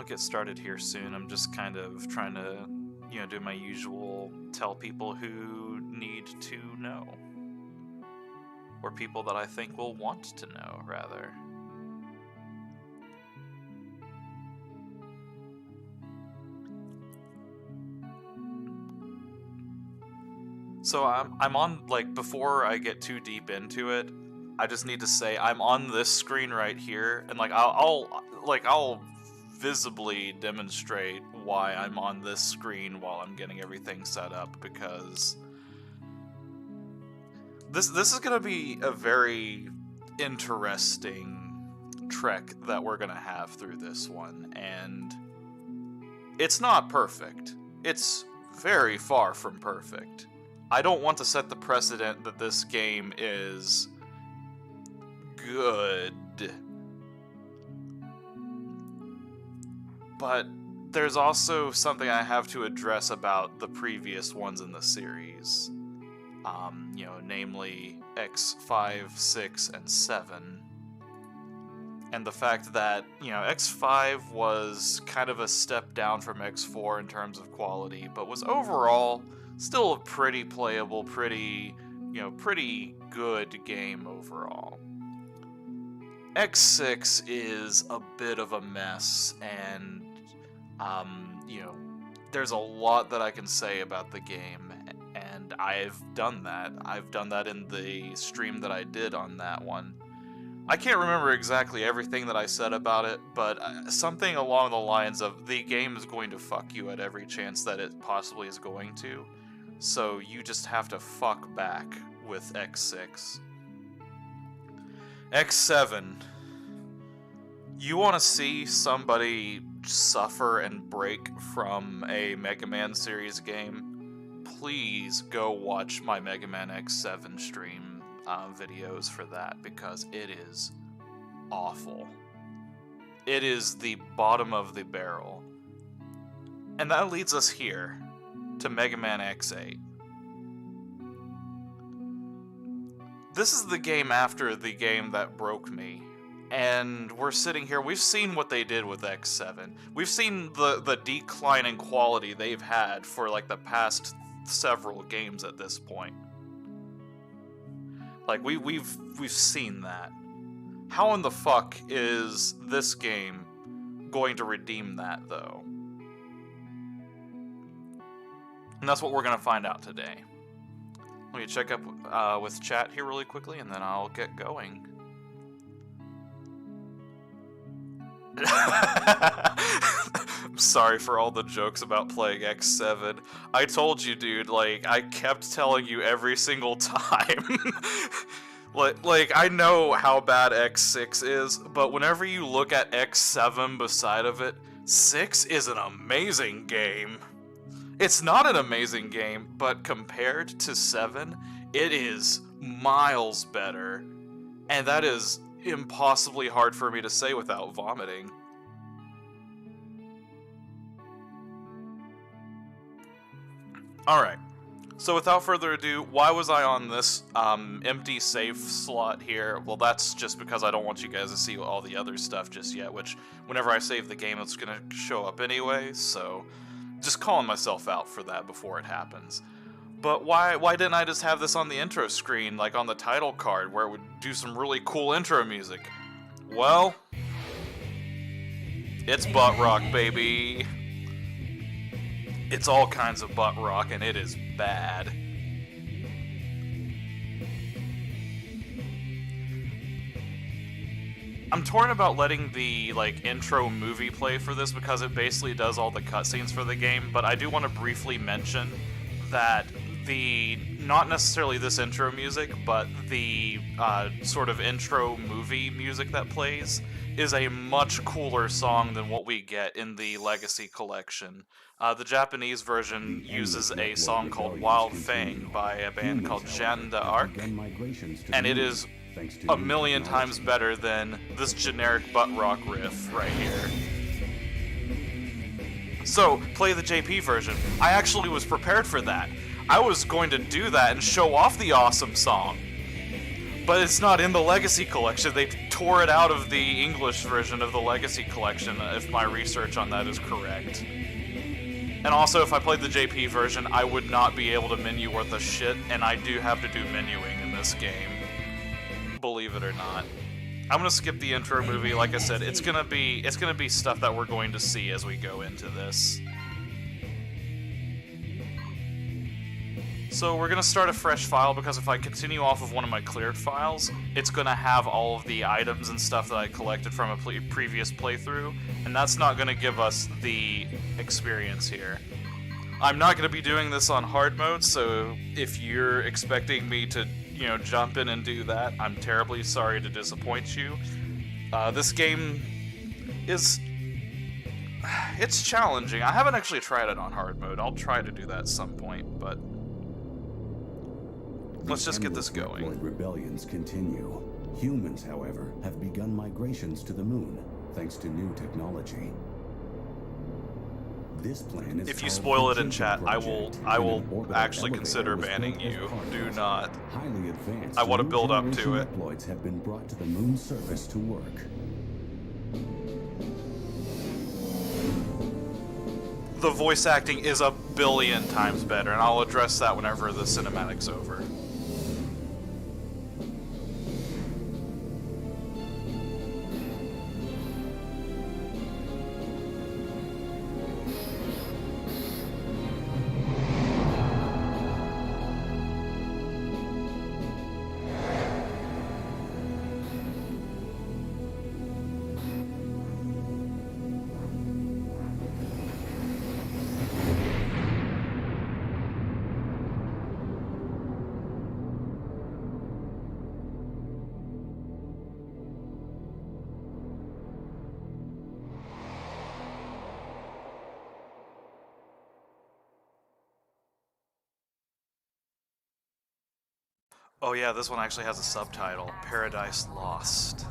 to get started here soon. I'm just kind of trying to, do my usual tell people who need to know. Or people that I think will want to know, rather. So I'm on, before I get too deep into it, I just need to say I'm on this screen right here, and I'll visibly demonstrate why I'm on this screen while I'm getting everything set up, because this is gonna be a very interesting trek that we're gonna have through this one, and it's not perfect. It's very far from perfect. I don't want to set the precedent that this game is good, but there's also something I have to address about the previous ones in the series, namely X5, 6, and 7, and the fact that, X5 was kind of a step down from X4 in terms of quality, but was overall still a pretty playable, pretty good game overall. X6 is a bit of a mess, and, there's a lot that I can say about the game, and I've done that. I've done that in the stream that I did on that one. I can't remember exactly everything that I said about it, but something along the lines of, the game is going to fuck you at every chance that it possibly is going to, so you just have to fuck back with X6. X7. You want to see somebody suffer and break from a Mega Man series game? Please go watch my Megaman X7 stream videos for that, because it is awful. It is the bottom of the barrel. And that leads us here to Megaman X8. This is the game after the game that broke me, and we're sitting here, we've seen what they did with X7. We've seen the decline in quality they've had for the past several games at this point. We've seen that. How in the fuck is this game going to redeem that, though? And that's what we're going to find out today. Let me check up with chat here really quickly, and then I'll get going. I'm sorry for all the jokes about playing X7. I told you, dude, I kept telling you every single time. I know how bad X6 is, but whenever you look at X7 beside of it, 6 is an amazing game. It's not an amazing game, but compared to 7, it is miles better. And that is impossibly hard for me to say without vomiting. Alright, so without further ado, why was I on this empty save slot here? Well, that's just because I don't want you guys to see all the other stuff just yet, which whenever I save the game, it's going to show up anyway, so just calling myself out for that before it happens. But why didn't I just have this on the intro screen, like on the title card, where it would do some really cool intro music? Well, it's butt rock, baby. It's all kinds of butt rock, and it is bad. I'm torn about letting the intro movie play for this, because it basically does all the cutscenes for the game, but I do want to briefly mention that not necessarily this intro music, but the sort of intro movie music that plays is a much cooler song than what we get in the Legacy Collection. The Japanese version uses a song called Wild Fang by a band called Jeanne d'Arc, and it is a million times better than this generic butt rock riff right here. So, play the JP version. I actually was prepared for that. I was going to do that and show off the awesome song. But it's not in the Legacy Collection. They tore it out of the English version of the Legacy Collection, if my research on that is correct. And also, if I played the JP version, I would not be able to menu worth a shit, and I do have to do menuing in this game. Believe it or not. I'm gonna skip the intro movie. Like I said, it's gonna be stuff that we're going to see as we go into this. So we're gonna start a fresh file, because if I continue off of one of my cleared files, it's gonna have all of the items and stuff that I collected from a previous playthrough, and that's not gonna give us the experience here. I'm not gonna be doing this on hard mode, so if you're expecting me to, you know, jump in and do that, I'm terribly sorry to disappoint you. This game is... it's challenging. I haven't actually tried it on hard mode. I'll try to do that at some point, but... let's just get this going. Reploid rebellions continue. Humans, however, have begun migrations to the moon, thanks to new technology. This plan is if you spoil it in chat, I will actually consider banning you. Do not. Highly advanced. I want to build up to it. Reploids have been brought to the moon's surface to work. The voice acting is a billion times better, and I'll address that whenever the cinematic's over. Oh yeah, this one actually has a subtitle, Paradise Lost.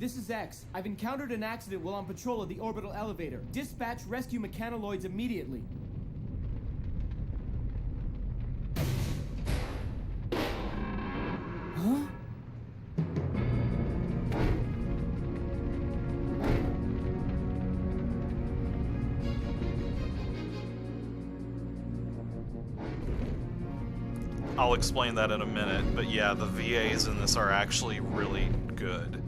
This is X. I've encountered an accident while on patrol of the orbital elevator. Dispatch rescue mechanoloids immediately. Huh? I'll explain that in a minute, but yeah, the VAs in this are actually really good.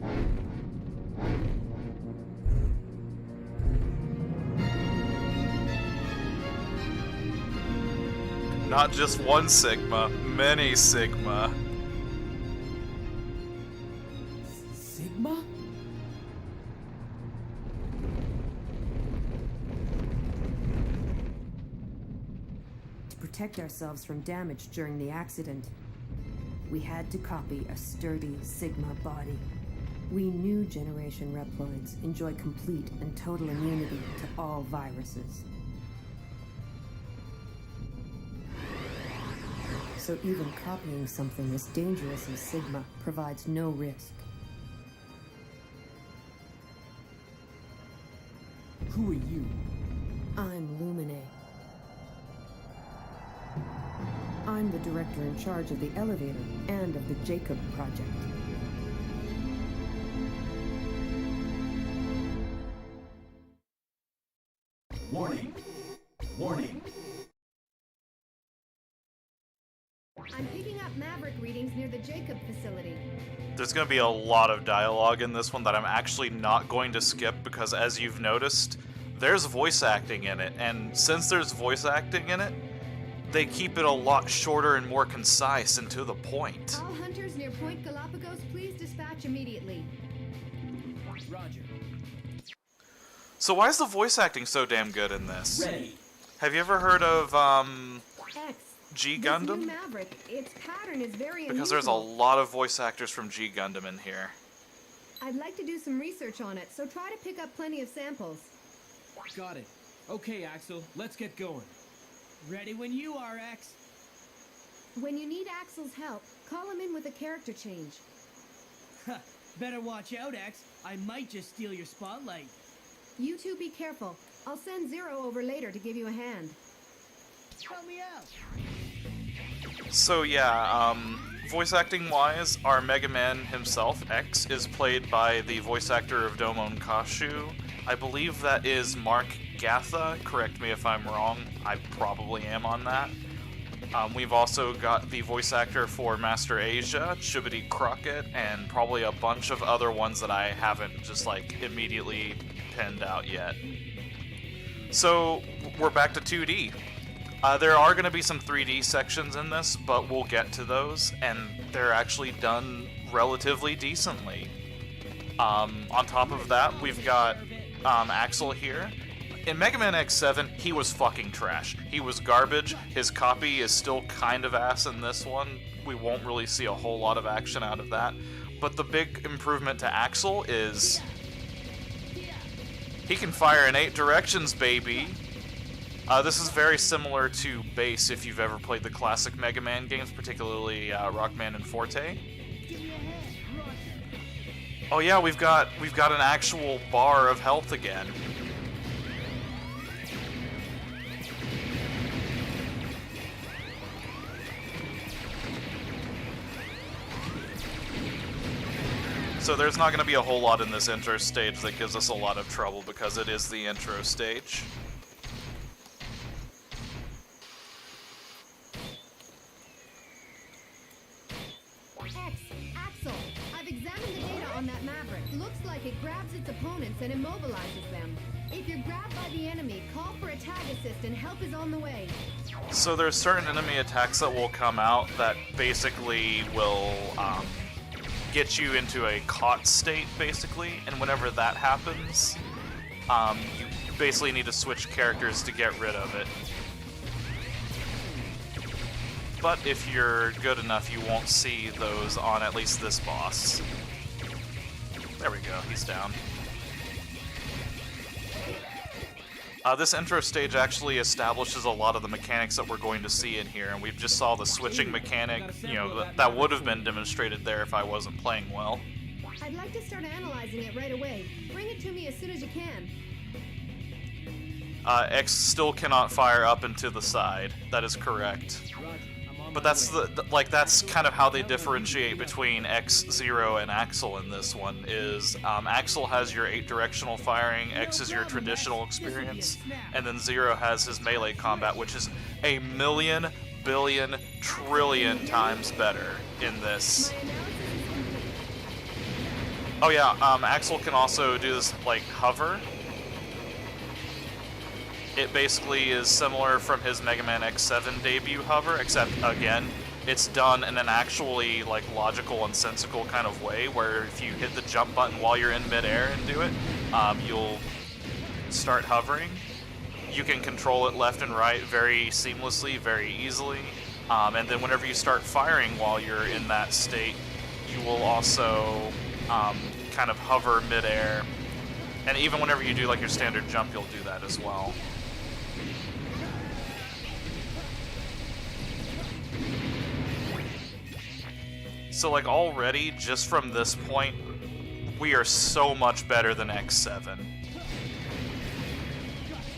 Not just one Sigma, many Sigma. Sigma? Protect ourselves from damage during the accident. We had to copy a sturdy Sigma body. We knew Generation Reploids enjoy complete and total immunity to all viruses. So even copying something as dangerous as Sigma provides no risk. Who are you? I'm Lumine. I'm the director in charge of the elevator and of the Jacob project. Warning! Warning! I'm picking up Maverick readings near the Jacob facility. There's going to be a lot of dialogue in this one that I'm actually not going to skip because, as you've noticed, there's voice acting in it, and since there's voice acting in it, they keep it a lot shorter and more concise and to the point. All hunters near Point Galapagos, please dispatch immediately. Roger. So why is the voice acting so damn good in this? Ready. Have you ever heard of, X. G This new Gundam? Maverick, its pattern is very Because there's a unusual. lot of voice actors from G Gundam in here. I'd like to do some research on it, so try to pick up plenty of samples. Got it. Okay, Axel, let's get going. Ready when you are, X. When you need Axel's help, call him in with a character change. Better watch out, X. I might just steal your spotlight. You two be careful. I'll send Zero over later to give you a hand. Help me out. So yeah, voice acting wise, our Mega Man himself, X, is played by the voice actor of Domon Kashu. I believe that is Mark Gatha. Correct me if I'm wrong. I probably am on that. We've also got the voice actor for Master Asia, Chibbity Crockett, and probably a bunch of other ones that I haven't just like immediately pinned out yet. So we're back to 2D. There are going to be some 3D sections in this, but we'll get to those, and they're actually done relatively decently. On top of that, we've got Axel here. In Mega Man X7, he was fucking trash. He was garbage. His copy is still kind of ass in this one. We won't really see a whole lot of action out of that. But the big improvement to Axel is he can fire in 8 directions, baby. This is very similar to Bass if you've ever played the classic Mega Man games, particularly Rockman and Forte. Oh yeah, we've got an actual bar of health again. So there's not going to be a whole lot in this intro stage that gives us a lot of trouble because it is the intro stage. Axel, I've examined the data on that Maverick. Looks like it grabs its opponents and immobilizes them. If you're grabbed by the enemy, call for a tag assist and help is on the way. So there's certain enemy attacks that will come out that basically will get you into a caught state, basically, and whenever that happens, you basically need to switch characters to get rid of it. But if you're good enough, you won't see those on at least this boss. There we go, he's down. This intro stage actually establishes a lot of the mechanics that we're going to see in here, and we just saw the switching mechanic, you know, that would have been demonstrated there if I wasn't playing well. I'd like to start analyzing it right away. Bring it to me as soon as you can. X still cannot fire up and to the side. That is correct. But that's that's kind of how they differentiate between X, Zero, and Axel in this one. Is Axel has your 8-directional firing, X is your traditional experience, and then Zero has his melee combat, which is a million, billion, trillion times better in this. Oh yeah, Axel can also do this like hover. It basically is similar from his Mega Man X7 debut hover, except, again, it's done in an actually, like, logical and sensical kind of way, where if you hit the jump button while you're in midair and do it, you'll start hovering. You can control it left and right very seamlessly, very easily, and then whenever you start firing while you're in that state, you will also kind of hover midair, and even whenever you do, like, your standard jump, you'll do that as well. So, like, already, just from this point, we are so much better than X7.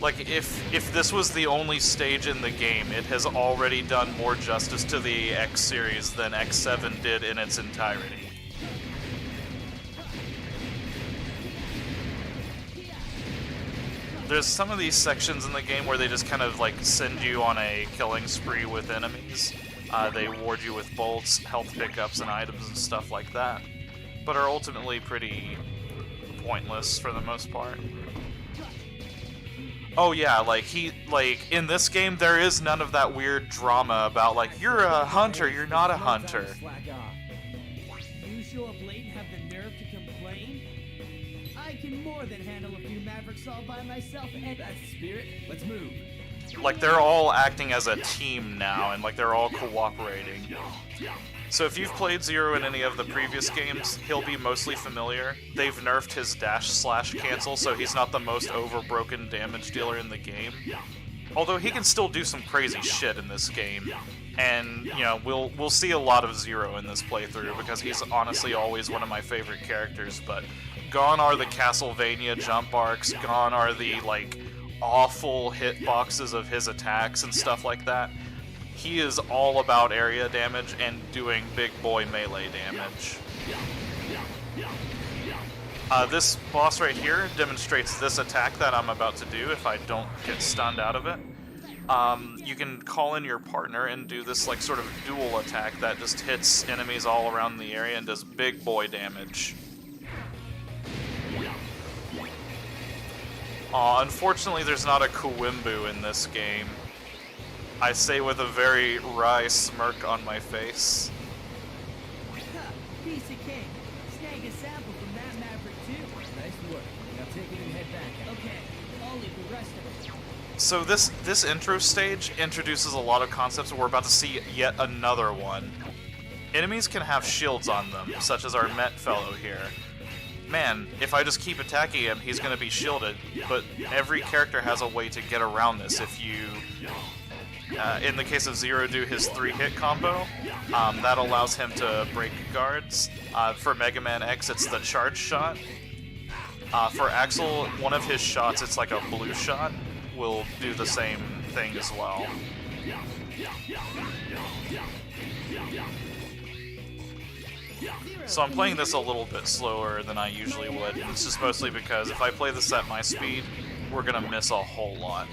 Like, if this was the only stage in the game, it has already done more justice to the X series than X7 did in its entirety. There's some of these sections in the game where they just kind of, like, send you on a killing spree with enemies. They reward you with bolts, health pickups, and items and stuff like that, but are ultimately pretty pointless for the most part. Oh yeah, like in this game there is none of that weird drama about like you're a hunter, you're not a hunter. You show up late and have the nerve to complain? I can more than handle a few Mavericks all by myself, and that's the spirit. Let's move. Like, they're all acting as a team now, and, like, they're all cooperating. So if you've played Zero in any of the previous games, he'll be mostly familiar. They've nerfed his dash/cancel, so he's not the most overbroken damage dealer in the game. Although he can still do some crazy shit in this game. And, you know, we'll see a lot of Zero in this playthrough, because he's honestly always one of my favorite characters, but gone are the Castlevania jump arcs, gone are the, like, awful hitboxes of his attacks and stuff like that. he is all about area damage and doing big boy melee damage. This boss right here demonstrates this attack that I'm about to do if I don't get stunned out of it. You can call in your partner and do this like sort of dual attack that just hits enemies all around the area and does big boy damage. Unfortunately, there's not a Kuwimbu in this game. I say with a very wry smirk on my face. Piece of cake. Snag a sample from that Maverick too. Nice work. Now take it and head back. Okay, I'll leave the rest of it. So this intro stage introduces a lot of concepts, and we're about to see yet another one. Enemies can have shields on them, such as our Met fellow here. Man, if I just keep attacking him, he's going to be shielded, but every character has a way to get around this. If you, in the case of Zero, do his 3-hit combo, that allows him to break guards. For Megaman X, it's the charge shot. For Axel, one of his shots, it's like a blue shot, will do the same thing as well. So I'm playing this a little bit slower than I usually would. It's just mostly because if I play this at my speed, we're gonna miss a whole lot.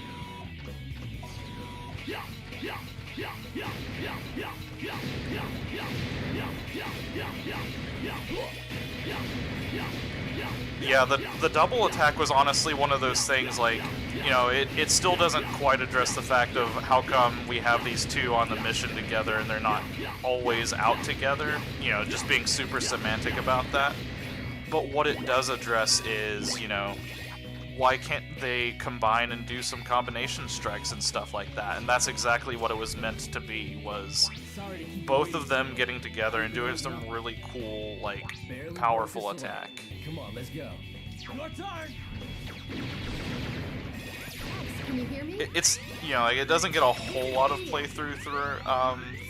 Yeah, the double attack was honestly one of those things, like, you know, it still doesn't quite address the fact of how come we have these two on the mission together and they're not always out together, you know, just being super semantic about that. But what it does address is, you know, why can't they combine and do some combination strikes and stuff like that? And that's exactly what it was meant to be, was both of them getting together and doing some really cool, like, powerful attack. Come on, let's go. Your turn! Can you hear me? It's, you know, like, it doesn't get a whole lot of playthrough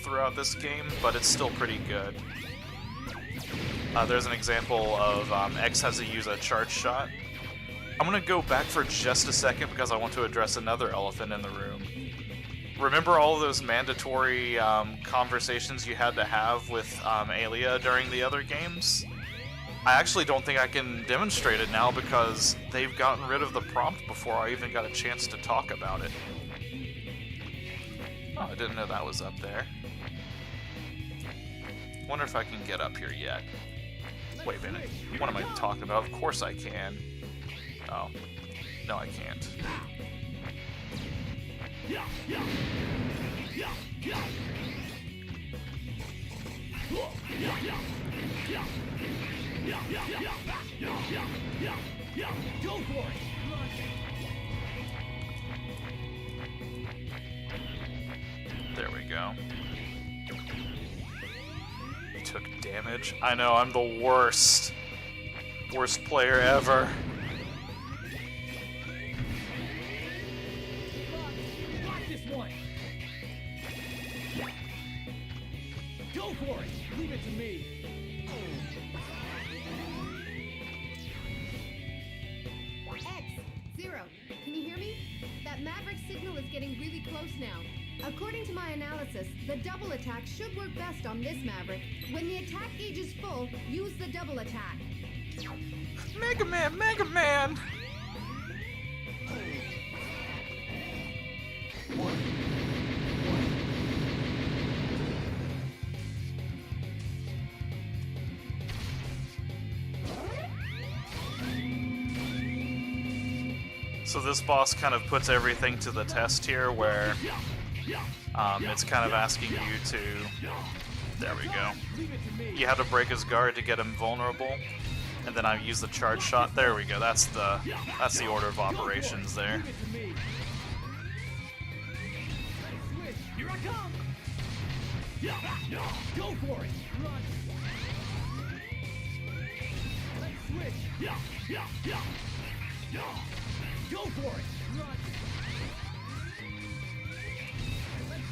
throughout this game, but it's still pretty good. There's an example of X has to use a charge shot. I'm gonna go back for just a second because I want to address another elephant in the room. Remember all of those mandatory conversations you had to have with Alia during the other games? I actually don't think I can demonstrate it now because they've gotten rid of the prompt before I even got a chance to talk about it. Oh, I didn't know that was up there. Wonder if I can get up here yet. Wait a minute, what am I talking about? Of course I can. Oh, no I can't. Go for it! There we go. He took damage. I know, I'm the worst. Worst player ever. Got this one! Go for it! Leave it to me! Zero, can you hear me? That Maverick signal is getting really close now. According to my analysis, the double attack should work best on this Maverick. When the attack gauge is full, use the double attack. Megaman! Megaman! So this boss kind of puts everything to the test here, where it's kind of asking you to... There we go. You have to break his guard to get him vulnerable, and then I use the charge shot. There we go. That's the order of operations there. Here I come! Go for it! Run! Let's switch! Go for it! Run! Let's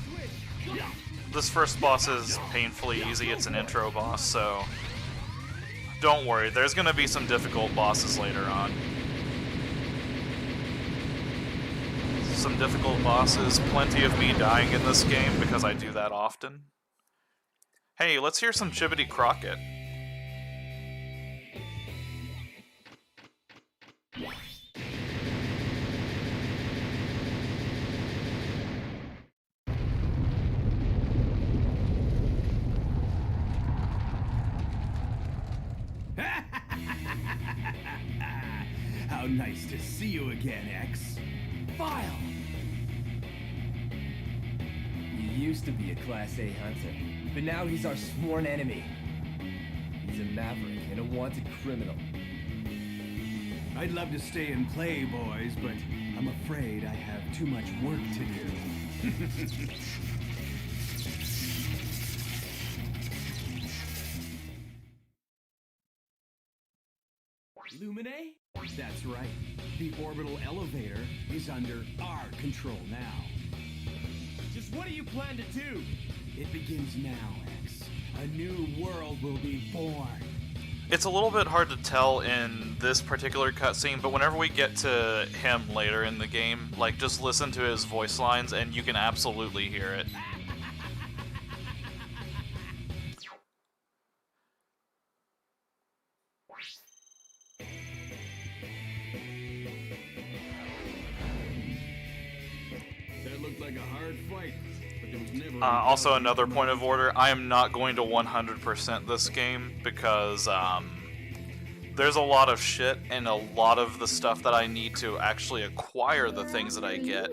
switch! This first boss is painfully easy. It's an intro boss, so don't worry. There's going to be some difficult bosses later on. some difficult bosses, plenty of me dying in this game because I do that often. Hey, let's hear some Chibbity Crockett. How nice to see you again, X. File! He used to be a Class A hunter, but now he's our sworn enemy. He's a maverick and a wanted criminal. I'd love to stay and play, boys, but I'm afraid I have too much work to do. Lumine? That's right. The orbital elevator is under our control now. Just what do you plan to do? It begins now, X. A new world will be born. It's a little bit hard to tell in this particular cutscene, but whenever we get to him later in the game, like, just listen to his voice lines and you can absolutely hear it. That looked like a hard fight, but there was never... Also, another point of order, I am not going to 100% this game because there's a lot of shit, and a lot of the stuff that I need to actually acquire the things that I get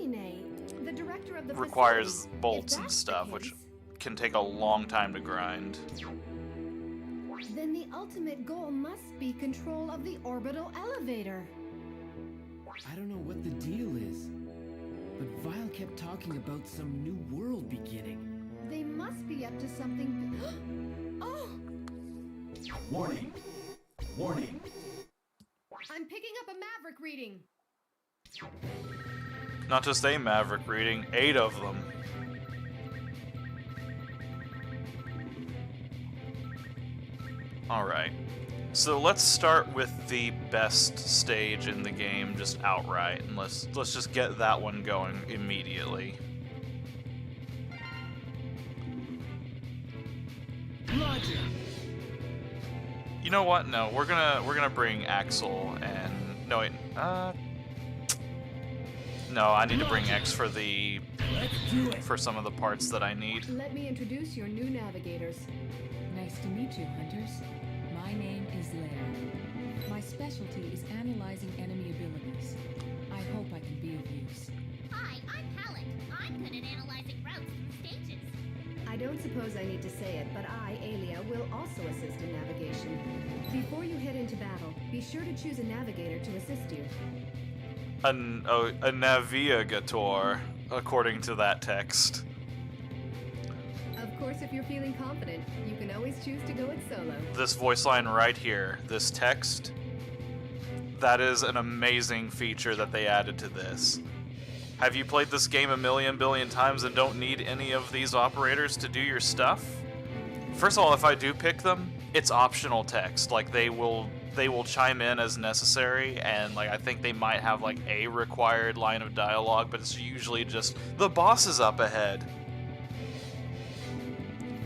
The director of the requires facility. bolts If and that's the stuff, which case, can take a long time to grind. then the ultimate goal must be control of the orbital elevator. I don't know what the deal is, but Vile kept talking about some new world beginning. They must be up to something. Oh! Warning! Warning! I'm picking up a Maverick reading. Not just a Maverick reading, 8 of them. Alright, so let's start with the best stage in the game, just outright, and let's just get that one going immediately. Roger! You know what? No, we're gonna bring Axel and no wait, no, I need to bring X for the Let's do it! for some of the parts that I need. Let me introduce your new navigators. Nice to meet you, hunters. My name is Lair. My specialty is analyzing enemy abilities. I hope I can be of use. Hi, I'm Halleck. I'm good at analyzing routes through stages. I don't suppose I need to say it, but I, Alia, will also assist in navigation. Before you head into battle, be sure to choose a navigator to assist you. A navigator, according to that text. Of course, if you're feeling confident, you can always choose to go it solo. This voice line right here, this text, that is an amazing feature that they added to this. Have you played this game a million billion times and don't need any of these operators to do your stuff? First of all, if I do pick them, it's optional text. Like, they will chime in as necessary, and like I think they might have like a required line of dialogue, but it's usually just, the boss is up ahead.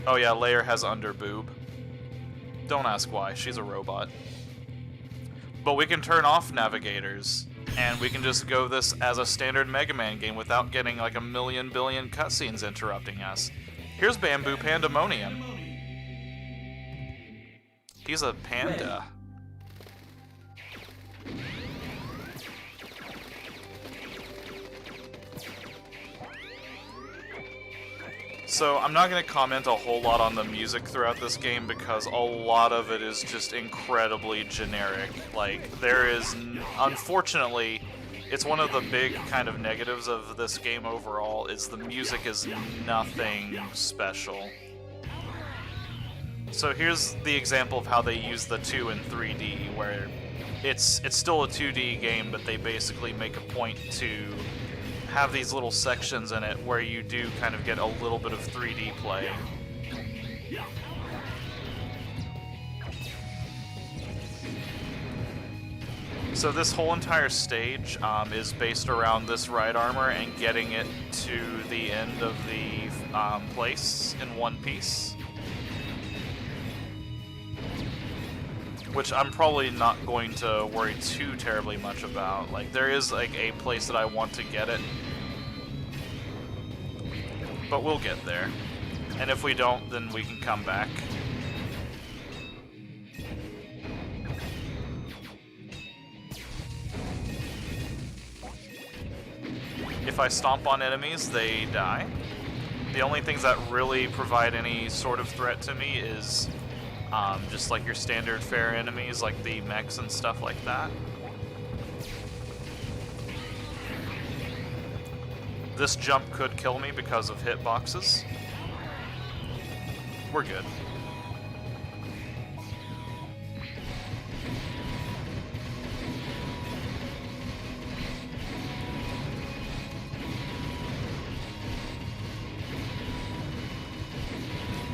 Oh yeah, Lair has underboob. Don't ask why, she's a robot. But we can turn off navigators, and we can just go this as a standard Mega Man game without getting like a million billion cutscenes interrupting us. Here's Bamboo Pandemonium. He's a panda. So I'm not going to comment a whole lot on the music throughout this game because a lot of it is just incredibly generic. Like, there is, unfortunately, it's one of the big kind of negatives of this game overall, is the music is nothing special. So here's the example of how they use the 2 in 3D, where it's still a 2D game, but they basically make a point to have these little sections in it where you do kind of get a little bit of 3D play. So this whole entire stage is based around this ride armor and getting it to the end of the place in one piece. Which I'm probably not going to worry too terribly much about. Like, there is like a place that I want to get it. But we'll get there. And if we don't, then we can come back. If I stomp on enemies, they die. The only things that really provide any sort of threat to me is just like your standard fare enemies, like the mechs and stuff like that. This jump could kill me because of hitboxes. We're good.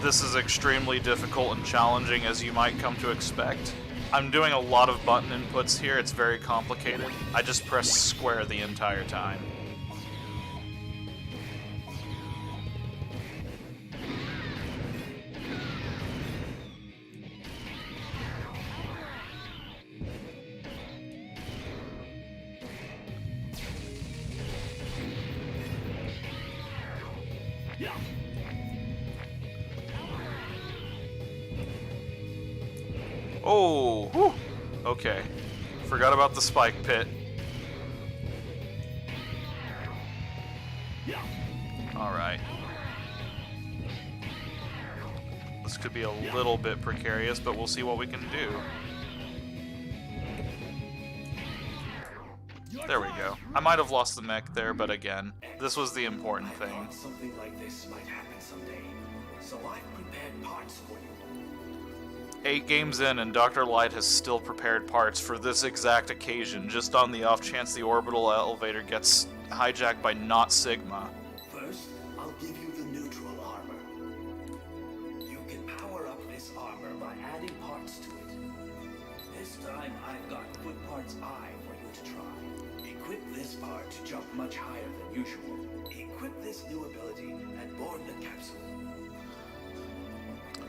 This is extremely difficult and challenging, as you might come to expect. I'm doing a lot of button inputs here, it's very complicated. I just press square the entire time. Oh, whew. Okay. Forgot about the spike pit. Alright. This could be a little bit precarious, but we'll see what we can do. There we go. I might have lost the mech there, but again, this was the important thing. Something like this might happen someday, so I've prepared parts for you. 8 games in, and Dr. Light has still prepared parts for this exact occasion, just on the off chance the orbital elevator gets hijacked by not Sigma. First, I'll give you the neutral armor. You can power up this armor by adding parts to it. This time, I've got foot parts I for you to try. Equip this part to jump much higher than usual. Equip this new ability and board the capsule.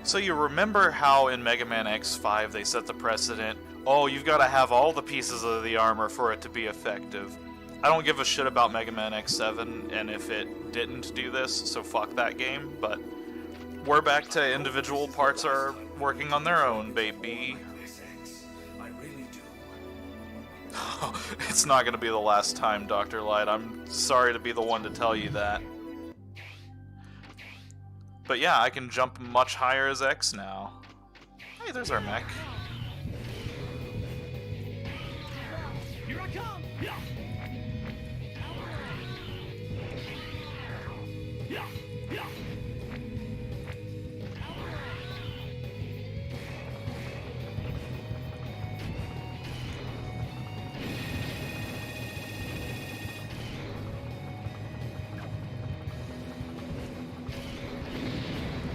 So you remember how in Megaman X5 they set the precedent, oh, you've got to have all the pieces of the armor for it to be effective. I don't give a shit about Megaman X7 and if it didn't do this, so fuck that game, but we're back to individual parts are working on their own, baby. I really do. It's not going to be the last time, Dr. Light. I'm sorry to be the one to tell you that. But yeah, I can jump much higher as X now. Hey, there's our mech. Here I come! Yeah. Yeah. Yeah.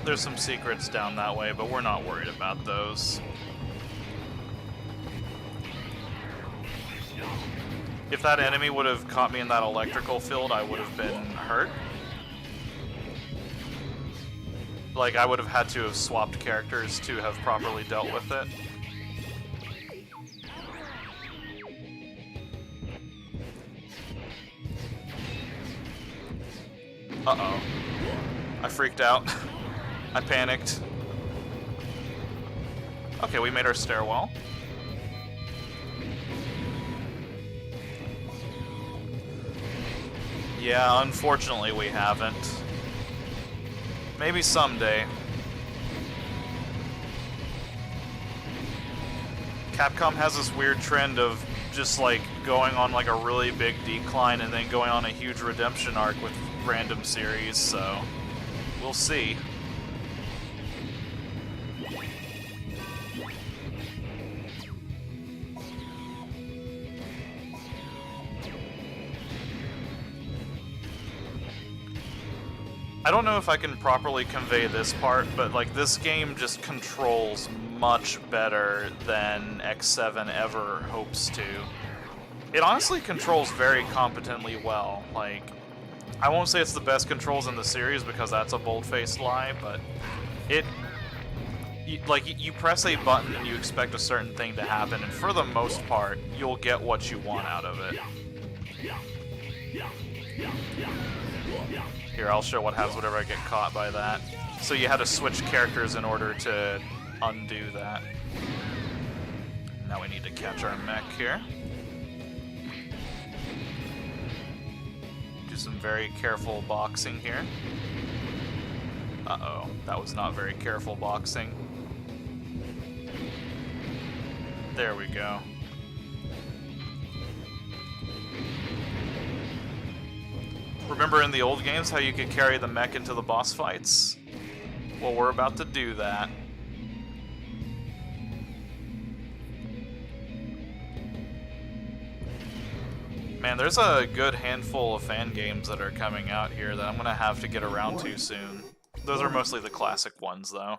There's some secrets down that way, but we're not worried about those. If that enemy would have caught me in that electrical field, I would have been hurt. Like, I would have had to have swapped characters to have properly dealt with it. Uh-oh. I freaked out. I panicked. Okay, we made our stairwell. Yeah, unfortunately we haven't. Maybe someday. Capcom has this weird trend of just like going on like a really big decline and then going on a huge redemption arc with random series, so we'll see. I don't know if I can properly convey this part, but like this game just controls much better than X7 ever hopes to. it honestly controls very competently well. Like, I won't say it's the best controls in the series because that's a bold-faced lie, but it... you press a button and you expect a certain thing to happen, and for the most part, you'll get what you want out of it. Here, I'll show what happens whenever I get caught by that. So you had to switch characters in order to undo that. Now we need to catch our mech here. Do some very careful boxing here. Uh-oh, that was not very careful boxing. There we go. Remember in the old games how you could carry the mech into the boss fights? Well, we're about to do that. Man, there's a good handful of fan games that are coming out here that I'm gonna have to get around to soon. Those are mostly the classic ones, though.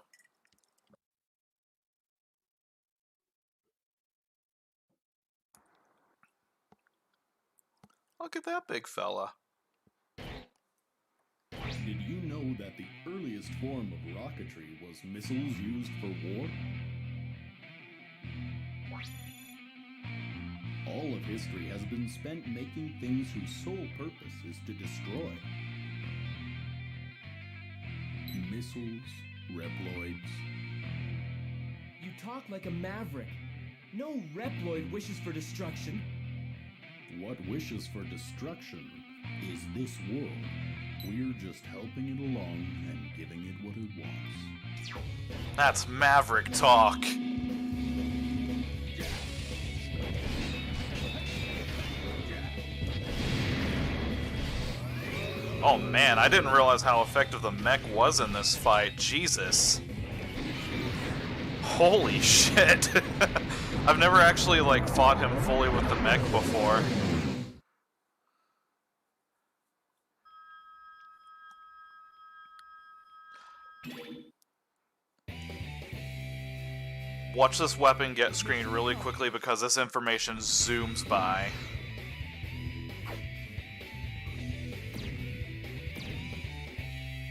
Look at that big fella. Did you know that the earliest form of rocketry was missiles used for war? All of history has been spent making things whose sole purpose is to destroy. Missiles, Reploids. You talk like a maverick. No Reploid wishes for destruction. What wishes for destruction is this world. We're just helping it along and giving it what it wants. That's Maverick talk. Oh man, I didn't realize how effective the mech was in this fight. Jesus. Holy shit. I've never actually, like, fought him fully with the mech before. Watch this weapon get screened really quickly because this information zooms by.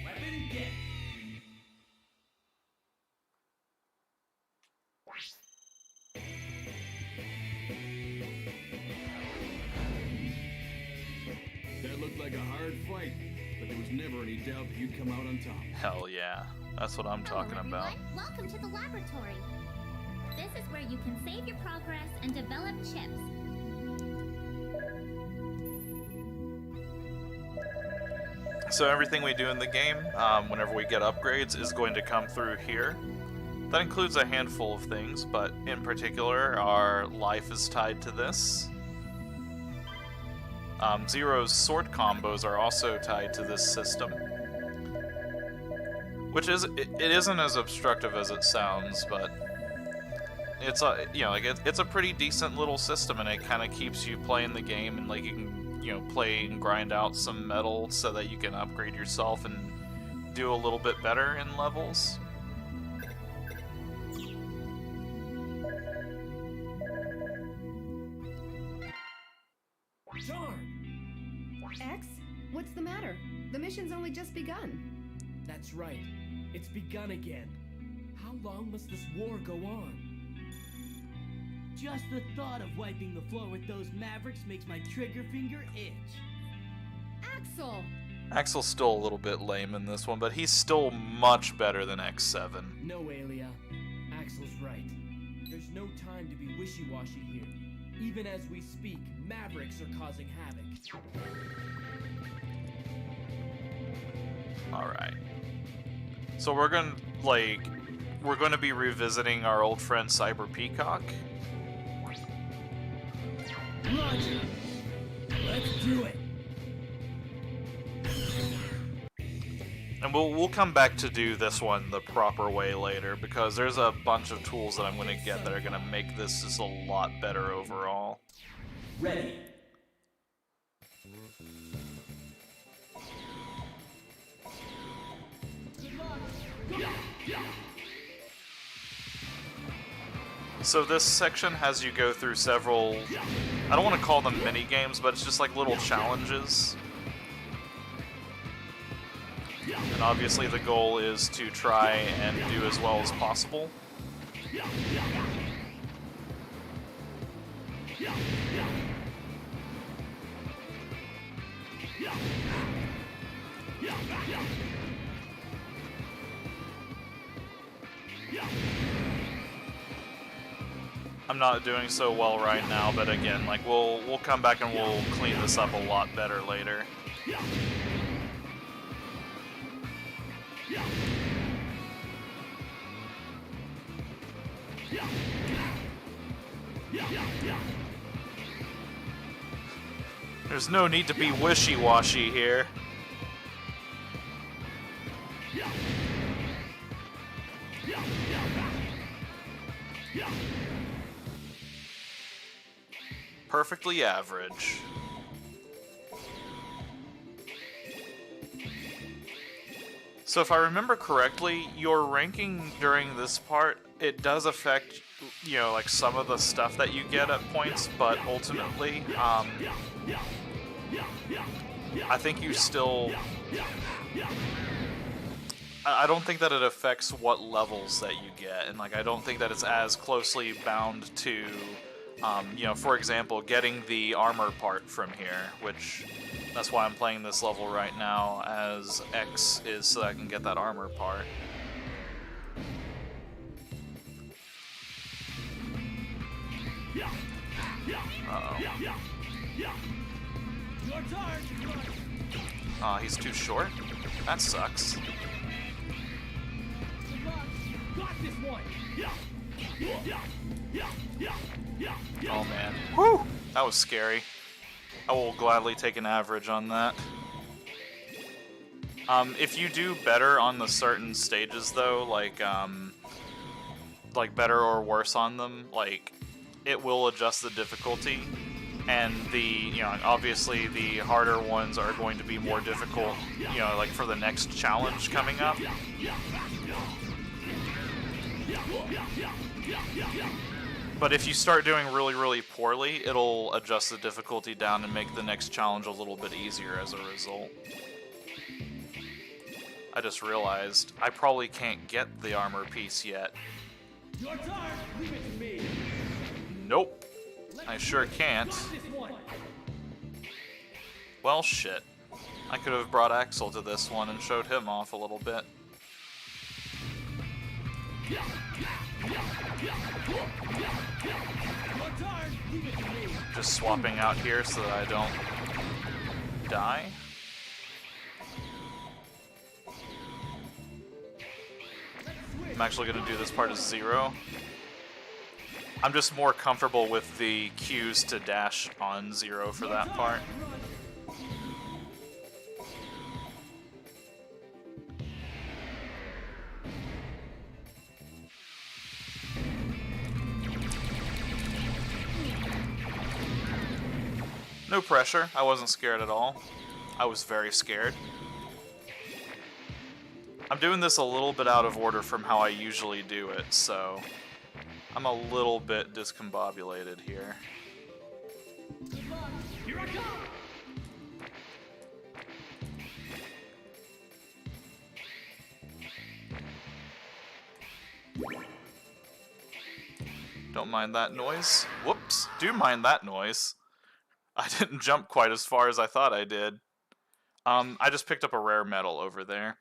Weapon get. That looked like a hard fight, but there was never any doubt that you'd come out on top. Hell yeah. That's what I'm talking Hello, about. everyone. Welcome to the laboratory. This is where you can save your progress and develop chips. So everything we do in the game, whenever we get upgrades, is going to come through here. That includes a handful of things, but in particular, our life is tied to this. Zero's sword combos are also tied to this system. Which is, it isn't as obstructive as it sounds, but it's a, you know, like it's a pretty decent little system, and it kind of keeps you playing the game, and like you can, you know, play and grind out some metal so that you can upgrade yourself and do a little bit better in levels. Darn! X? What's the matter? The mission's only just begun. That's right. It's begun again. How long must this war go on? Just the thought of wiping the floor with those Mavericks makes my trigger finger itch. Axel! Axel's still a little bit lame in this one, but he's still much better than X7. No, Aelia. Axel's right. There's no time to be wishy-washy here. Even as we speak, Mavericks are causing havoc. Alright. So we're gonna be revisiting our old friend Cyber Peacock. Roger! Let's do it! And we'll come back to do this one the proper way later, because there's a bunch of tools that I'm going to get that are going to make this just a lot better overall. Ready. So this section has you go through several, I don't want to call them mini games, but it's just like little challenges. And obviously the goal is to try and do as well as possible. I'm not doing so well right now, but again, like we'll come back and we'll clean this up a lot better later. There's no need to be wishy-washy here. Perfectly average. So if I remember correctly, your ranking during this part, it does affect, you know, like some of the stuff that you get at points, but ultimately, I think you still... I don't think that it affects what levels that you get, and like I don't think that it's as closely bound to, you know, for example, getting the armor part from here, which that's why I'm playing this level right now as X is so that I can get that armor part. Uh-oh. Aw, he's too short? That sucks. Oh man. Whew! That was scary. I will gladly take an average on that. If you do better on the certain stages though, like better or worse on them, like, it will adjust the difficulty. And the, you know, obviously the harder ones are going to be more difficult, you know, like for the next challenge coming up. But if you start doing really, really poorly, it'll adjust the difficulty down and make the next challenge a little bit easier as a result. I just realized I probably can't get the armor piece yet. Your turn. Leave it to me. Nope. I sure can't. Well, shit. I could have brought Axel to this one and showed him off a little bit. Just swapping out here so that I don't die. I'm actually going to do this part as 0. I'm just more comfortable with the cues to dash on 0 for that part. No pressure. I wasn't scared at all. I was very scared. I'm doing this a little bit out of order from how I usually do it, so I'm a little bit discombobulated here. Here I come. Don't mind that noise. Whoops. Do mind that noise. I didn't jump quite as far as I thought I did. I just picked up a rare metal over there.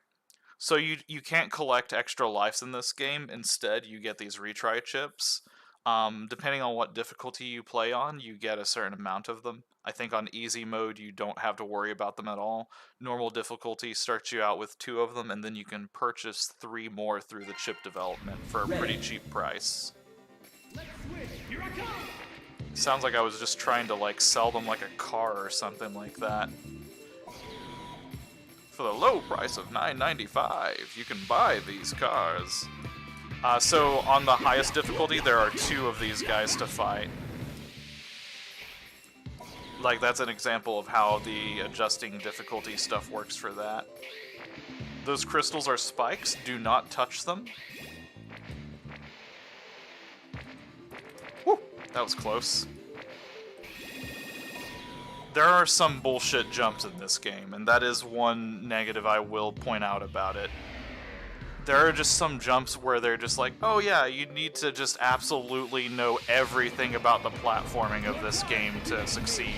So you can't collect extra lives in this game. Instead, you get these retry chips. Depending on what difficulty you play on, you get a certain amount of them. I think on easy mode, you don't have to worry about them at all. Normal difficulty starts you out with 2 of them, and then you can purchase 3 more through the chip development for a pretty cheap price. Here I come. Sounds like I was just trying to like sell them like a car or something like that. For the low price of $9.95, you can buy these cars. So on the highest difficulty, there are 2 of these guys to fight. Like, that's an example of how the adjusting difficulty stuff works for that. Those crystals are spikes. Do not touch them. That was close. There are some bullshit jumps in this game, and that is one negative I will point out about it. There are just some jumps where they're just like, oh yeah, you need to just absolutely know everything about the platforming of this game to succeed.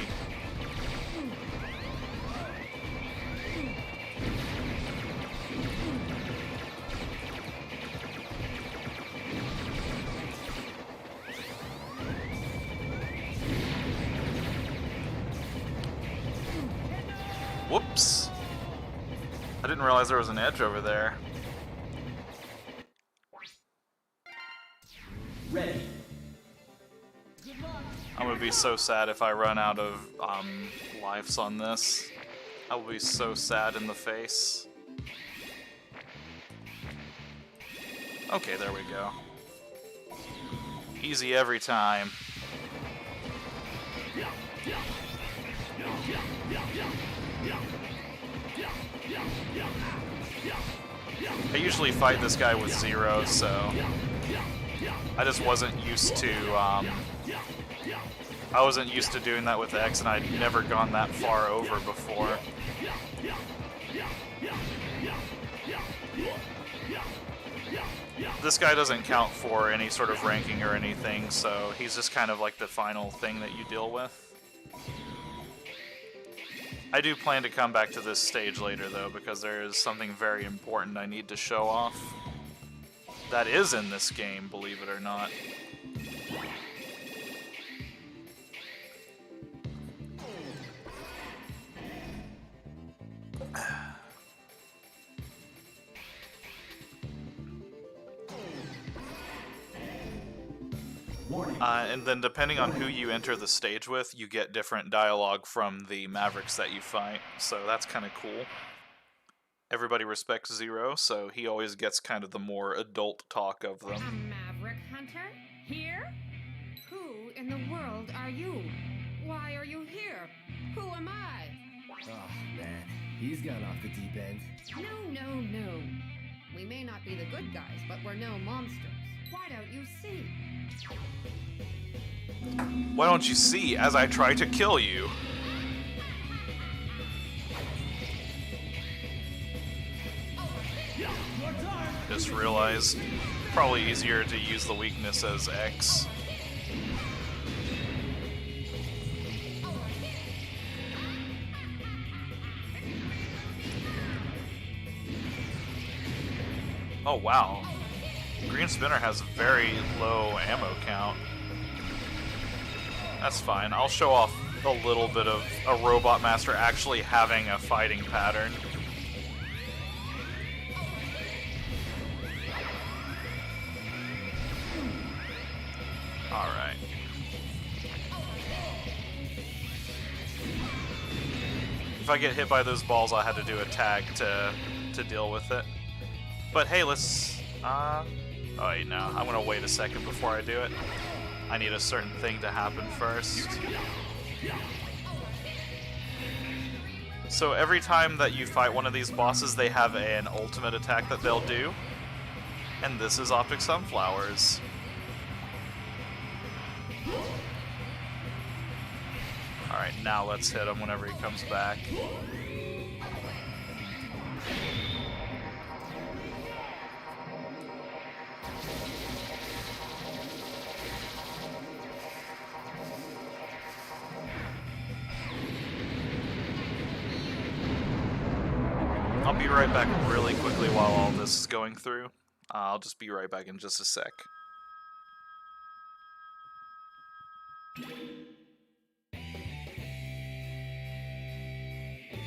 Whoops. I didn't realize there was an edge over there. Ready. I'm gonna be so sad if I run out of lives on this. I will be so sad in the face. Okay, there we go. Easy every time. I usually fight this guy with Zero, so I just wasn't used to doing that with X, and I'd never gone that far over before. This guy doesn't count for any sort of ranking or anything, so he's just kind of like the final thing that you deal with. I do plan to come back to this stage later, though, because there is something very important I need to show off. That is in this game, believe it or not. And then depending on who you enter the stage with, you get different dialogue from the Mavericks that you fight, so that's kind of cool. Everybody respects Zero, so he always gets kind of the more adult talk of them. A Maverick hunter? Here? Who in the world are you? Why are you here? Who am I? Oh, man. He's gone off the deep end. No. We may not be the good guys, but we're no monsters. Why don't you see? Why don't you see as I try to kill you? Just realized, probably easier to use the weakness as X. Oh wow. Green Spinner has very low ammo count. That's fine. I'll show off a little bit of a Robot Master actually having a fighting pattern. Alright. If I get hit by those balls, I'll have to do a tag to deal with it. But hey, let's... oh wait, no. I'm gonna wait a second before I do it. I need a certain thing to happen first. So every time that you fight one of these bosses, they have an ultimate attack that they'll do. And this is Optic Sunflowers. Alright, now let's hit him whenever he comes back. I'll be right back really quickly while all this is going through. I'll just be right back in just a sec.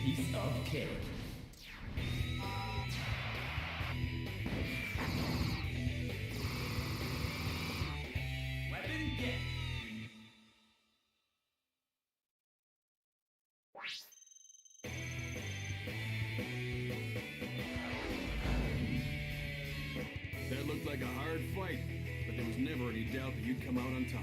Piece of cake. Weapon get. That looked like a hard fight, but there was never any doubt that you'd come out on top.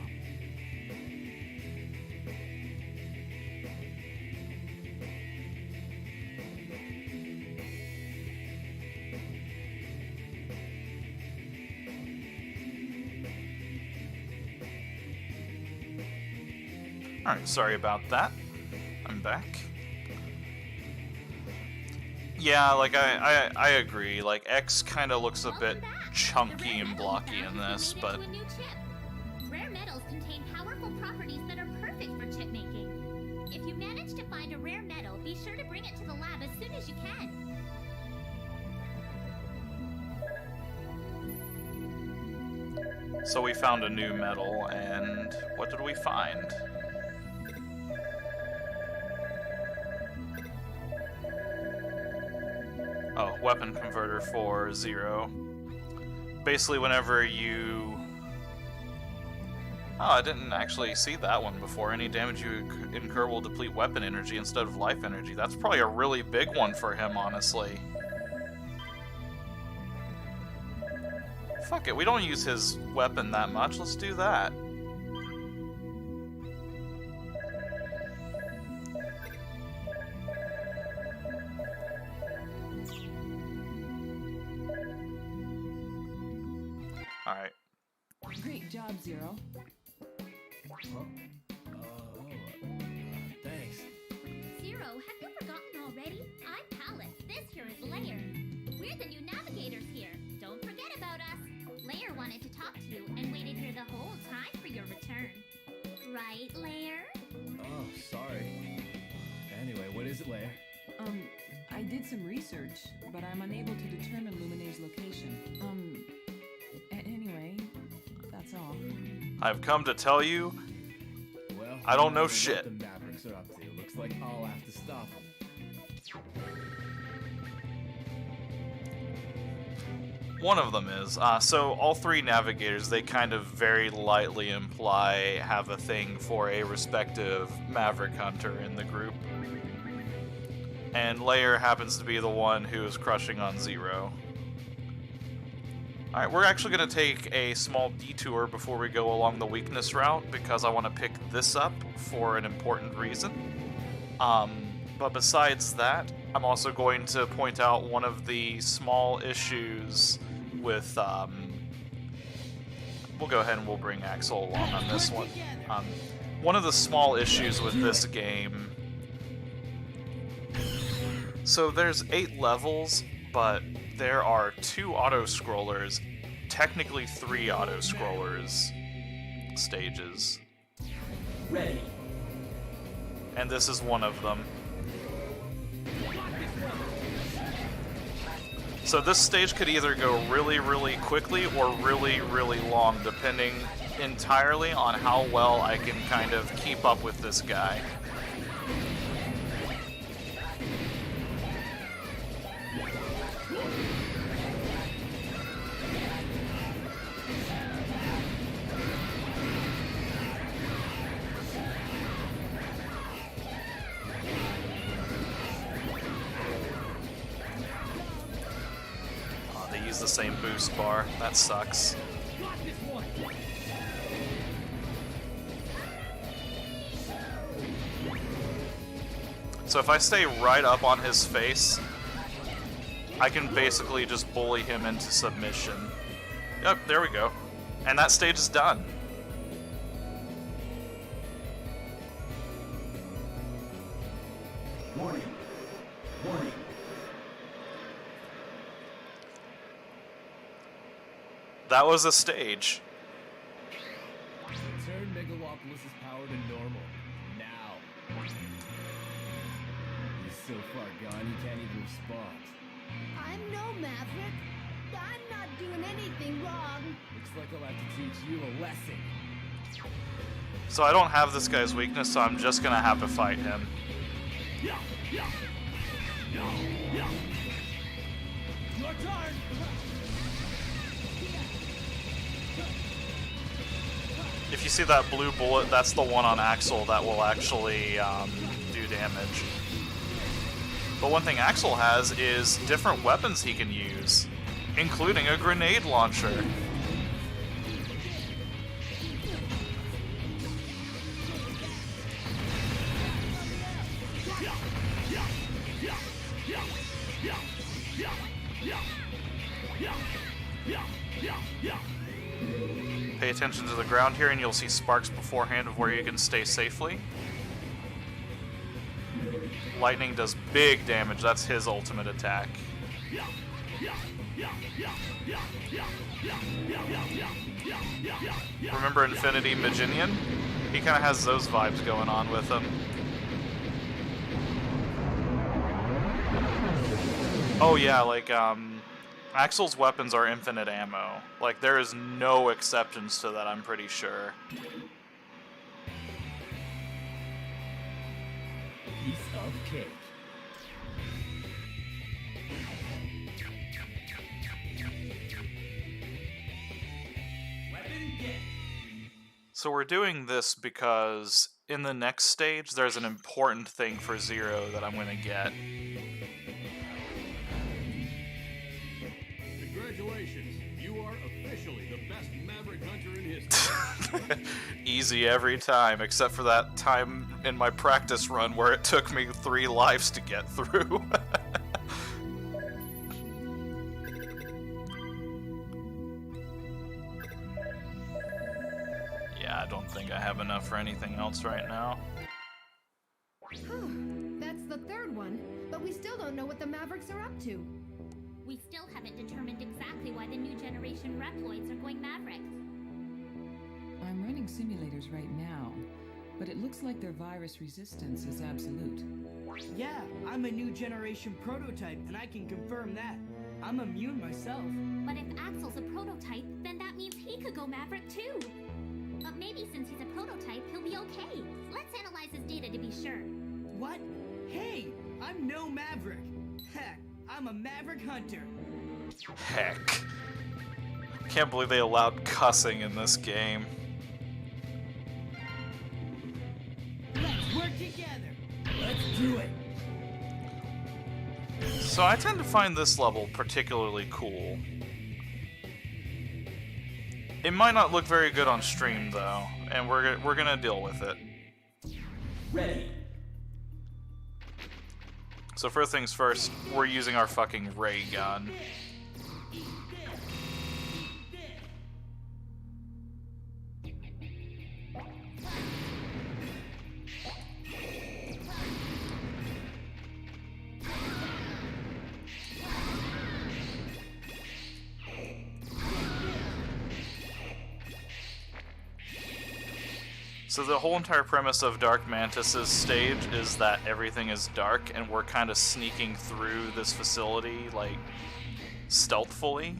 Alright, sorry about that. I'm back. Yeah, like, I agree. Like, X kind of looks a bit chunky and blocky in this, but... Rare metals contain powerful properties that are perfect for chip making. If you manage to find a rare metal, be sure to bring it to the lab as soon as you can. So we found a new metal, and what did we find? Oh, weapon converter for 0. Basically, whenever you... Oh, I didn't actually see that one before. Any damage you incur will deplete weapon energy instead of life energy. That's probably a really big one for him, honestly. Fuck it, we don't use his weapon that much. Let's do that. Alright. Great job, Zero. Thanks. Zero, have you forgotten already? I'm Pallet. This here is Lair. We're the new navigators here. Don't forget about us. Lair wanted to talk to you and waited here the whole time for your return. Right, Lair? Oh, sorry. Anyway, what is it, Lair? I did some research, but I'm unable to determine Lumine's location. Anyway, that's all. I've come to tell you, Well, I don't know what shit. the Mavericks are up to. Looks like I'll have to stop them. One of them is. So all three navigators, they kind of very lightly imply have a thing for a respective Maverick Hunter in the group. And Lair happens to be the one who is crushing on Zero. Alright, we're actually going to take a small detour before we go along the weakness route, because I want to pick this up for an important reason. But besides that, I'm also going to point out one of the small issues with, we'll go ahead and we'll bring Axel along on this one. One of the small issues with this game, so there's 8 levels, but there are 2 auto-scrollers, technically 3 auto-scrollers stages. Ready. And this is one of them. So this stage could either go really, really quickly or really, really long, depending entirely on how well I can kind of keep up with this guy. The same boost bar. That sucks. So if I stay right up on his face, I can basically just bully him into submission. Yep, there we go. And that stage is done. Warning. Warning. That was a stage. Turn Megalopolis' power to normal. Now. He's so far gone, he can't even respond. I'm no Maverick. I'm not doing anything wrong. Looks like I'll have to teach you a lesson. So I don't have this guy's weakness, so I'm just gonna have to fight him. Your turn! If you see that blue bullet, that's the one on Axel that will actually do damage. But one thing Axel has is different weapons he can use, including a grenade launcher. Pay attention to the ground here and you'll see sparks beforehand of where you can stay safely. Lightning does big damage, that's his ultimate attack. Remember Infinity Maginian? He kind of has those vibes going on with him. Oh yeah, like, Axel's weapons are infinite ammo. Like, there is no exceptions to that, I'm pretty sure. Piece of cake. Weapon get. So we're doing this because in the next stage, there's an important thing for Zero that I'm going to get. Congratulations, you are officially the best Maverick Hunter in history. Easy every time, except for that time in my practice run where it took me 3 lives to get through. Yeah, I don't think I have enough for anything else right now. That's the third one, but we still don't know what the Mavericks are up to. We still haven't determined exactly why the new generation Reploids are going Mavericks. I'm running simulators right now, but it looks like their virus resistance is absolute. Yeah, I'm a new generation prototype, and I can confirm that. I'm immune myself. But if Axel's a prototype, then that means he could go Maverick too. But maybe since he's a prototype, he'll be okay. Let's analyze his data to be sure. What? Hey, I'm no Maverick. Heck, I'm a Maverick Hunter. Heck. Can't believe they allowed cussing in this game. Let's work together. Let's do it. So I tend to find this level particularly cool. It might not look very good on stream though, and we're gonna deal with it. Ready. So first things first, we're using our fucking ray gun. So the whole entire premise of Dark Mantis's stage is that everything is dark and we're kind of sneaking through this facility, like, stealthfully.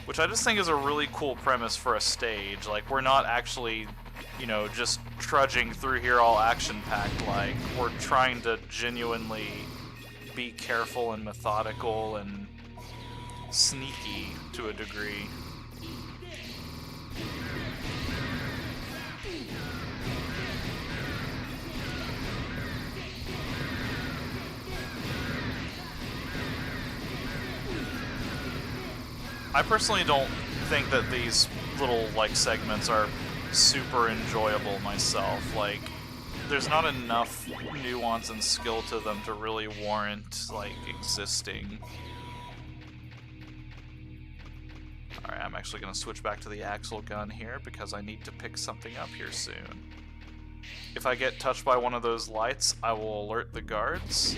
Which I just think is a really cool premise for a stage. Like, we're not actually, you know, just trudging through here all action-packed. Like, we're trying to genuinely be careful and methodical and sneaky to a degree. I personally don't think that these little, like, segments are super enjoyable myself. Like, there's not enough nuance and skill to them to really warrant, like, existing. Alright, I'm actually going to switch back to the Axel gun here because I need to pick something up here soon. If I get touched by one of those lights, I will alert the guards.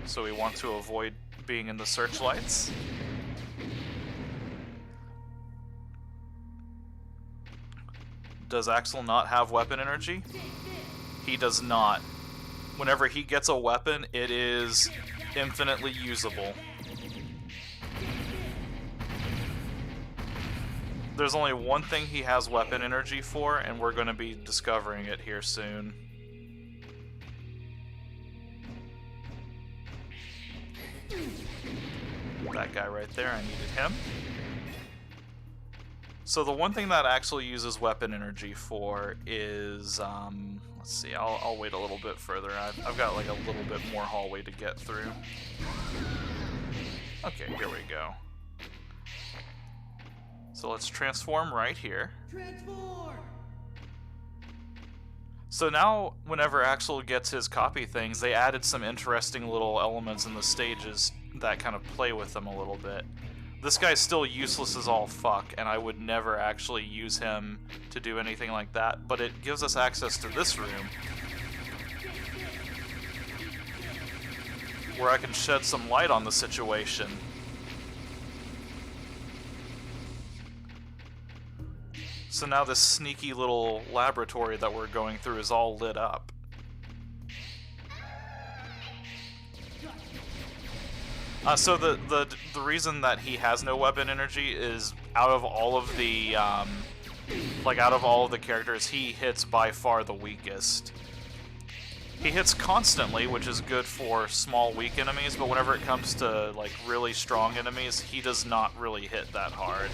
So we want to avoid being in the searchlights. Does Axel not have weapon energy? He does not. Whenever he gets a weapon, it is infinitely usable. There's only one thing he has weapon energy for, and we're going to be discovering it here soon. That guy right there, I needed him. So the one thing that actually uses weapon energy for is, let's see, I'll wait a little bit further. I've got like a little bit more hallway to get through. Okay, here we go. So let's transform right here. Transform! So now, whenever Axel gets his copy things, they added some interesting little elements in the stages that kind of play with them a little bit. This guy's still useless as all fuck, and I would never actually use him to do anything like that, but it gives us access to this room, where I can shed some light on the situation. So now this sneaky little laboratory that we're going through is all lit up. So the reason that he has no weapon energy is out of all of the characters, he hits by far the weakest. He hits constantly, which is good for small, weak enemies, but whenever it comes to like really strong enemies, he does not really hit that hard.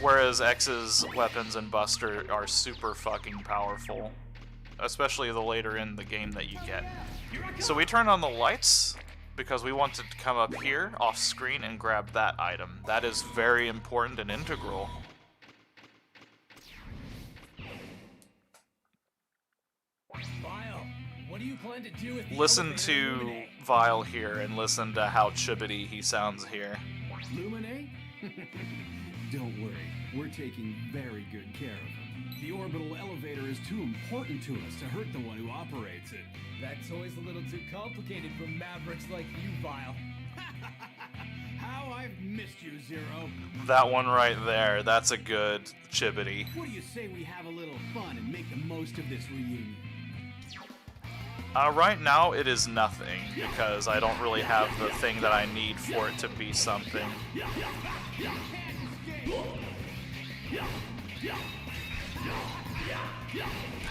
Whereas X's weapons and Buster are super fucking powerful, especially the later in the game that you get. So we turn on the lights because we want to come up here off screen and grab that item. That is very important and integral. Vile, what do you plan to do with the Listen to Vile here and listen to how chibbity he sounds here. Luminate? Don't worry, we're taking very good care of him. The orbital elevator is too important to us to hurt the one who operates it. That toy's a little too complicated for mavericks like you, Vile. How I've missed you, Zero. That one right there, that's a good chibbity. What do you say we have a little fun and make the most of this reunion? Right now it is nothing, because I don't really have the thing that I need for it to be something.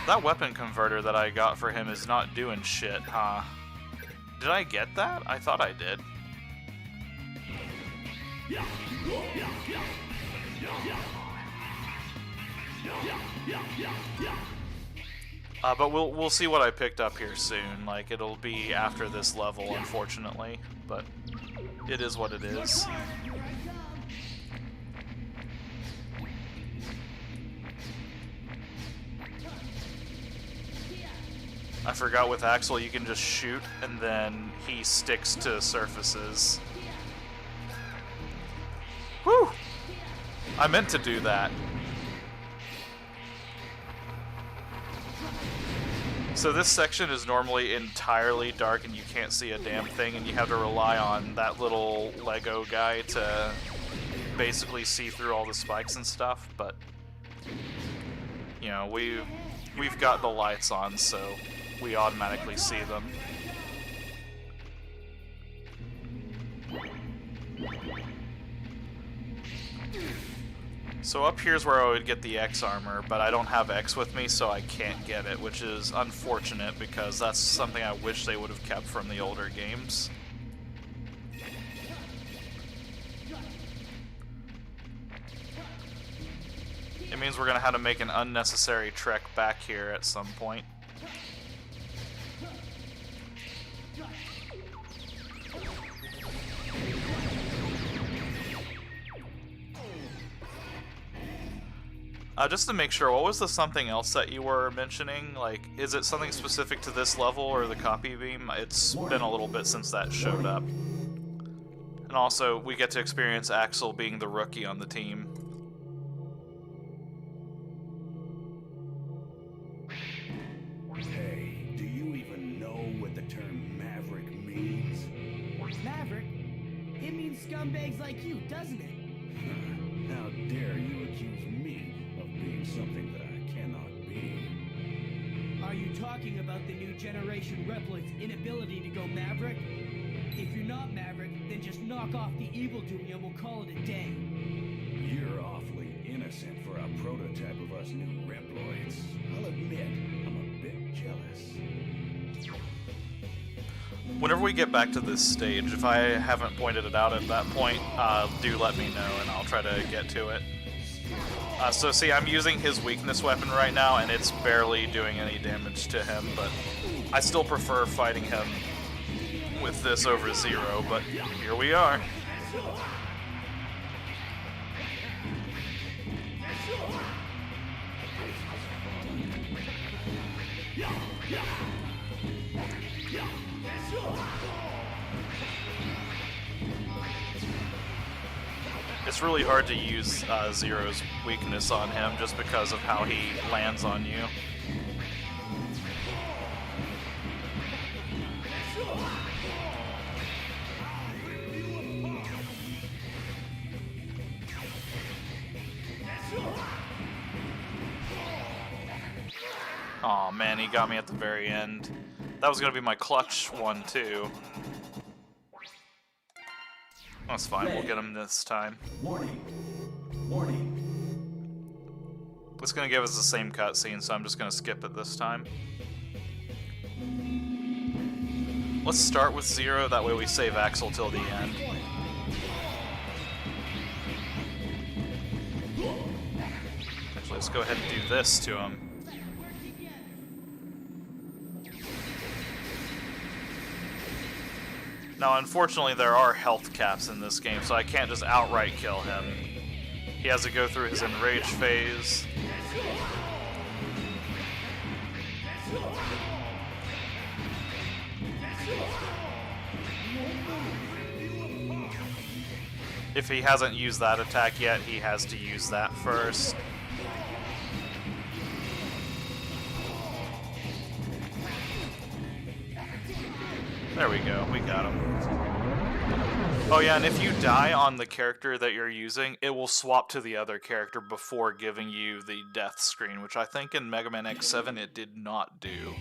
That weapon converter that I got for him is not doing shit, huh? Did I get that? I thought I did. But we'll see what I picked up here soon. Like, it'll be after this level, unfortunately, but it is what it is. I forgot with Axel you can just shoot and then he sticks to surfaces. Whew! I meant to do that. So this section is normally entirely dark and you can't see a damn thing, and you have to rely on that little Lego guy to basically see through all the spikes and stuff, but you know, we've got the lights on, so we automatically see them. So up here's where I would get the X armor, but I don't have X with me, so I can't get it, which is unfortunate because that's something I wish they would have kept from the older games. It means we're gonna have to make an unnecessary trek back here at some point. Just to make sure, what was the something else that you were mentioning? Like, is it something specific to this level or the copy beam? It's been a little bit since that showed up. And also, we get to experience Axel being the rookie on the team. Hey, do you even know what the term maverick means? Maverick? It means scumbags like you, doesn't it? How dare you accuse me of being something that I cannot be? Are you talking about the new generation Reploid's inability to go Maverick? If you're not Maverick, then just knock off the evil doing and we'll call it a day. You're awfully innocent for a prototype of us new Reploids. I'll admit, I'm a bit jealous. Whenever we get back to this stage, if I haven't pointed it out at that point, do let me know and I'll try to get to it. So see, I'm using his weakness weapon right now and it's barely doing any damage to him, but I still prefer fighting him with this over Zero, but here we are. It's really hard to use Zero's weakness on him just because of how he lands on you. Aw, man, he got me at the very end. That was gonna be my clutch one, too. That's fine, we'll get him this time. Warning. Warning. It's gonna give us the same cutscene, so I'm just gonna skip it this time. Let's start with Zero, that way we save Axel till the end. Actually, let's go ahead and do this to him. Now, unfortunately, there are health caps in this game, so I can't just outright kill him. He has to go through his enrage phase. If he hasn't used that attack yet, he has to use that first. There we go, we got him. Oh yeah, and if you die on the character that you're using, it will swap to the other character before giving you the death screen, which I think in Megaman X7 it did not do.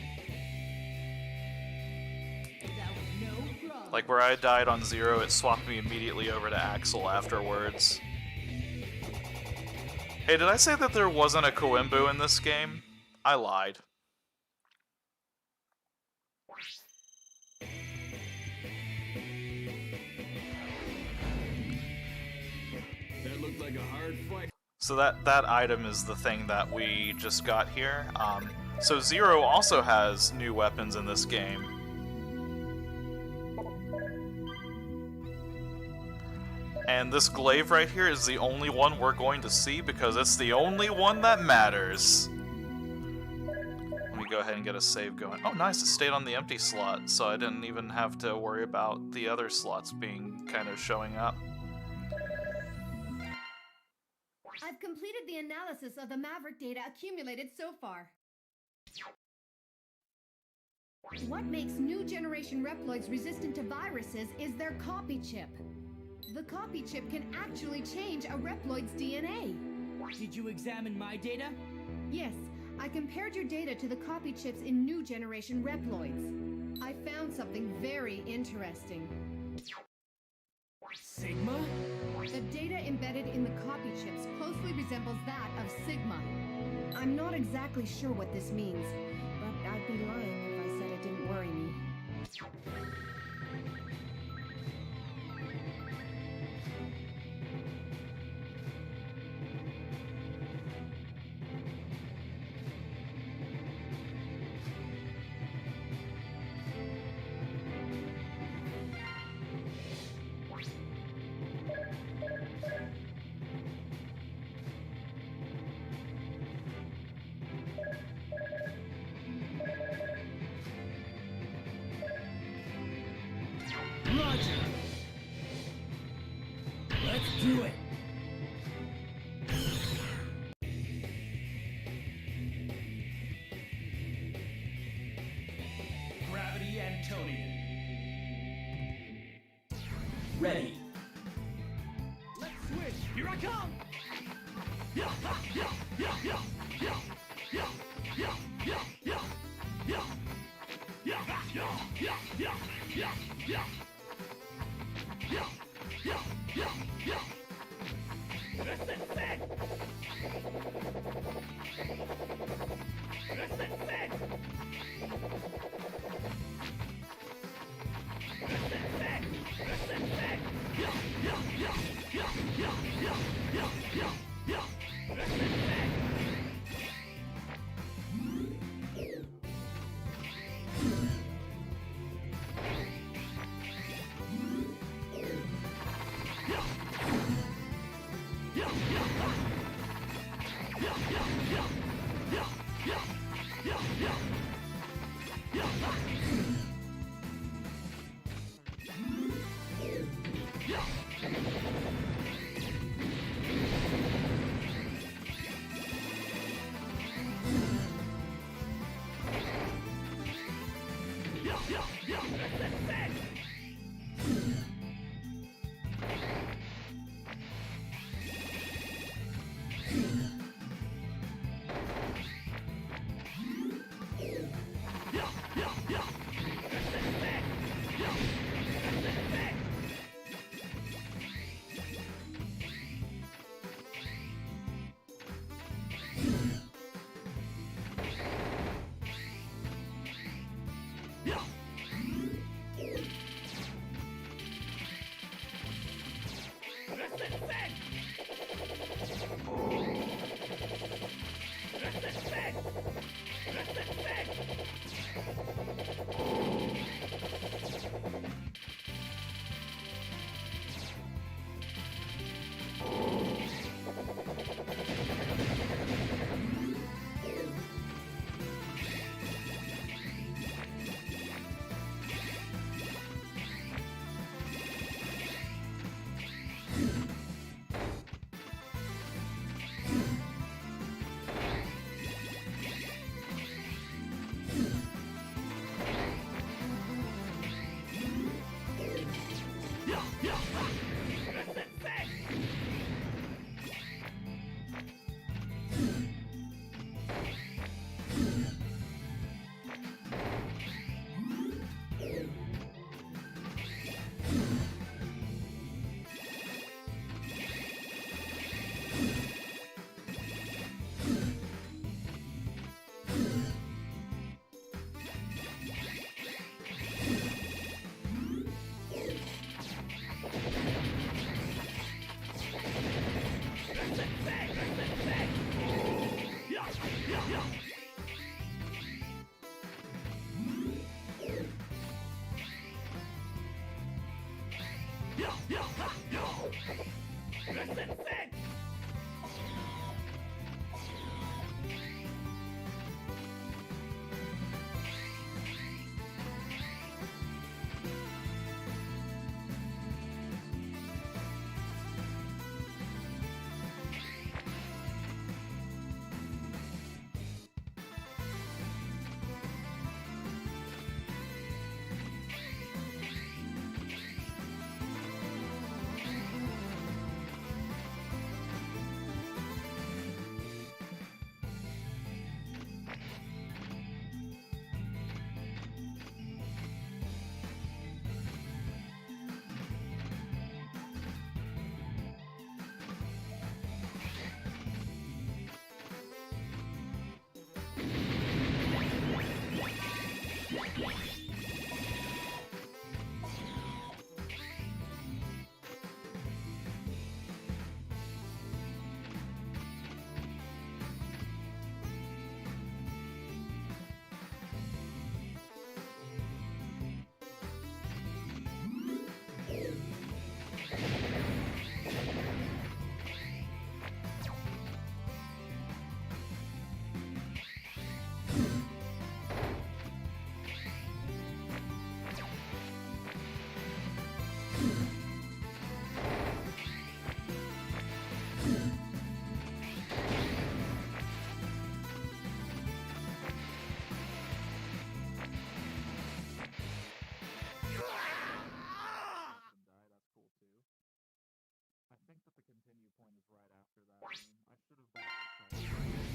Like where I died on Zero, it swapped me immediately over to Axel afterwards. Hey, did I say that there wasn't a Koimbu in this game? I lied. That looked like a hard fight. So that item is the thing that we just got here. So Zero also has new weapons in this game. And this glaive right here is the only one we're going to see because it's the only one that matters. Let me go ahead and get a save going. Oh nice, it stayed on the empty slot, so I didn't even have to worry about the other slots being kind of showing up. I've completed the analysis of the Maverick data accumulated so far. What makes new generation Reploids resistant to viruses is their copy chip. The copy chip can actually change a Reploid's DNA. Did you examine my data? Yes, I compared your data to the copy chips in new generation Reploids. I found something very interesting. Sigma? The data embedded in the copy chips closely resembles that of Sigma. I'm not exactly sure what this means, but I'd be lying if I said it didn't worry me. Roger. Let's do it. Gravity Antonian. Ready. Let's switch. Here I come.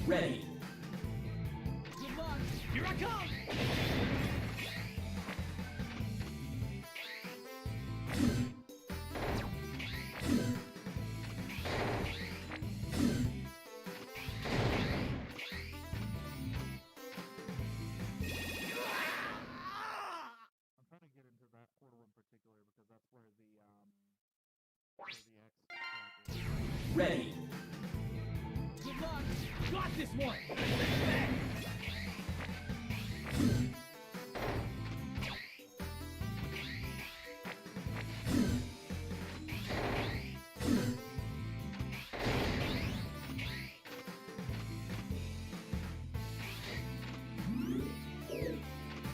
Ready. Good luck. Here I come. Ready. Good luck. Got this one.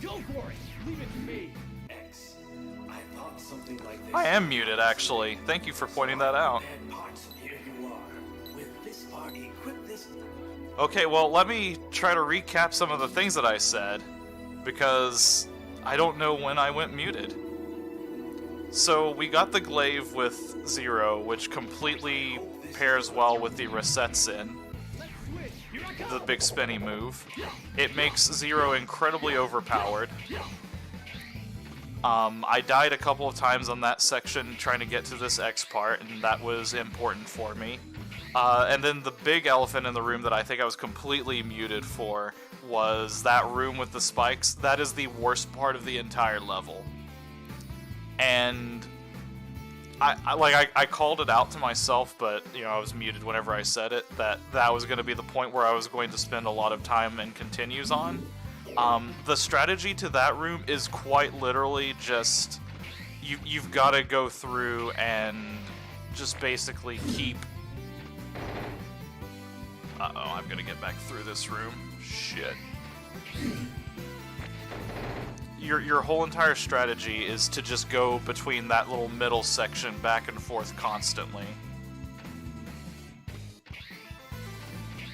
Go for it. Leave it to me. X, I thought something like this. I am muted, actually. Thank you for pointing that out. Here you are. With this part, equip this. Okay, well, let me try to recap some of the things that I said, because I don't know when I went muted. So, we got the glaive with Zero, which completely pairs well with the Resetsin, the big spinny move. It makes Zero incredibly overpowered. I died a couple of times on that section trying to get to this X part, and that was important for me. And then the big elephant in the room that I think I was completely muted for was that room with the spikes. That is the worst part of the entire level. And I called it out to myself, but you know, I was muted whenever I said it, that was going to be the point where I was going to spend a lot of time and continues on. The strategy to that room is quite literally just you've got to go through and just basically keep. Uh-oh, I'm gonna get back through this room. Shit. Your whole entire strategy is to just go between that little middle section back and forth constantly.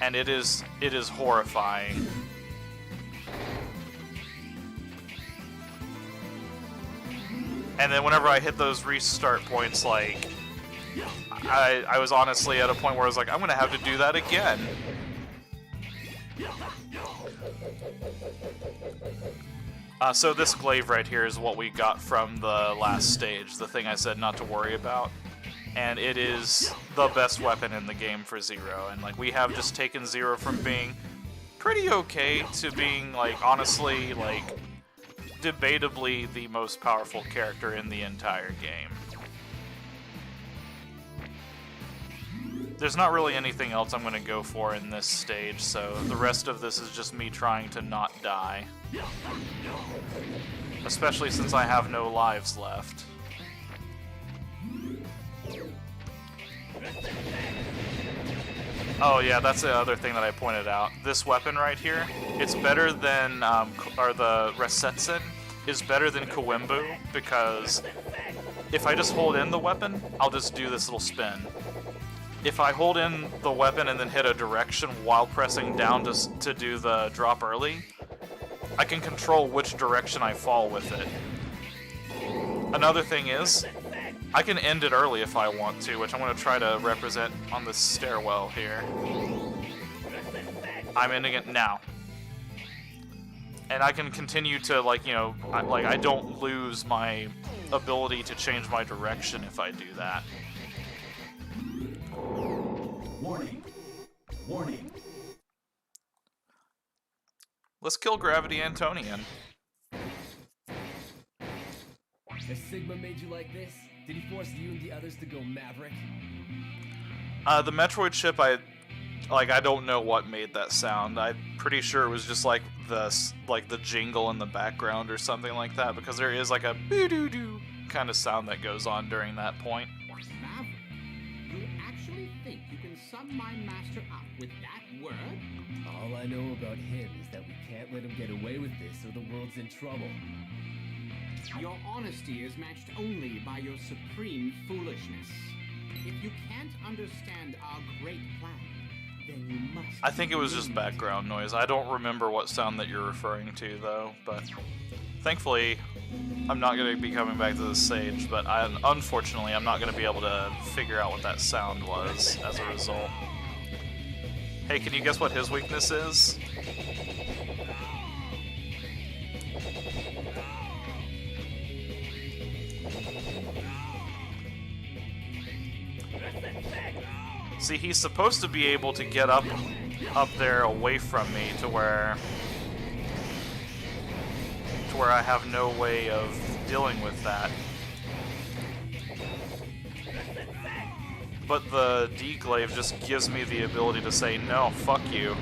And it is horrifying. And then whenever I hit those restart points, like, I was honestly at a point where I was like, I'm gonna have to do that again. So this glaive right here is what we got from the last stage, the thing I said not to worry about. And it is the best weapon in the game for Zero. And like, we have just taken Zero from being pretty okay to being, like, honestly, like, debatably the most powerful character in the entire game. There's not really anything else I'm going to go for in this stage, so the rest of this is just me trying to not die. Especially since I have no lives left. Oh yeah, that's the other thing that I pointed out. This weapon right here, it's better than, or the Resetsen is better than Kawembu, because if I just hold in the weapon, I'll just do this little spin. If I hold in the weapon and then hit a direction while pressing down to do the drop early, I can control which direction I fall with it. Another thing is, I can end it early if I want to, which I'm going to try to represent on the stairwell here. I'm ending it now. And I can continue to, like, you know, I don't lose my ability to change my direction if I do that. Warning. Warning. Let's kill Gravity Antonian. Has Sigma made you like this? Did he force you and the others to go Maverick? The Metroid chip, I don't know what made that sound. I'm pretty sure it was just like the jingle in the background or something like that, because there is like a boo-doo-doo kind of sound that goes on during that point. Maverick, you actually think you can sum my master up with that word? All I know about him is that we can't let him get away with this or the world's in trouble. Your honesty is matched only by your supreme foolishness. If you can't understand our great plan, then you must... I think it was just background noise. I don't remember what sound that you're referring to, though, but thankfully, I'm not going to be coming back to the stage, but unfortunately, I'm not going to be able to figure out what that sound was as a result. Hey, can you guess what his weakness is? See, he's supposed to be able to get up there away from me to where I have no way of dealing with that. But the D-Glaive just gives me the ability to say, no, fuck you.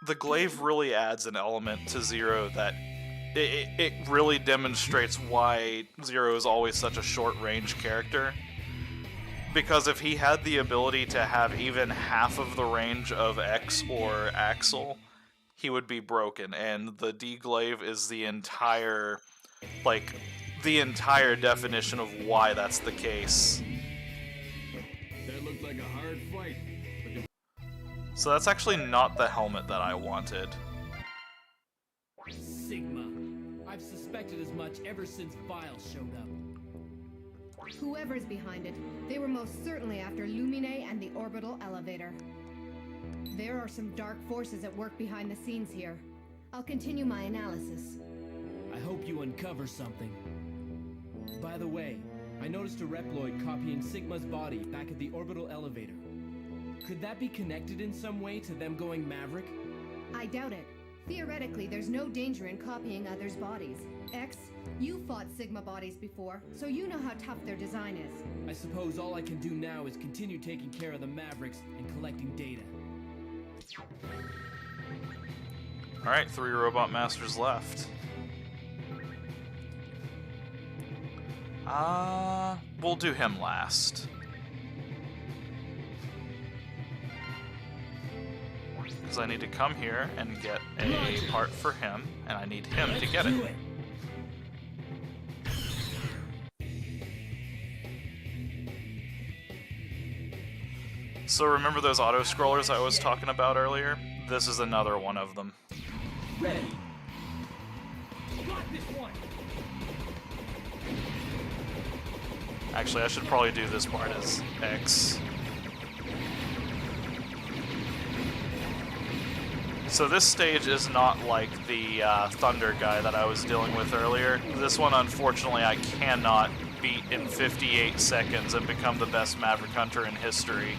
The glaive really adds an element to Zero that it really demonstrates why Zero is always such a short-range character. Because if he had the ability to have even half of the range of X or Axel, he would be broken, and the D-Glaive is the entire definition of why that's the case. That looked like a hard fight. So that's actually not the helmet that I wanted. Sigma. I've suspected as much ever since Vile showed up. Whoever's behind it, they were most certainly after Lumine and the orbital elevator. There are some dark forces at work behind the scenes here. I'll continue my analysis. I hope you uncover something. By the way, I noticed a Reploid copying Sigma's body back at the orbital elevator. Could that be connected in some way to them going Maverick? I doubt it. Theoretically, there's no danger in copying others' bodies. X, you fought Sigma bodies before, so you know how tough their design is. I suppose all I can do now is continue taking care of the Mavericks and collecting data. Alright, 3 Robot Masters left. We'll do him last. Because I need to come here and get a part for him, and I need him to get it. So remember those auto-scrollers I was talking about earlier? This is another one of them. Ready. Got this one. Actually, I should probably do this part as X. So this stage is not like the Thunder guy that I was dealing with earlier. This one, unfortunately, I cannot beat in 58 seconds and become the best Maverick Hunter in history.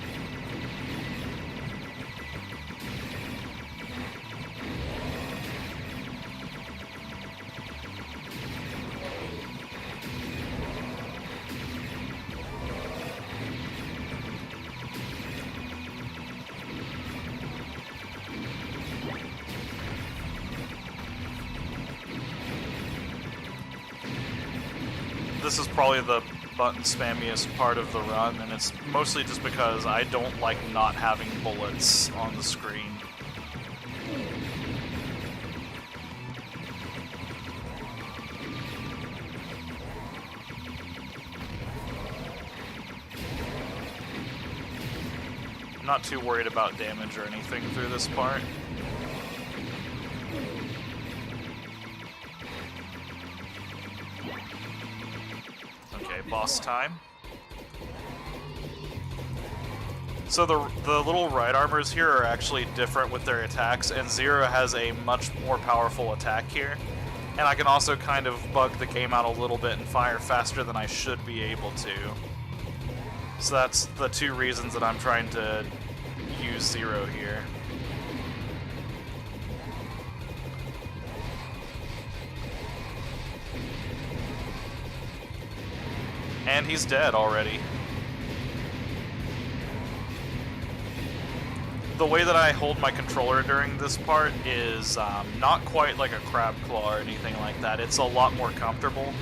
this is probably the button spammiest part of the run, and it's mostly just because I don't like not having bullets on the screen. I'm not too worried about damage or anything through this part. Okay, boss time. So the little right armors here are actually different with their attacks, and Zero has a much more powerful attack here. And I can also kind of bug the game out a little bit and fire faster than I should be able to. So that's the two reasons that I'm trying to use Zero here. And he's dead already. The way that I hold my controller during this part is not quite like a crab claw or anything like that. It's a lot more comfortable.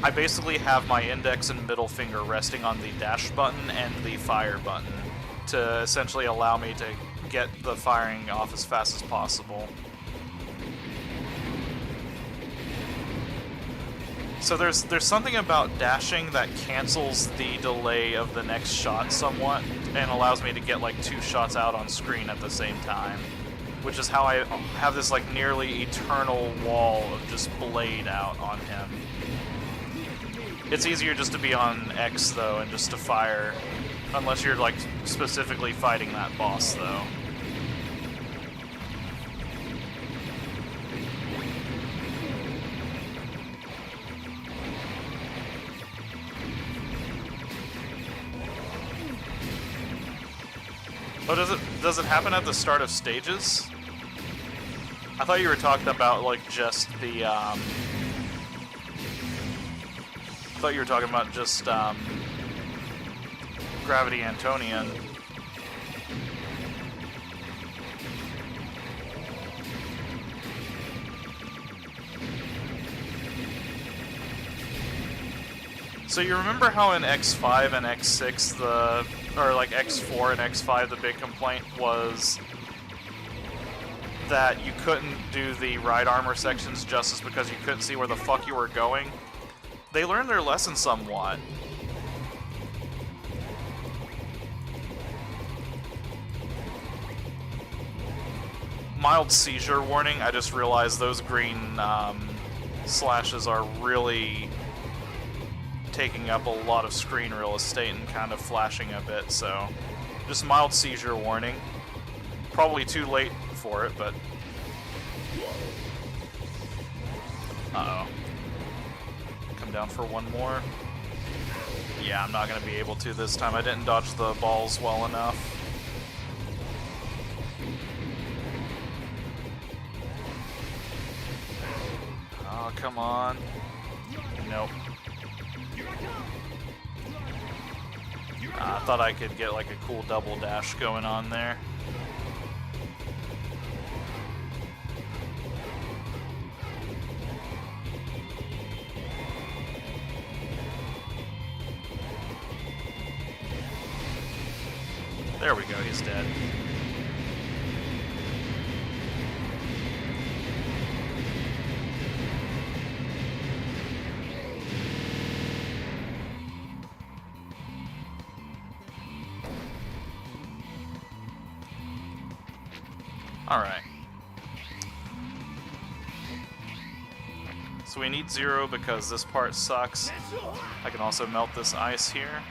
I basically have my index and middle finger resting on the dash button and the fire button to essentially allow me to get the firing off as fast as possible. So there's something about dashing that cancels the delay of the next shot somewhat and allows me to get like 2 shots out on screen at the same time, which is how I have this like nearly eternal wall of just blade out on him. It's easier just to be on X though and just to fire, unless you're like specifically fighting that boss though. Oh, does it happen at the start of stages? I thought you were talking about like just the I thought you were talking about just Gravity Antonian. So you remember how in X5 and X6 or like X4 and X5 the big complaint was that you couldn't do the right armor sections justice because you couldn't see where the fuck you were going? They learned their lesson somewhat. Mild seizure warning, I just realized those green slashes are really taking up a lot of screen real estate and kind of flashing a bit, so just mild seizure warning. Probably too late for it, but... Uh-oh. Come down for one more. Yeah, I'm not going to be able to this time. I didn't dodge the balls well enough. Oh, come on. Nope. I thought I could get like a cool double dash going on there. There we go, he's dead. Alright. So we need Zero because this part sucks. I can also melt this ice here.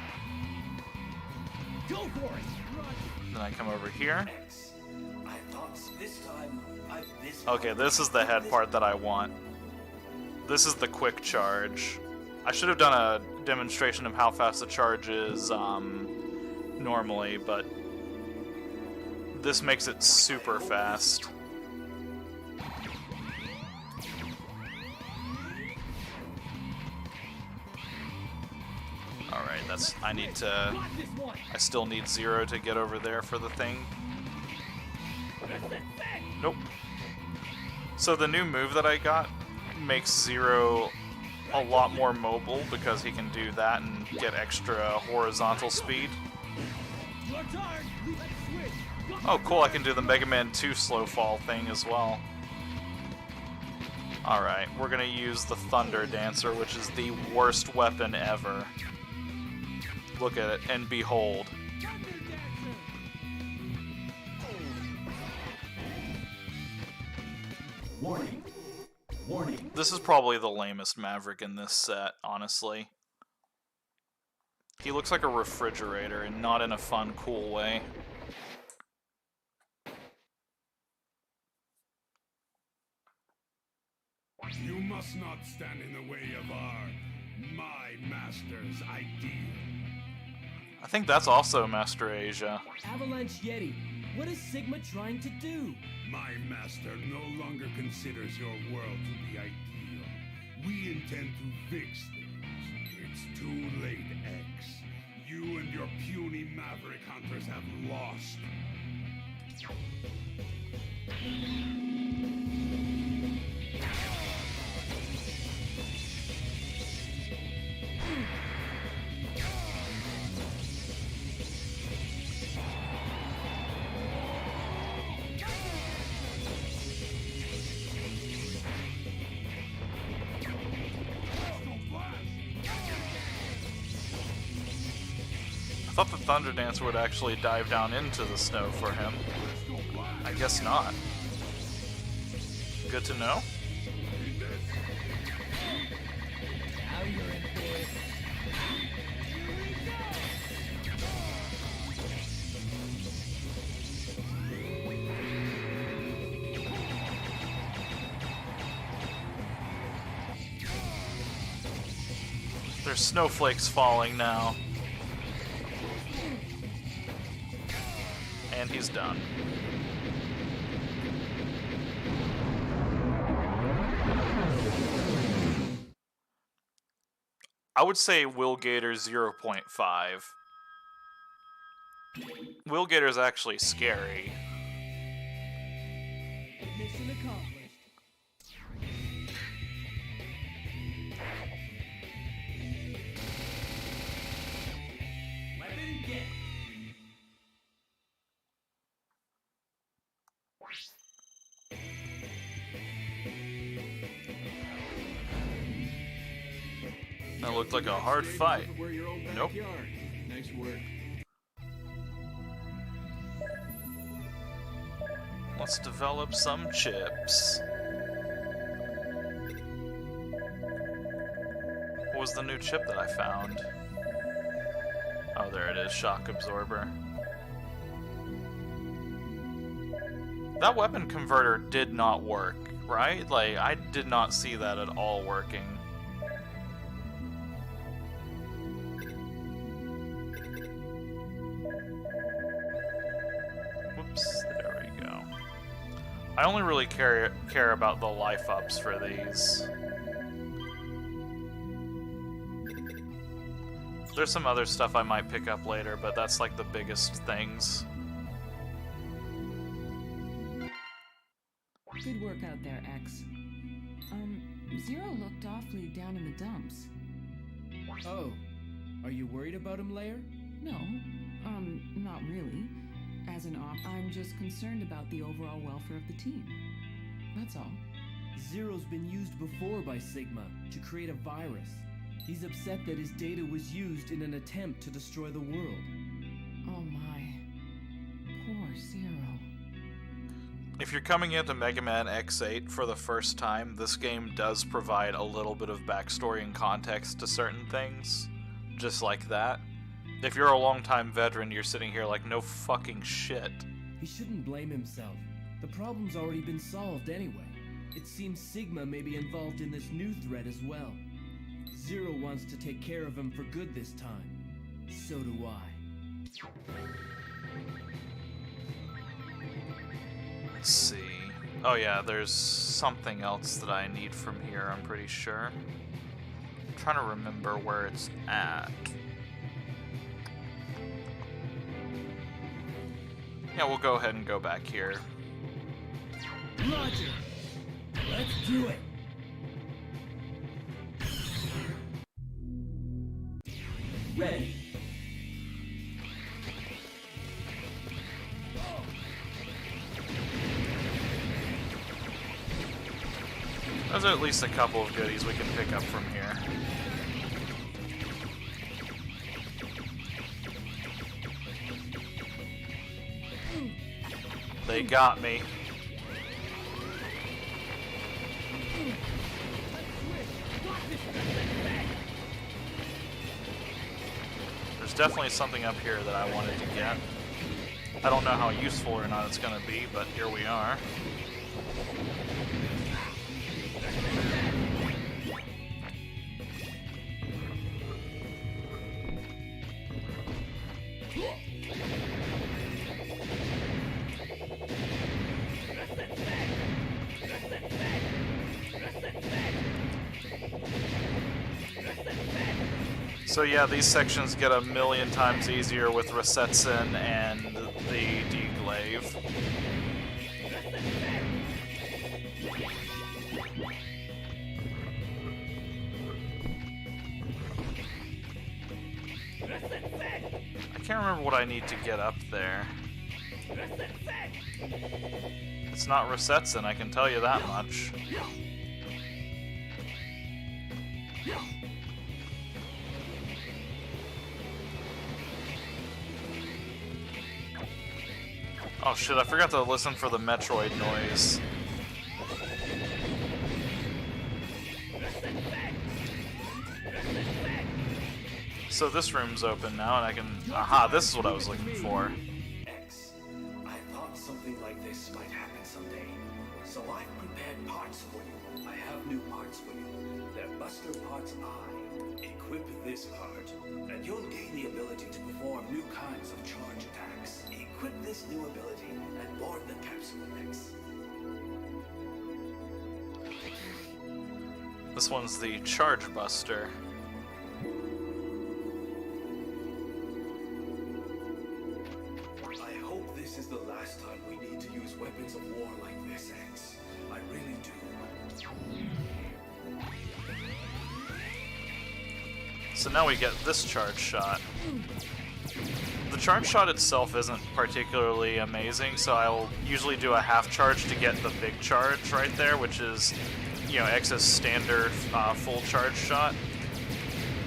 Go for it. Then I come over here. I thought this time Okay, this is the head part that I want. This is the quick charge. I should have done a demonstration of how fast the charge is normally, but this makes it super fast. Alright, I still need Zero to get over there for the thing. Nope. So the new move that I got makes Zero a lot more mobile because he can do that and get extra horizontal speed. Oh cool, I can do the Mega Man 2 slow fall thing as well. Alright, we're gonna use the Thunder Dancer, which is the worst weapon ever. Look at it, and behold. Warning. Warning. This is probably the lamest Maverick in this set, honestly. He looks like a refrigerator, and not in a fun, cool way. You must not stand in the way of my master's ideal. I think that's also Master Asia. Avalanche Yeti, what is Sigma trying to do? My master no longer considers your world to be ideal. We intend to fix things. It's too late, X. You and your puny Maverick hunters have lost. I thought the Thunder Dancer would actually dive down into the snow for him. I guess not. Good to know. There's snowflakes falling now. And he's done. I would say Will Gator 0.5. Will Gator's actually scary. Mission accomplished. Weapon get. That looked like a hard fight. Nope. Nice work. Let's develop some chips. What was the new chip that I found? Oh, there it is, shock absorber. That weapon converter did not work, right? Like, I did not see that at all working. Whoops, there we go. I only really care about the life ups for these. There's some other stuff I might pick up later, but that's like the biggest things. Good work out there, X. Zero looked awfully down in the dumps. Oh, are you worried about him, Lair? No, not really. As an op, I'm just concerned about the overall welfare of the team. That's all. Zero's been used before by Sigma to create a virus. He's upset that his data was used in an attempt to destroy the world. Oh my. Poor Zero. If you're coming into Megaman X8 for the first time, this game does provide a little bit of backstory and context to certain things. Just like that. If you're a longtime veteran, you're sitting here like, no fucking shit. He shouldn't blame himself. The problem's already been solved anyway. It seems Sigma may be involved in this new threat as well. Zero wants to take care of him for good this time. So do I. Let's see. Oh yeah, there's something else that I need from here, I'm pretty sure. I'm trying to remember where it's at. Yeah, we'll go ahead and go back here. Roger! Let's do it! ready. There's at least a couple of goodies we can pick up from here. They got me. There's definitely something up here that I wanted to get. I don't know how useful or not it's going to be, but here we are. So yeah, these sections get a million times easier with Resetsin and the deglaive. I can't remember what I need to get up there. It's not Resetsin, I can tell you that much. Oh shit, I forgot to listen for the Metroid noise. So this room's open now, and I can... Aha, this is what I was looking for. X, I thought something like this might happen someday. So I've prepared parts for you. I have new parts for you. They're Buster Parts I. Equip this part, and you'll gain the ability to perform new kinds of charge attacks. Equip this new ability and board the capsule, X. This one's the Charge Buster. I hope this is the last time we need to use weapons of war like this, X. I really do. So now we get this charge shot. The charge shot itself isn't particularly amazing, so I'll usually do a half charge to get the big charge right there, which is, you know, X's standard full charge shot,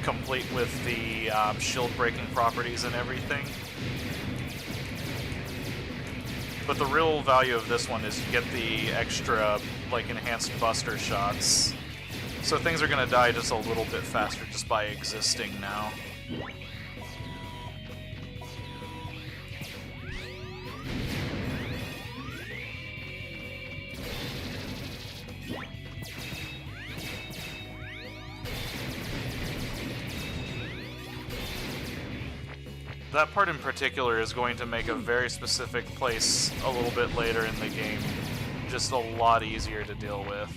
complete with the shield breaking properties and everything. But the real value of this one is you get the extra, like, enhanced buster shots. So things are going to die just a little bit faster just by existing now. That part in particular is going to make a very specific place a little bit later in the game just a lot easier to deal with.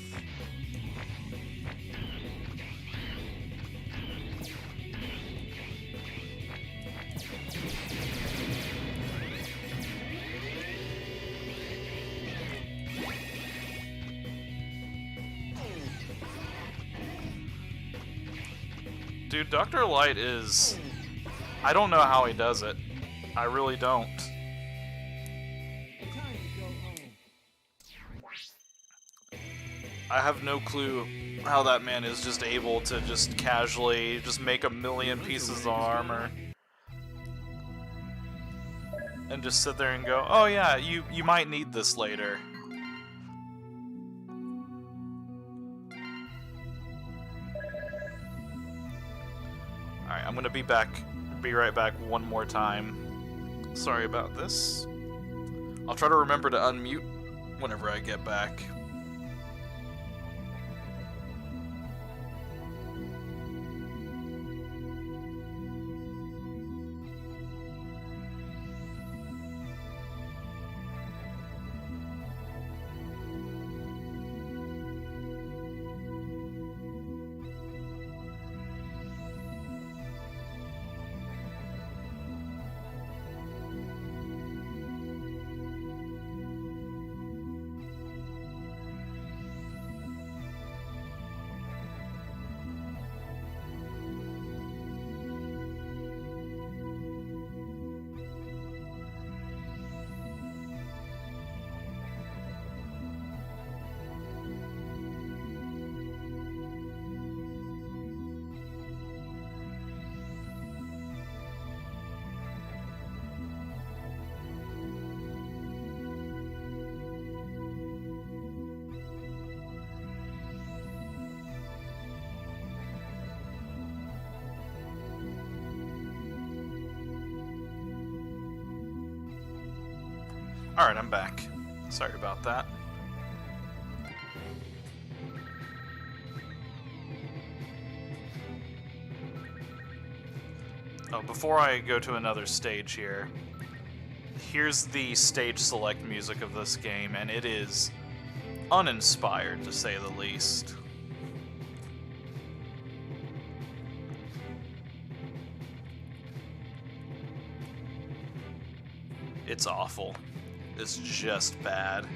Dude, Dr. Light is... I don't know how he does it. I really don't. I have no clue how that man is just able to just casually just make a million pieces of armor. And just sit there and go, oh yeah, you might need this later. Alright, I'm gonna be right back one more time. Sorry about this. I'll try to remember to unmute whenever I get back. Alright, I'm back. Sorry about that. Oh, before I go to another stage here, here's the stage select music of this game, and it is uninspired, to say the least. It's awful. It's just bad.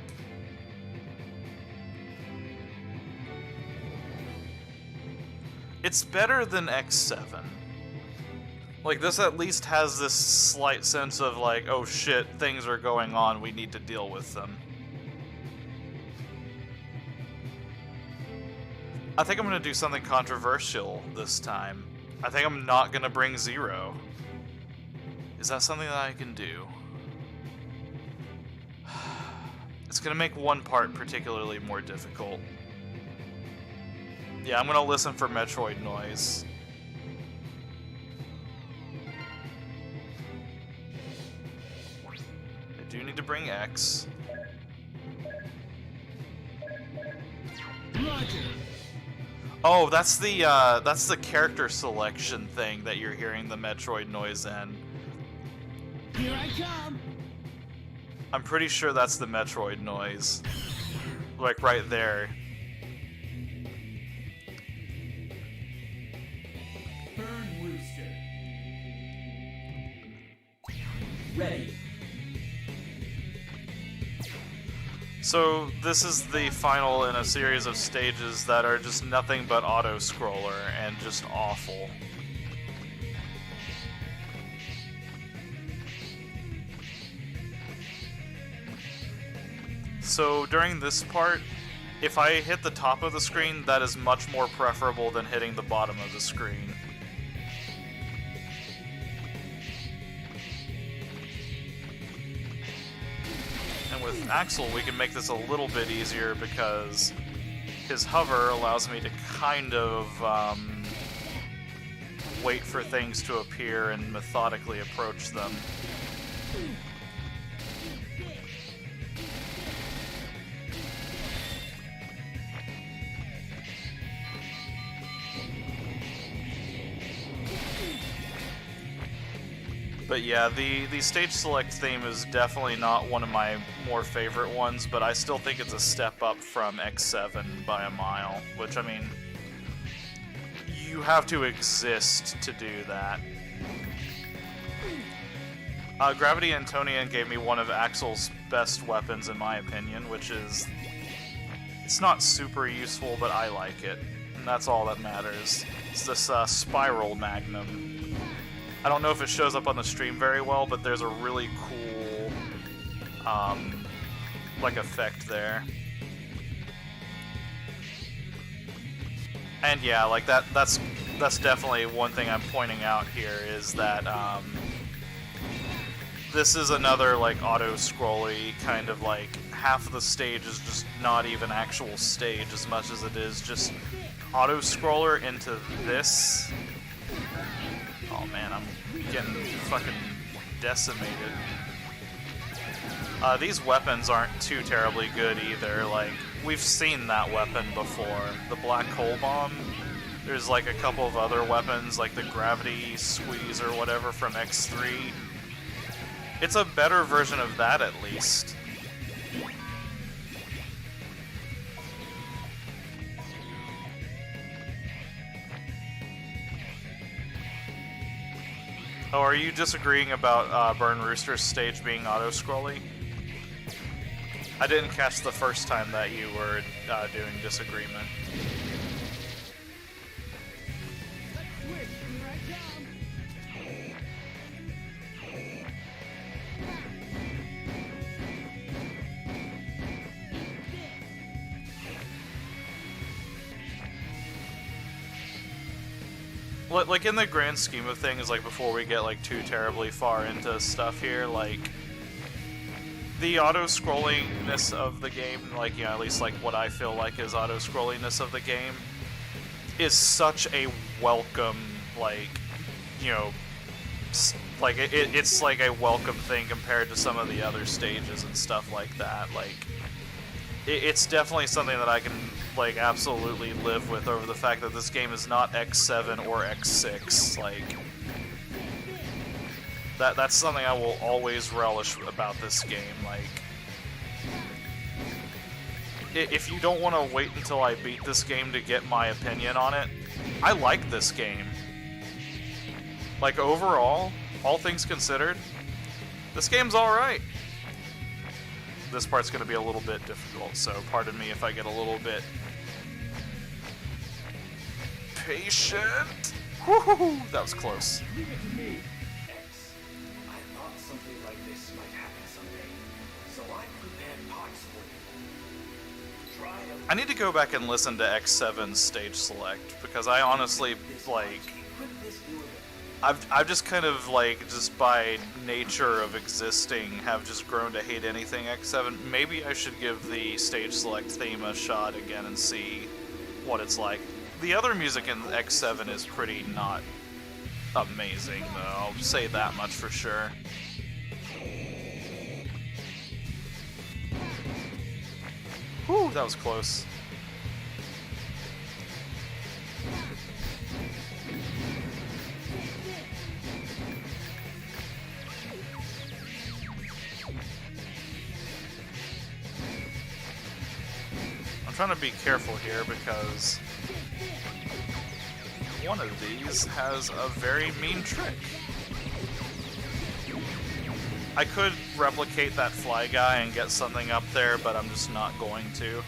It's better than X7. Like, this at least has this slight sense of, like, oh shit, things are going on, we need to deal with them. I think I'm gonna do something controversial this time. I think I'm not gonna bring Zero. Is that something that I can do? It's gonna make one part particularly more difficult. Yeah, I'm gonna listen for Metroid noise. I do need to bring X. Roger. Oh, that's the character selection thing that you're hearing the Metroid noise in. Here I come. I'm pretty sure that's the Metroid noise. Like, right there. Burn Rooster. Ready. So, this is the final in a series of stages that are just nothing but auto-scroller and just awful. So during this part, if I hit the top of the screen, that is much more preferable than hitting the bottom of the screen. And with Axel, we can make this a little bit easier because his hover allows me to kind of wait for things to appear and methodically approach them. But yeah, the stage select theme is definitely not one of my more favorite ones, but I still think it's a step up from X7 by a mile, which, I mean, you have to exist to do that. Gravity Antonian gave me one of Axel's best weapons, in my opinion, which is... It's not super useful, but I like it, and that's all that matters. It's this Spiral Magnum. I don't know if it shows up on the stream very well, but there's a really cool, like, effect there. And yeah, like, that's definitely one thing I'm pointing out here, is that, this is another, like, auto-scrolly kind of, like, half of the stage is just not even actual stage as much as it is just auto-scroller into this. Oh man, I'm getting fucking decimated. These weapons aren't too terribly good either. Like, we've seen that weapon before. The Black Hole Bomb. There's like a couple of other weapons, like the Gravity Squeeze or whatever from X3. It's a better version of that, at least. Oh, are you disagreeing about Burn Rooster's stage being auto-scrolly? I didn't catch the first time that you were doing disagreement. Like, in the grand scheme of things, like, before we get, like, too terribly far into stuff here, like, the auto-scrollingness of the game, like, you know, at least, like, what I feel like is auto-scrollingness of the game, is such a welcome, like, you know, like it's like a welcome thing compared to some of the other stages and stuff like that. Like it's definitely something that I can like absolutely live with over the fact that this game is not X7 or X6. Like that's something I will always relish about this game. Like if you don't want to wait until I beat this game to get my opinion on it, I like this game. Like overall, all things considered, this game's alright. This part's going to be a little bit difficult, so pardon me if I get a little bit patient. Woo-hoo-hoo, that was close. Leave it to me, X. I thought something like this might happen someday, so I prepared parts for you. Try a I need to go back and listen to X7's stage select, because I honestly, like, I've just kind of, like, just by nature of existing, have just grown to hate anything X7. Maybe I should give the stage select theme a shot again and see what it's like. The other music in X7 is pretty not amazing, though. I'll say that much for sure. Whew, that was close. I'm trying to be careful here because one of these has a very mean trick. I could replicate that fly guy and get something up there, but I'm just not going to.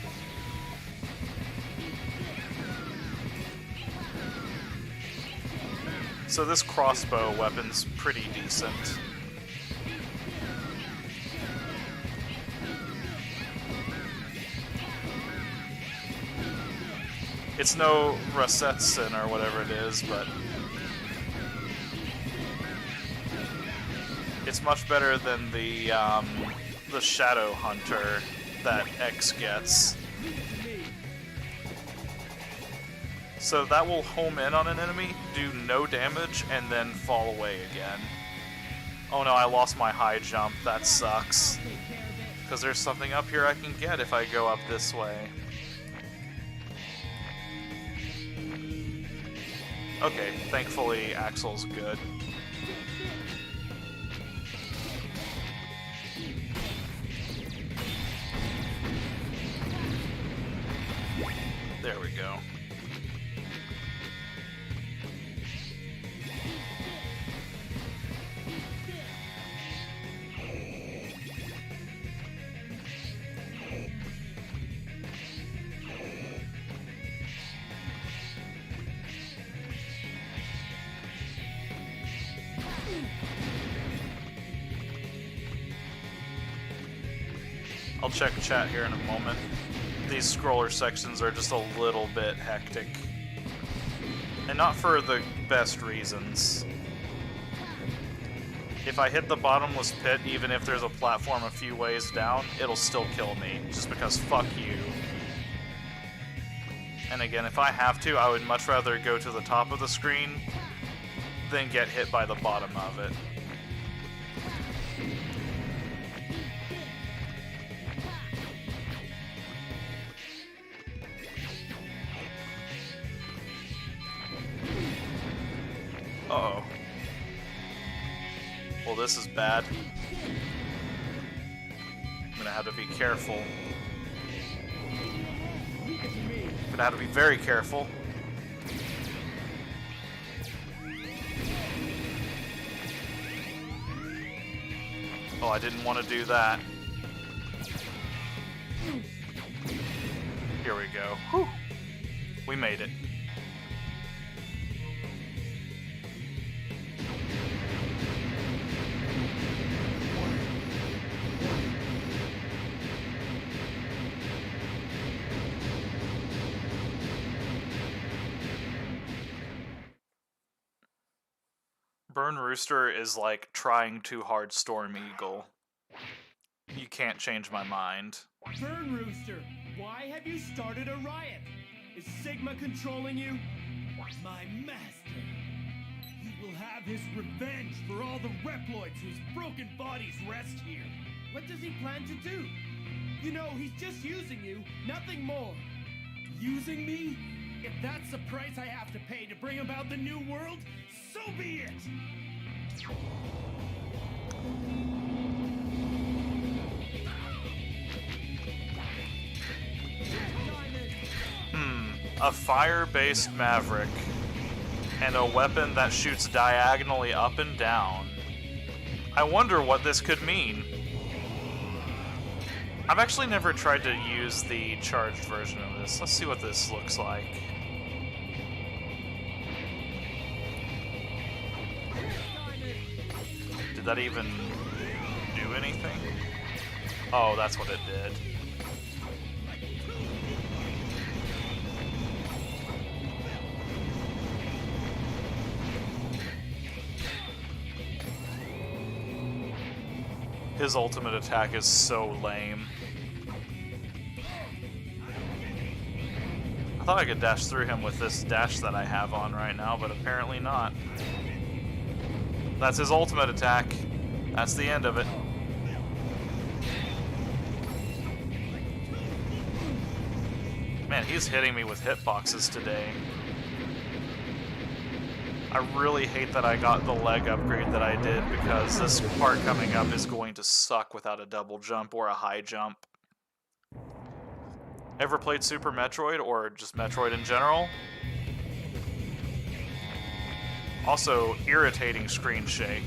So this crossbow weapon's pretty decent. It's no Rasetsin or whatever it is, but it's much better than the Shadow Hunter that X gets. So that will home in on an enemy, do no damage, and then fall away again. Oh no, I lost my high jump. That sucks. Because there's something up here I can get if I go up this way. Okay, thankfully Axel's good. There we go. I'll check chat here in a moment. These scroller sections are just a little bit hectic. And not for the best reasons. If I hit the bottomless pit, even if there's a platform a few ways down, it'll still kill me, just because fuck you. And again, if I have to, I would much rather go to the top of the screen than get hit by the bottom of it. Uh-oh. Well, this is bad. I'm gonna have to be careful. I'm gonna have to be very careful. Oh, I didn't want to do that. Here we go. Whew. We made it. Burn Rooster is like trying too hard Storm Eagle. You can't change my mind. Burn Rooster, why have you started a riot? Is Sigma controlling you? My master. He will have his revenge for all the Reploids whose broken bodies rest here. What does he plan to do? You know, he's just using you, nothing more. Using me? If that's the price I have to pay to bring about the new world, so be it! A fire-based Maverick and a weapon that shoots diagonally up and down. I wonder what this could mean. I've actually never tried to use the charged version of this. Let's see what this looks like. Did that even do anything? Oh, that's what it did. His ultimate attack is so lame. I thought I could dash through him with this dash that I have on right now, but apparently not. That's his ultimate attack. That's the end of it. Man, he's hitting me with hitboxes today. I really hate that I got the leg upgrade that I did, because this part coming up is going to suck without a double jump or a high jump. Ever played Super Metroid, or just Metroid in general? Also, irritating screen shake.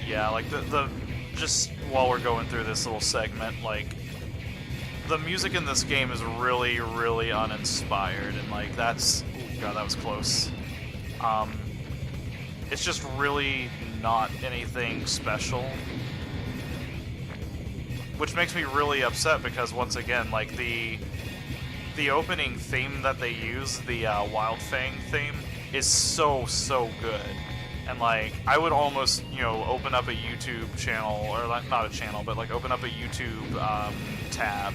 Yeah, like the just while we're going through this little segment, like the music in this game is really, really uninspired, and like that's, oh god, that was close. It's just really not anything special, which makes me really upset because once again, like the opening theme that they use, the Wild Fang theme, is so good. And like, I would almost, you know, open up a YouTube channel, or like, not a channel, but like open up a YouTube tab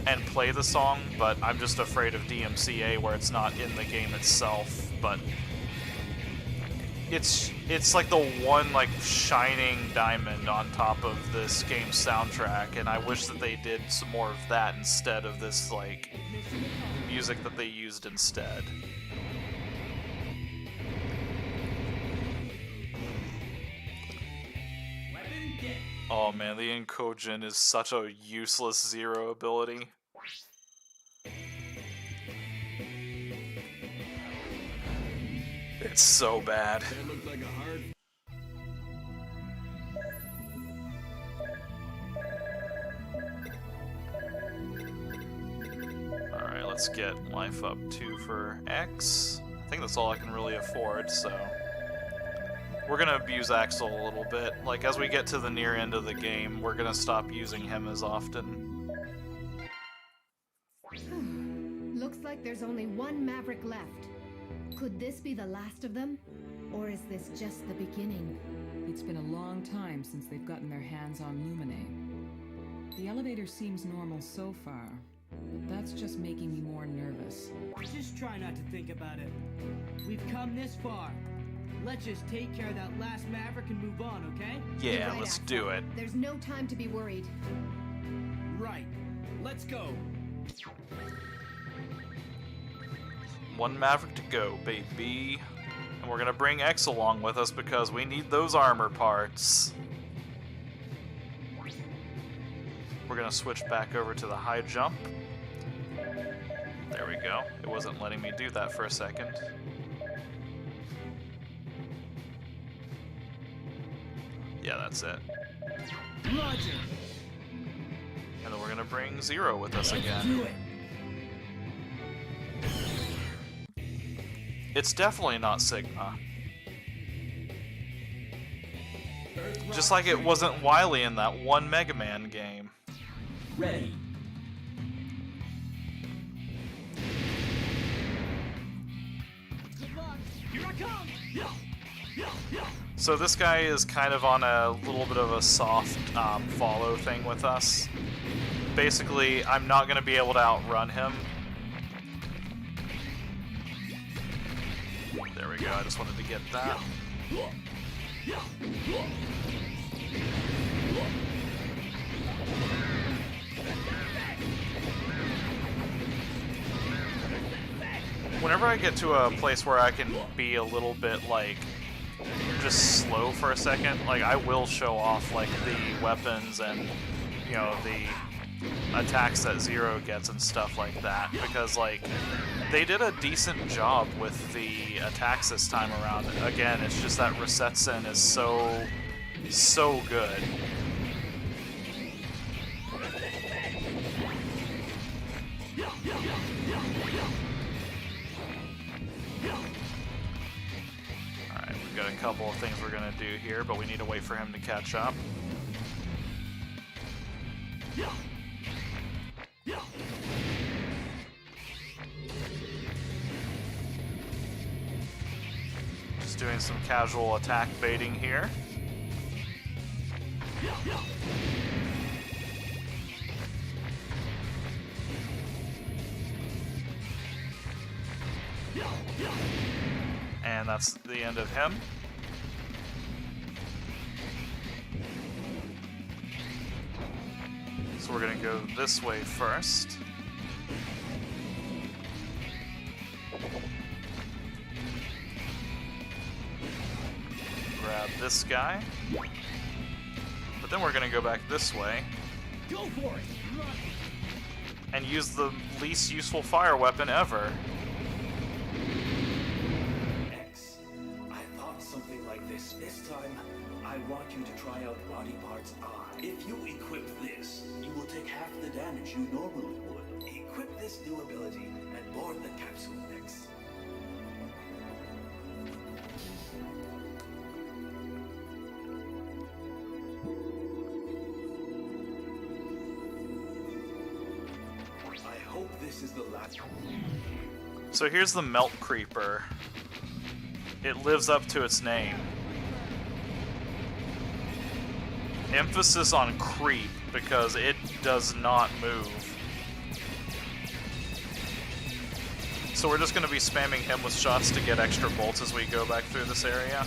and play the song, but I'm just afraid of DMCA where it's not in the game itself. But it's like the one like shining diamond on top of this game's soundtrack, and I wish that they did some more of that instead of this like music that they used instead. Oh man, the Enkojin is such a useless Zero ability. It's so bad. Alright, let's get life up 2 for X. I think that's all I can really afford, so we're gonna abuse Axel a little bit. Like, as we get to the near end of the game, we're gonna stop using him as often. Looks like there's only one Maverick left. Could this be the last of them? Or is this just the beginning? It's been a long time since they've gotten their hands on Lumine. The elevator seems normal so far, but that's just making me more nervous. Just try not to think about it. We've come this far. Let's just take care of that last Maverick and move on, okay? Yeah, Right, let's Axel. do it. There's no time to be worried. Right. Let's go. One Maverick to go, baby. And we're gonna bring X along with us because we need those armor parts. We're gonna switch back over to the high jump. There we go. It wasn't letting me do that for a second. Yeah, that's it. Roger. And then we're gonna bring Zero with us Let's again. do it. It's definitely not Sigma. Just like it wasn't Wily in that one Mega Man game. Ready. So this guy is kind of on a little bit of a soft follow thing with us. Basically, I'm not going to be able to outrun him. There we go, I just wanted to get that. Whenever I get to a place where I can be a little bit, like, just slow for a second, like, I will show off, like, the weapons and, you know, the attacks that Zero gets and stuff like that, because, like, they did a decent job with the attacks this time around. Again, it's just that Resetsen is so good. Alright, we've got a couple of things we're gonna do here, but we need to wait for him to catch up. Just doing some casual attack baiting here. And that's the end of him. So we're gonna go this way first. Grab this guy. But then we're gonna go back this way. Go for it! Run. And use the least useful fire weapon ever. X, I thought something like this. This time, I want you to try out Body Parts I. If you equip this, you will take half the damage you normally would. Equip this new ability and board the capsule next. I hope this is the last. So here's the Melt Creeper. It lives up to its name. Emphasis on creep, because it does not move. So we're just going to be spamming him with shots to get extra bolts as we go back through this area.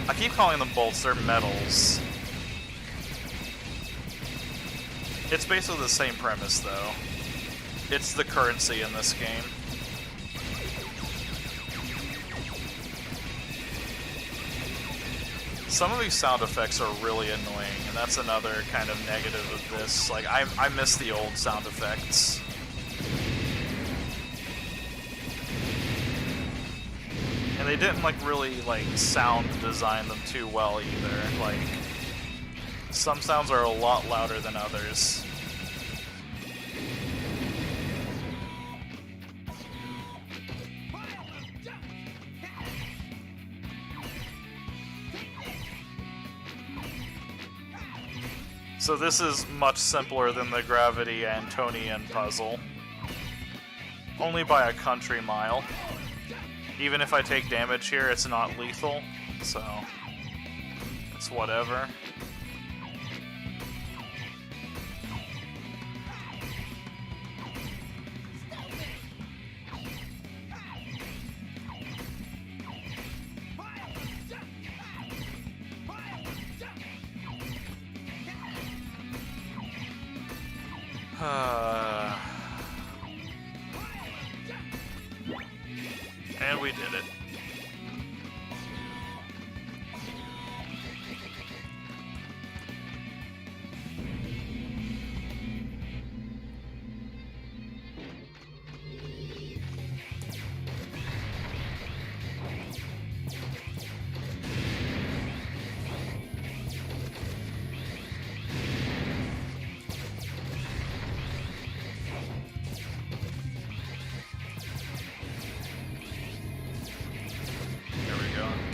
I keep calling them bolts, they're metals. It's basically the same premise, though. It's the currency in this game. Some of these sound effects are really annoying, and that's another kind of negative of this. Like, I miss the old sound effects. And they didn't, like, really, like, sound design them too well, either. Like, some sounds are a lot louder than others. So this is much simpler than the Gravity Antonian puzzle. Only by a country mile. Even if I take damage here, it's not lethal, so it's whatever. And we did it.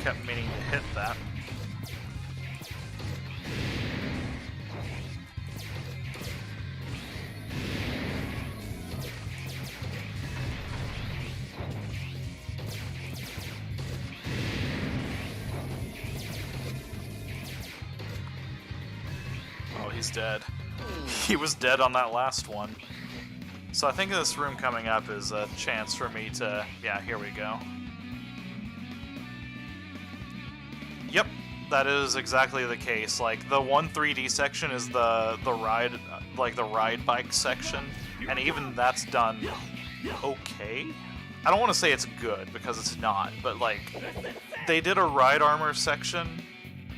Kept meaning to hit that. he's dead. He was dead on that last one. So I think this room coming up is a chance for me to... Yeah, here we go. Yep, that is exactly the case. Like, the one 3D section is the ride, like the ride bike section, and even that's done okay. I don't want to say it's good, because it's not, but like, they did a ride armor section,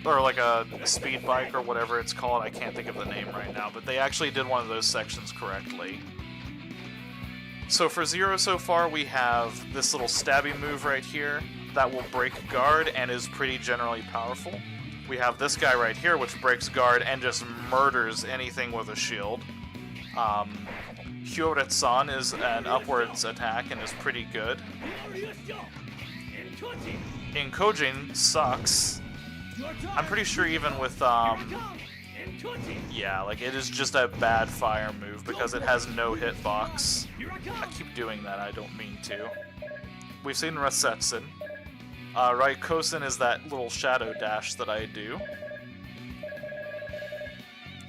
or like a speed bike or whatever it's called, I can't think of the name right now, but they actually did one of those sections correctly. So for Zero so far, we have this little stabby move right here that will break guard and is pretty generally powerful. We have this guy right here, which breaks guard and just murders anything with a shield. Hyoretsan is an upwards attack and is pretty good. Inkojin sucks. I'm pretty sure even with, yeah, like it is just a bad fire move because it has no hitbox. I keep doing that, I don't mean to. We've seen Rasetsun. Raikosen is that little shadow dash that I do.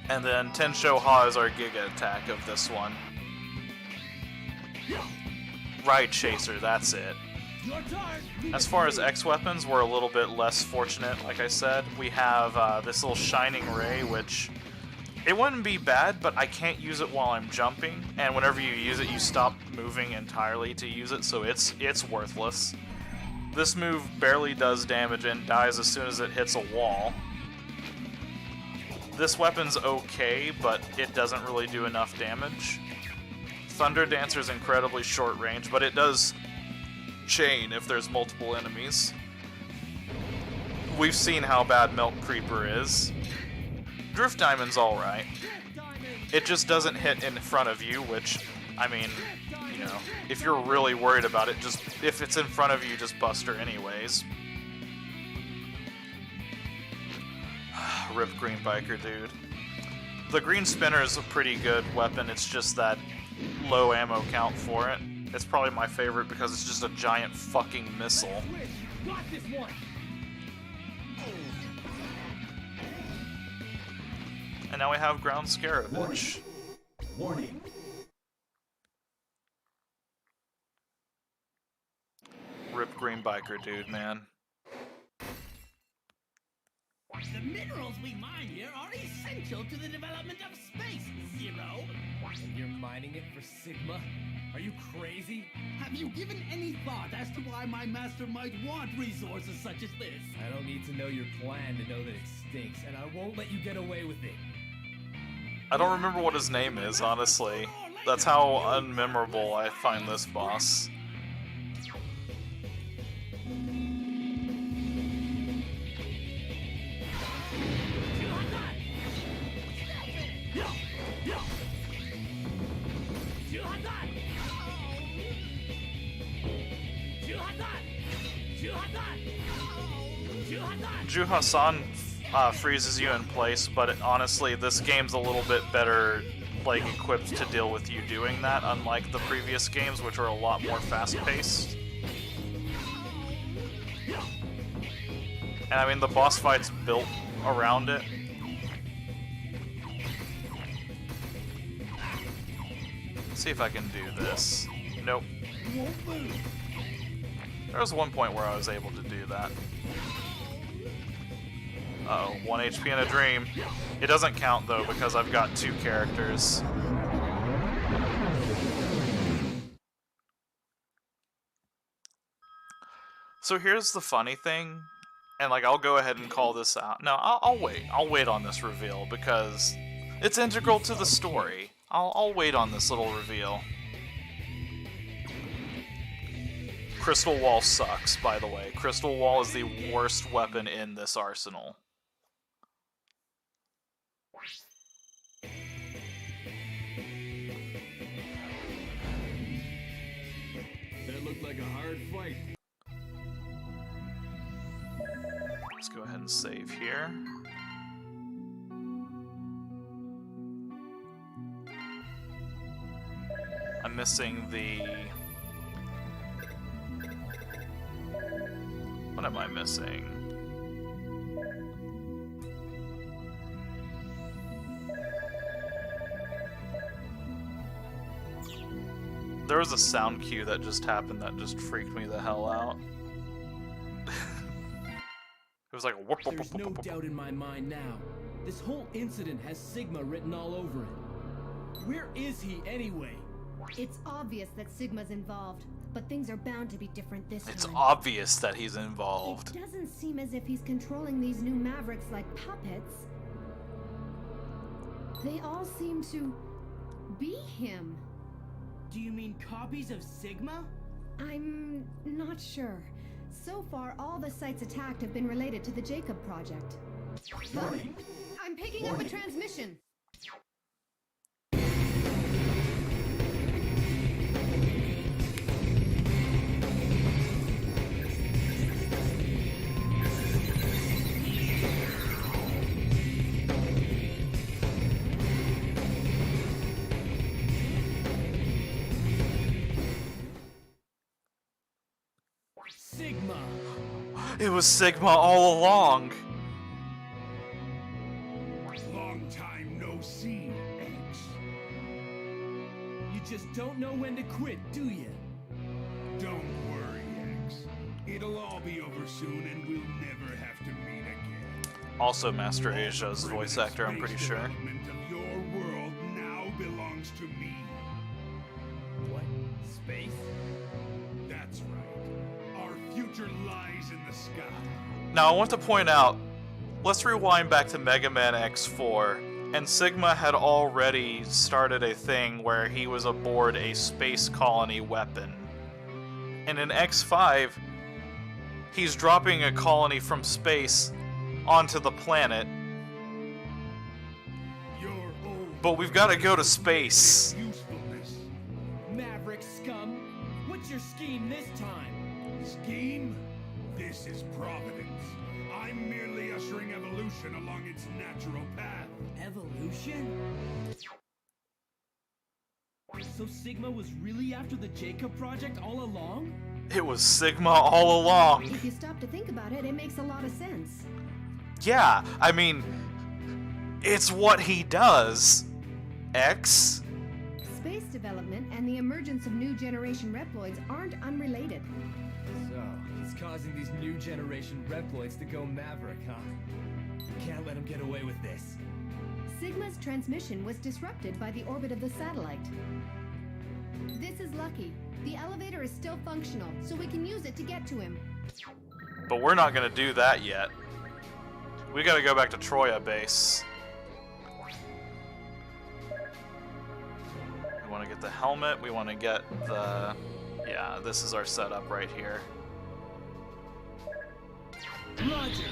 And then Tensho Ha is our Giga attack of this one. Ride Chaser, that's it. As far as X weapons, we're a little bit less fortunate, like I said. We have this little Shining Ray, which... It wouldn't be bad, but I can't use it while I'm jumping, and whenever you use it, you stop moving entirely to use it, so it's worthless. This move barely does damage and dies as soon as it hits a wall. This weapon's okay, but it doesn't really do enough damage. Thunder Dancer's incredibly short range, but it does chain if there's multiple enemies. We've seen how bad Milk Creeper is. Drift Diamond's alright. It just doesn't hit in front of you, which, I mean, you know, if you're really worried about it, just, if it's in front of you, just bust her anyways. Rip Green Biker, dude. The Green Spinner is a pretty good weapon, it's just that low ammo count for it. It's probably my favorite because it's just a giant fucking missile. And now we have Ground Scaravage. Warning. Rip Green Biker, dude, man. The minerals we mine here are essential to the development of space, Zero. And you're mining it for Sigma? Are you crazy? Have you given any thought as to why my master might want resources such as this? I don't need to know your plan to know that it stinks, and I won't let you get away with it. I don't remember what his name is, honestly. That's how unmemorable I find this boss. Juha-san freezes you in place, but honestly, this game's a little bit better, like, equipped to deal with you doing that, unlike the previous games, which are a lot more fast-paced. And I mean, the boss fight's built around it. Let's see if I can do this. Nope. There was one point where I was able to do that. Uh-oh, 1 HP in a dream. It doesn't count, though, because I've got 2 characters. So here's the funny thing, and like, I'll go ahead and call this out. No, I'll wait. I'll wait on this reveal, because it's integral to the story. I'll wait on this little reveal. Crystal Wall sucks, by the way. Crystal Wall is the worst weapon in this arsenal. That looked like a hard fight. Let's go ahead and save here. I'm missing the... What am I missing? There was a sound cue that just happened that just freaked me the hell out. It was like whoop, whoop, There's whoop, no whoop, whoop. doubt in my mind now. This whole incident has Sigma written all over it. Where is he anyway? It's obvious that Sigma's involved, but things are bound to be different this It's time. obvious that he's involved. It doesn't seem as if he's controlling these new Mavericks like puppets. They all seem to be him. Do you mean copies of Sigma? I'm not sure. So far, all the sites attacked have been related to the Jacob Project. I'm picking up a transmission. Sigma! It was Sigma all along. Long time no see, X. You just don't know when to quit, do you? Don't worry, X. It'll all be over soon and we'll never have to meet again. Also Master Asia's voice actor, I'm pretty sure. Development of your world now belongs to me. What? Space? That's right. Our future lies in the sky. Now I want to point out, let's rewind back to Megaman X4, and Sigma had already started a thing where he was aboard a space colony weapon. And in X5, he's dropping a colony from space onto the planet. Your old But we've got to go to space. usefulness. Maverick scum! What's your scheme this time? Scheme? This is Providence. I'm merely ushering evolution along its natural path. Evolution? So Sigma was really after the Jacob Project all along? It was Sigma all along. If you stop to think about it, it makes a lot of sense. Yeah, I mean, it's what he does. X? Space development and the emergence of new generation Reploids aren't unrelated. So, he's causing these new generation Reploids to go Maverick, huh? Can't let him get away with this. Sigma's transmission was disrupted by the orbit of the satellite. This is lucky. The elevator is still functional, so we can use it to get to him. But we're not gonna do that yet. We gotta go back to Troya base. We wanna get the helmet, we wanna get the... Yeah, this is our setup right here. Roger!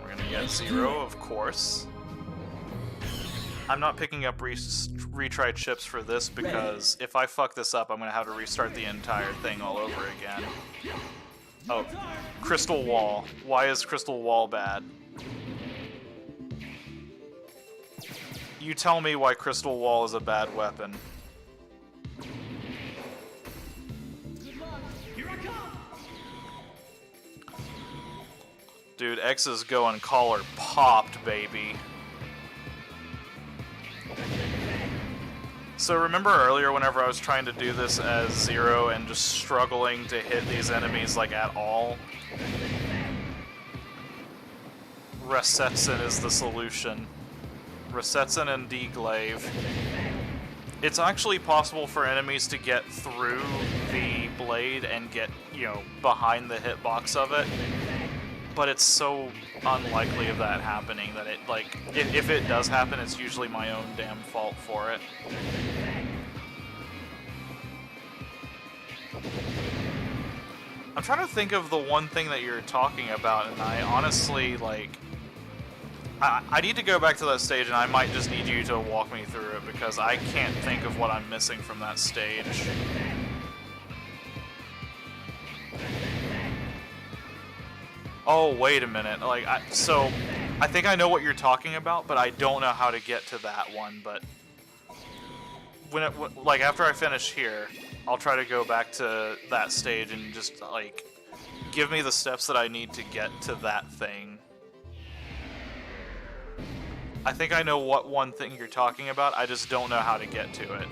We're gonna get Zero, of course. I'm not picking up retry chips for this because if I fuck this up, I'm gonna have to restart the entire thing all over again. Oh, Crystal Wall. Why is Crystal Wall bad? You tell me why Crystal Wall is a bad weapon. Dude, X is going collar popped, baby. So remember earlier whenever I was trying to do this as Zero and just struggling to hit these enemies like at all? Resetsin is the solution. Resetsin and Deglaive. It's actually possible for enemies to get through the blade and get, you know, behind the hitbox of it. But it's so unlikely of that happening that it, like, if it does happen, it's usually my own damn fault for it. I'm trying to think of the one thing that you're talking about, and I honestly, like... I need to go back to that stage, and I might just need you to walk me through it, because I can't think of what I'm missing from that stage. Oh, wait a minute. Like, so, I think I know what you're talking about, but I don't know how to get to that one, but... like, after I finish here, I'll try to go back to that stage and just, like, give me the steps that I need to get to that thing. I think I know what one thing you're talking about, I just don't know how to get to it.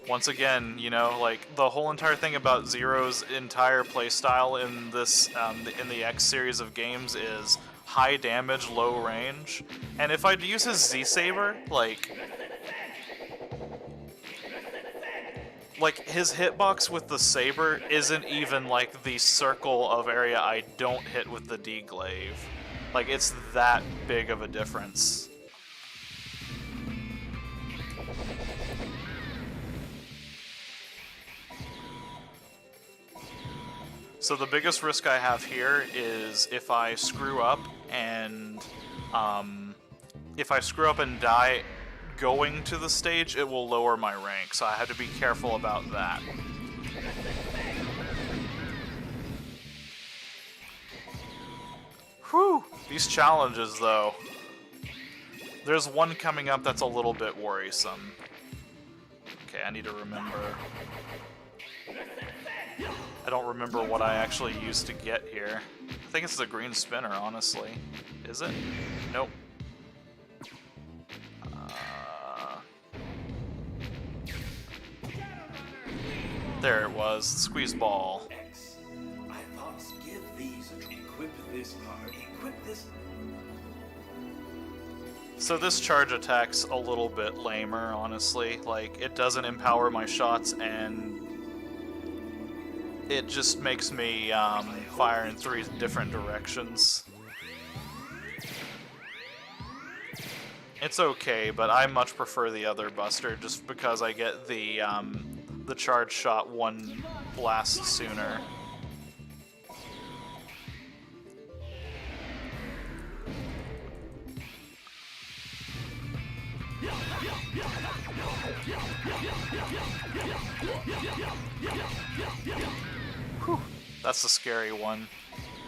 Once again, you know, like, the whole entire thing about Zero's entire playstyle in this, in the X series of games is high damage, low range. And if I'd use his Z-Saber, like, his hitbox with the Saber isn't even, like, the circle of area I don't hit with the D-Glaive. Like, it's that big of a difference. So the biggest risk I have here is if I screw up and, die going to the stage, it will lower my rank, so I have to be careful about that. Whew! These challenges, though. There's one coming up that's a little bit worrisome. Okay, I need to remember. I don't remember what I actually used to get here. I think it's the green spinner, honestly. Is it? Nope. There it was. Squeeze ball. X. I thought give these a equip this part. Equip this. So this charge attack's a little bit lamer, honestly. Like, it doesn't empower my shots, and it just makes me fire in 3 different directions. It's okay, but I much prefer the other Buster just because I get the charge shot 1 blast sooner. Whew, that's the scary one.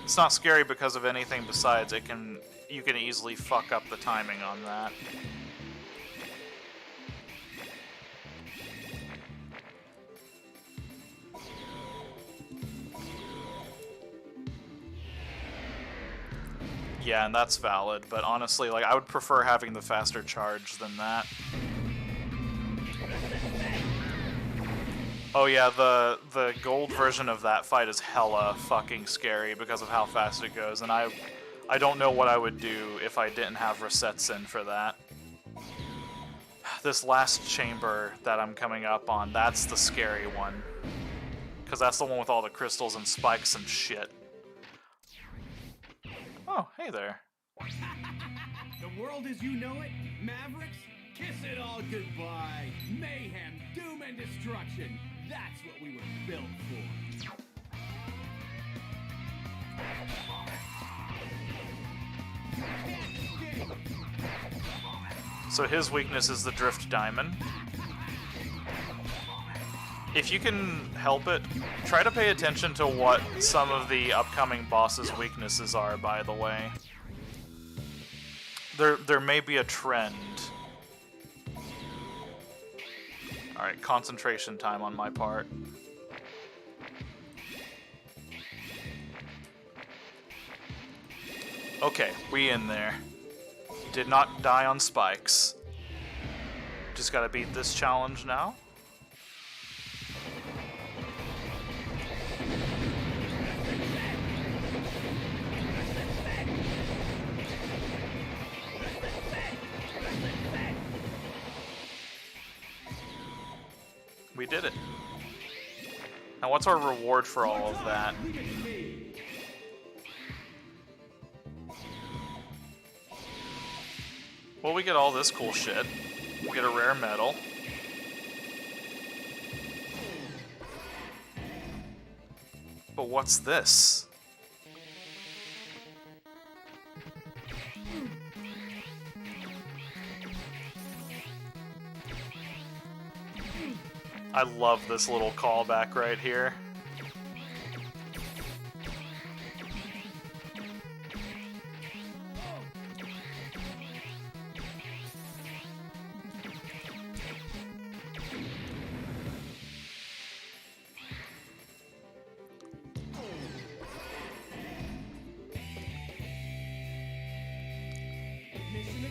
It's not scary because of anything besides you can easily fuck up the timing on that. Yeah, and that's valid, but honestly, like, I would prefer having the faster charge than that. Oh yeah, the gold version of that fight is hella fucking scary because of how fast it goes, and I don't know what I would do if I didn't have resets in for that. This last chamber that I'm coming up on, that's the scary one. Because that's the one with all the crystals and spikes and shit. Oh, hey there. The world as you know it, Mavericks, kiss it all goodbye. Mayhem, doom, and destruction. That's what we were built for. So his weakness is the Drift Diamond. If you can help it, try to pay attention to what some of the upcoming bosses' weaknesses are, by the way. There may be a trend. Alright, concentration time on my part. Okay, we in there. Did not die on spikes. Just gotta beat this challenge now. We did it. Now what's our reward for all of that? Well, we get all this cool shit. We get a rare medal. But what's this? I love this little callback right here.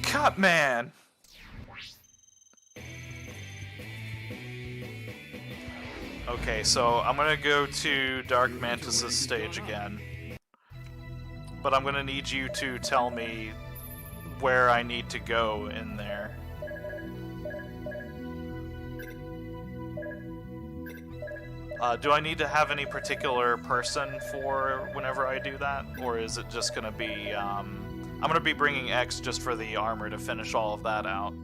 Cut man! Okay, so I'm gonna go to Dark Mantis's stage again. But I'm gonna need you to tell me where I need to go in there. Do I need to have any particular person for whenever I do that? Or is it just gonna be, I'm gonna be bringing X just for the armor to finish all of that out.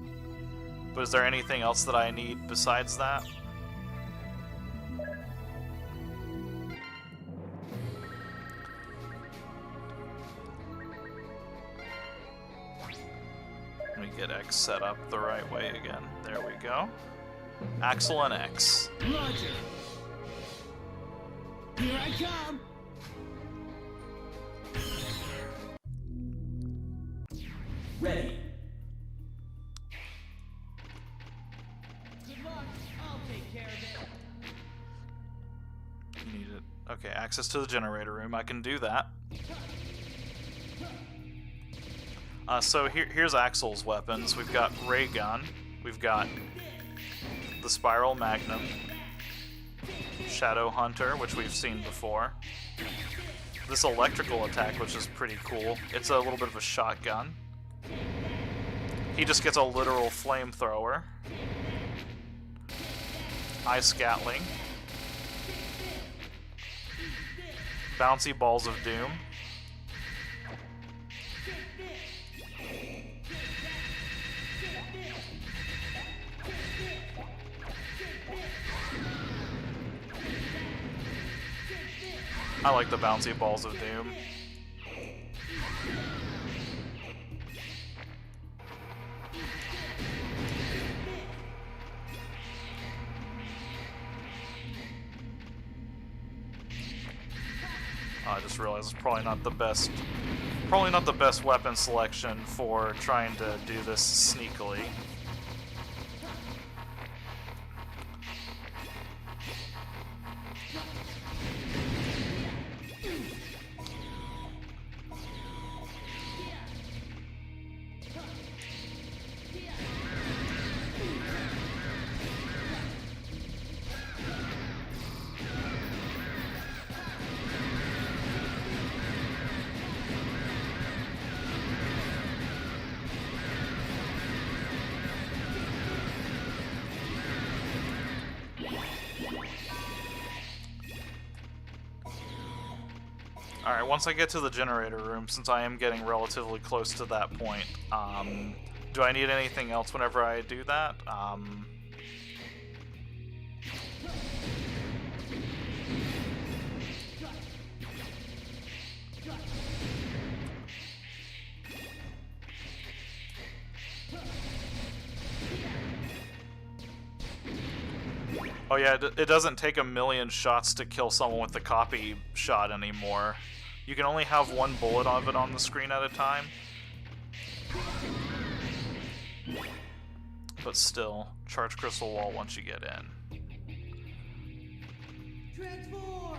But is there anything else that I need besides that? Let me get X set up the right way again. There we go. Axel and X. Roger. Here I come. Ready. Good luck. I'll take care of it. You need it. Okay, access to the generator room. I can do that. So here's Axel's weapons. We've got Ray Gun. We've got the Spiral Magnum. Shadow Hunter, which we've seen before. This electrical attack, which is pretty cool. It's a little bit of a shotgun. He just gets a literal flamethrower. Ice Gatling. Bouncy Balls of Doom. I like the bouncy balls of doom. I just realized it's probably not the best weapon selection for trying to do this sneakily. Alright, once I get to the generator room, since I am getting relatively close to that point, do I need anything else whenever I do that? Oh yeah, it doesn't take a million shots to kill someone with the copy shot anymore. You can only have one bullet of it on the screen at a time. But still, charge crystal wall once you get in. Transform!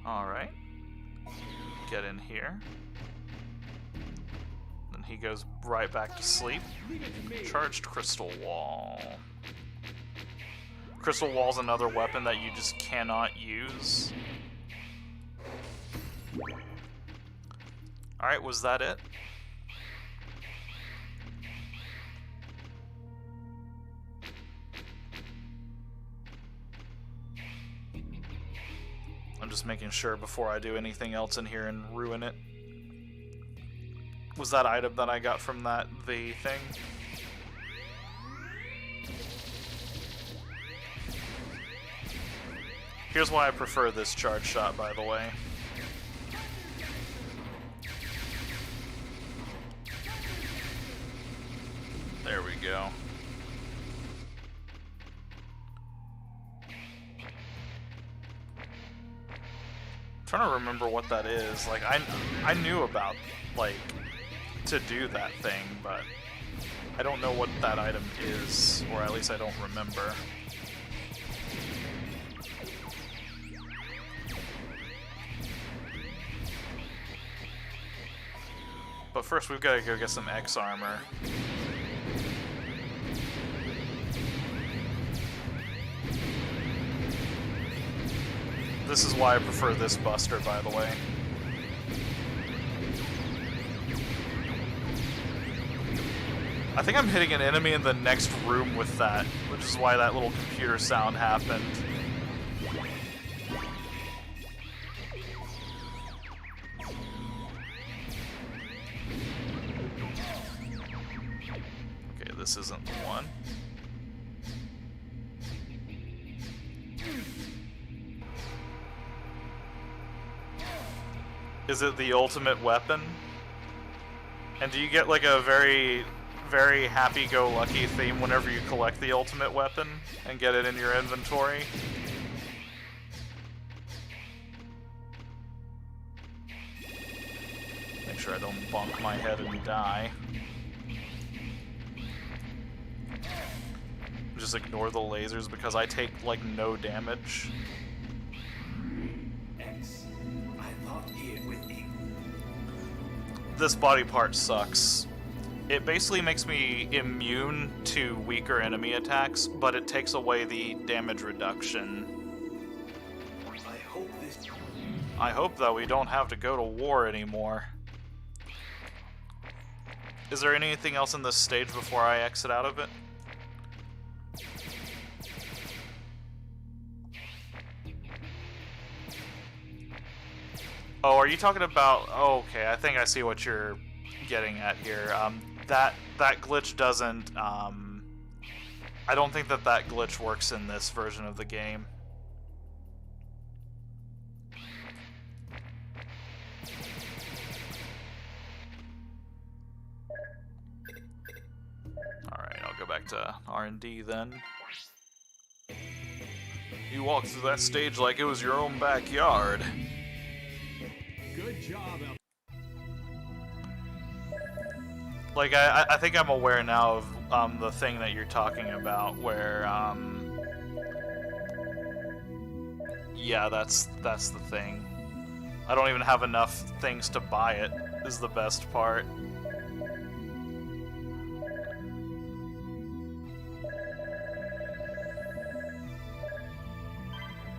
Alright. Get in here. Then he goes right back to sleep. Charged crystal wall. Crystal wall's another weapon that you just cannot use. Alright, was that it? I'm just making sure before I do anything else in here and ruin it. Was that item that I got from the thing? Here's why I prefer this charge shot, by the way. There we go. I'm trying to remember what that is. Like, I knew about, like, to do that thing, but I don't know what that item is, or at least I don't remember. But first we've got to go get some X armor. This is why I prefer this Buster, by the way. I think I'm hitting an enemy in the next room with that, which is why that little computer sound happened. Okay, this isn't the one. Is it the ultimate weapon? And do you get like a very happy-go-lucky theme whenever you collect the ultimate weapon and get it in your inventory? Make sure I don't bonk my head and die. Just ignore the lasers because I take like no damage. X, I thought it with you. This body part sucks. It basically makes me immune to weaker enemy attacks, but it takes away the damage reduction. I hope that we don't have to go to war anymore. Is there anything else in this stage before I exit out of it? Oh, are you talking about... Oh, okay, I think I see what you're getting at here. That glitch doesn't... I don't think that glitch works in this version of the game. Alright, I'll go back to R&D then. You walked through that stage like it was your own backyard. Good job, Like, I think I'm aware now of the thing that you're talking about, where, yeah, that's the thing. I don't even have enough things to buy it, is the best part.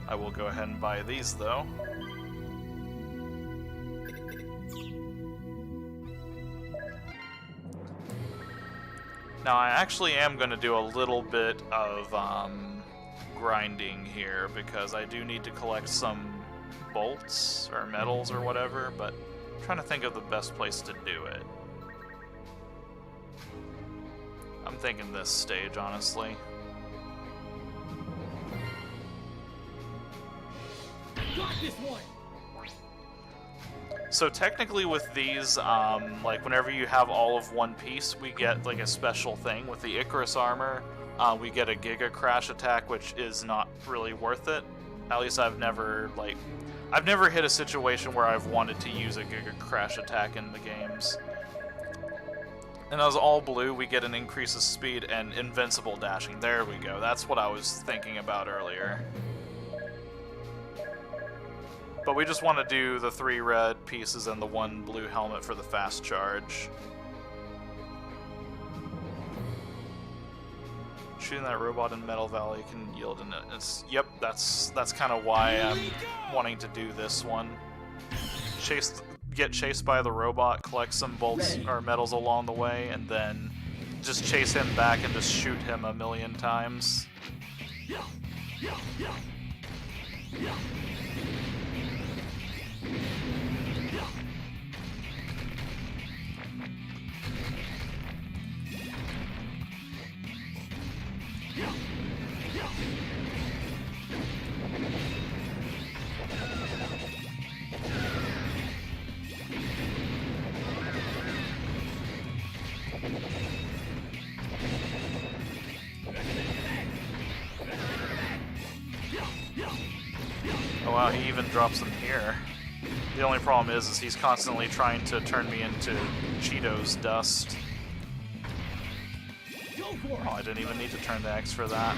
I will go ahead and buy these, though. Now, I actually am going to do a little bit of grinding here, because I do need to collect some bolts, or metals, or whatever, but I'm trying to think of the best place to do it. I'm thinking this stage, honestly. Got this one! So technically with these, like whenever you have all of one piece, we get like a special thing. With the Icarus armor, we get a Giga Crash attack, which is not really worth it. At least I've never hit a situation where I've wanted to use a Giga Crash attack in the games. And as all blue, we get an increase of speed and invincible dashing. There we go. That's what I was thinking about earlier. But we just want to do the 3 red pieces and the 1 blue helmet for the fast charge. Shooting that robot in Metal Valley can yield an... Yep, that's kind of why I'm wanting to do this one. Get chased by the robot, collect some bolts or metals along the way, and then just chase him back and just shoot him a million times. Oh wow, he even drops them here. The only problem is he's constantly trying to turn me into Cheetos dust. Oh, I didn't even need to turn the X for that.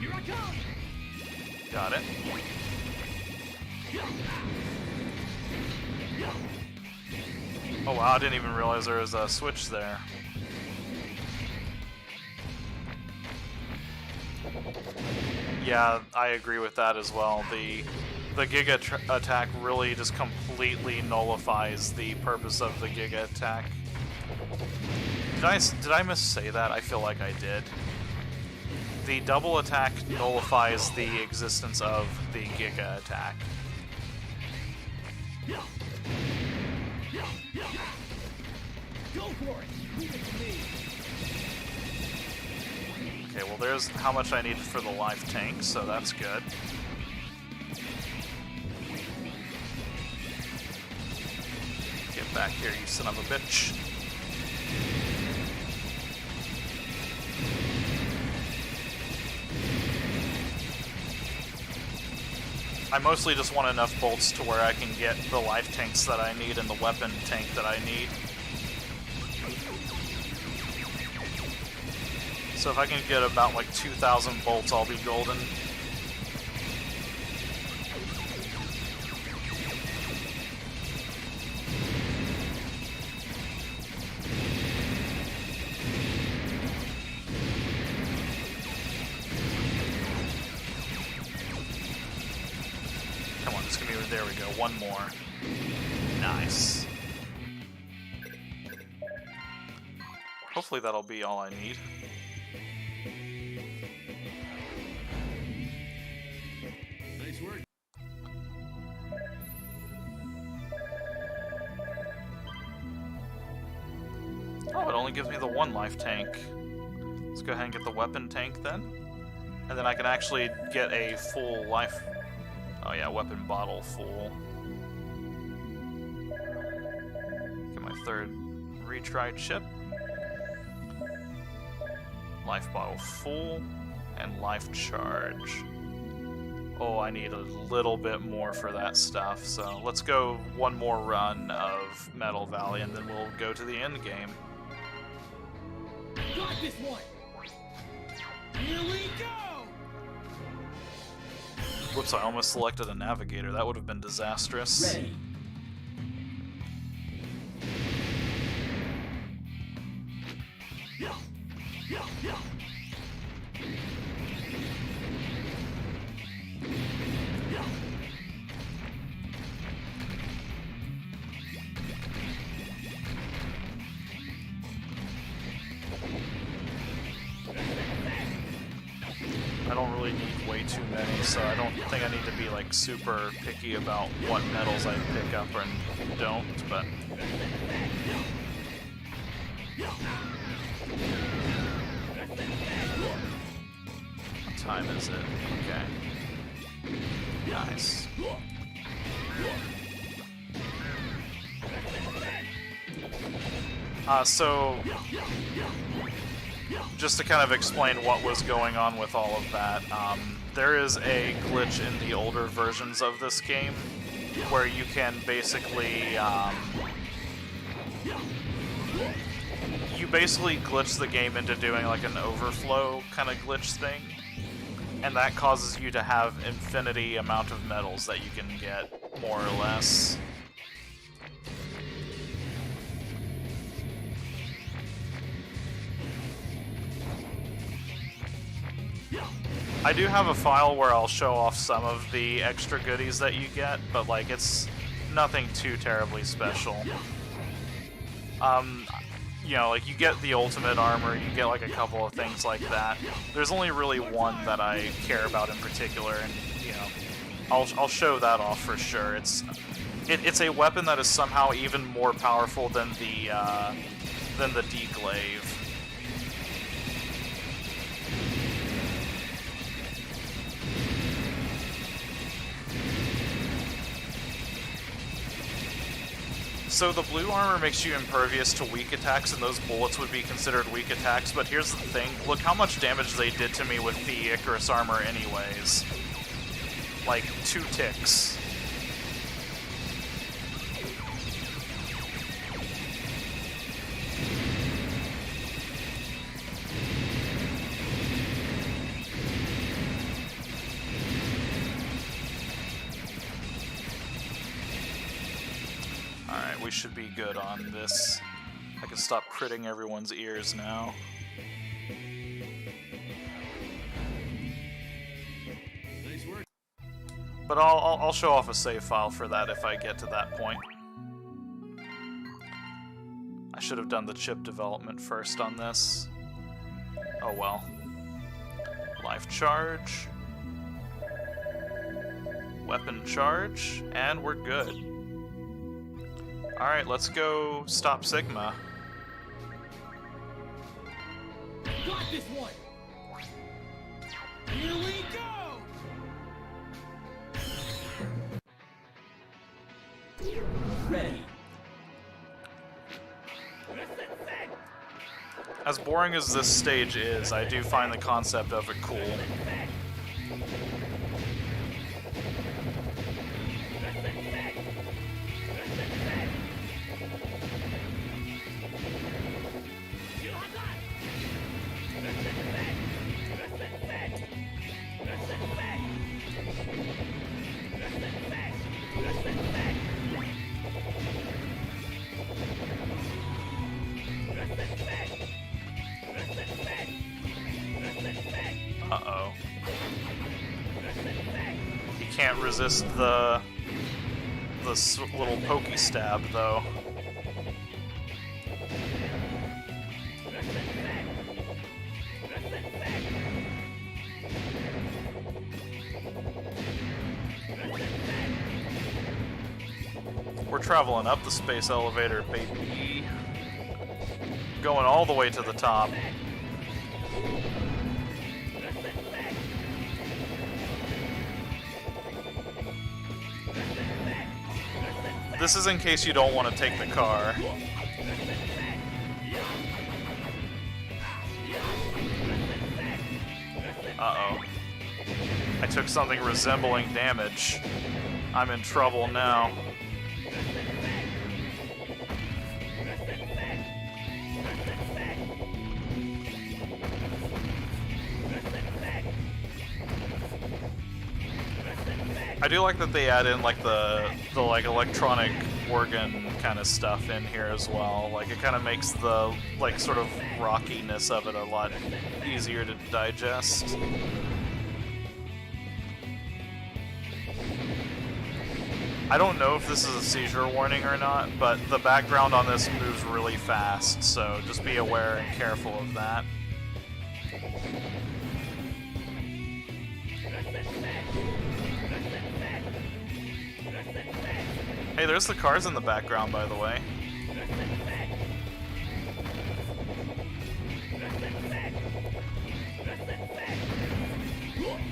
Here I come! Got it. Oh wow, I didn't even realize there was a switch there. Yeah, I agree with that as well. The Giga attack really just completely nullifies the purpose of the Giga attack. Did I missay that? I feel like I did. The double attack nullifies the existence of the Giga attack. Go for it! Leave it to me! Okay, well there's how much I need for the life tank, so that's good. Get back here, you son of a bitch. I mostly just want enough bolts to where I can get the life tanks that I need and the weapon tank that I need. So if I can get about like 2,000 bolts, I'll be golden. Come on, just give me, there we go, one more. Nice. Hopefully that'll be all I need. Nice work. Oh, it only gives me the one life tank. Let's go ahead and get the weapon tank then. And then I can actually get a full life... Oh yeah, weapon bottle full. Get my third retried chip. Life bottle full. And life charge. Oh, I need a little bit more for that stuff, so let's go one more run of Metal Valley and then we'll go to the end game. Got this one! Here we go! Whoops, I almost selected a navigator. That would have been disastrous. Ready. I don't really need way too many, so I don't think I need to be like super picky about what metals I pick up and don't, but... What time is it? Okay. Nice. So... Just to kind of explain what was going on with all of that, there is a glitch in the older versions of this game where you can basically, you basically glitch the game into doing like an overflow kind of glitch thing, and that causes you to have infinity amount of medals that you can get, more or less. I do have a file where I'll show off some of the extra goodies that you get, but like it's nothing too terribly special. You know, like you get the ultimate armor, you get like a couple of things like that. There's only really one that I care about in particular, and you know, I'll show that off for sure. It's a weapon that is somehow even more powerful than the deglaive. So the blue armor makes you impervious to weak attacks, and those bullets would be considered weak attacks, but here's the thing, look how much damage they did to me with the Icarus armor anyways. Like, 2 ticks. should be good on this. I can stop critting everyone's ears now. Nice work. But I'll show off a save file for that if I get to that point. I should have done the chip development first on this. Oh well. Life charge. Weapon charge. And we're good. Alright, let's go stop Sigma. Got this one! Here we go! Ready. As boring as this stage is, I do find the concept of it cool. Uh-oh. He can't resist the little pokey stab, though. We're traveling up the space elevator, baby. Going all the way to the top. This is in case you don't want to take the car. Uh-oh. I took something resembling damage. I'm in trouble now. I do like that they add in like the like electronic organ kind of stuff in here as well. Like it kind of makes the like sort of rockiness of it a lot easier to digest. I don't know if this is a seizure warning or not, but the background on this moves really fast, so just be aware and careful of that. Hey, there's the cars in the background, by the way.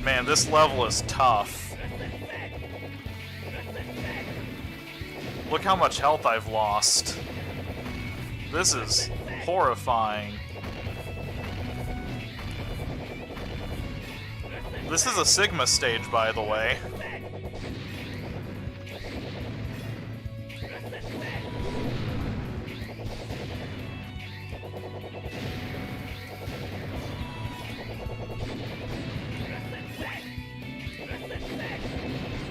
Man, this level is tough. Look how much health I've lost. This is horrifying. This is a Sigma stage, by the way.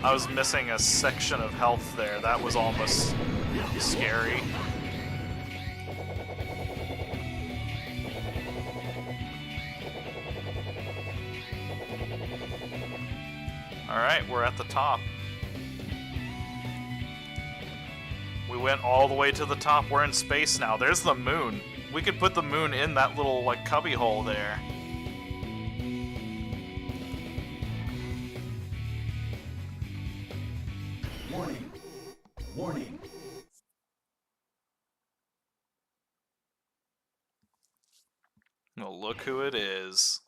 I was missing a section of health there. That was almost scary. Alright, we're at the top. We went all the way to the top. We're in space now. There's the moon. We could put the moon in that little, like, cubby hole there. Warning. Warning. Well, look who it is.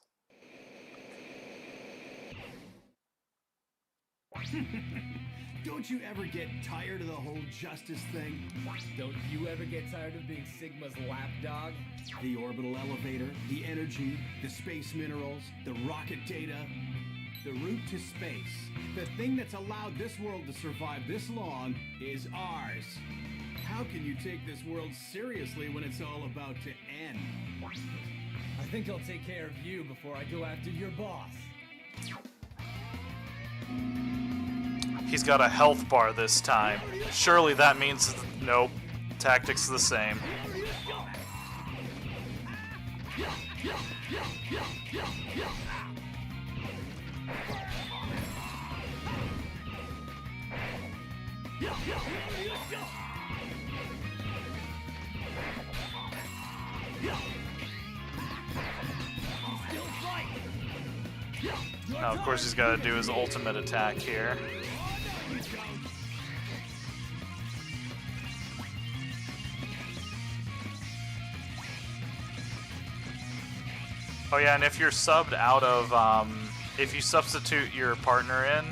Don't you ever get tired of the whole justice thing? Don't you ever get tired of being Sigma's lapdog? The orbital elevator, the energy, the space minerals, the rocket data, the route to space. The thing that's allowed this world to survive this long is ours. How can you take this world seriously when it's all about to end? I think I'll take care of you before I go after your boss. He's got a health bar this time. Surely that means... Nope. Tactics the same. Now, of course, he's got to do his ultimate attack here. Oh yeah, and if you're subbed out of, if you substitute your partner in,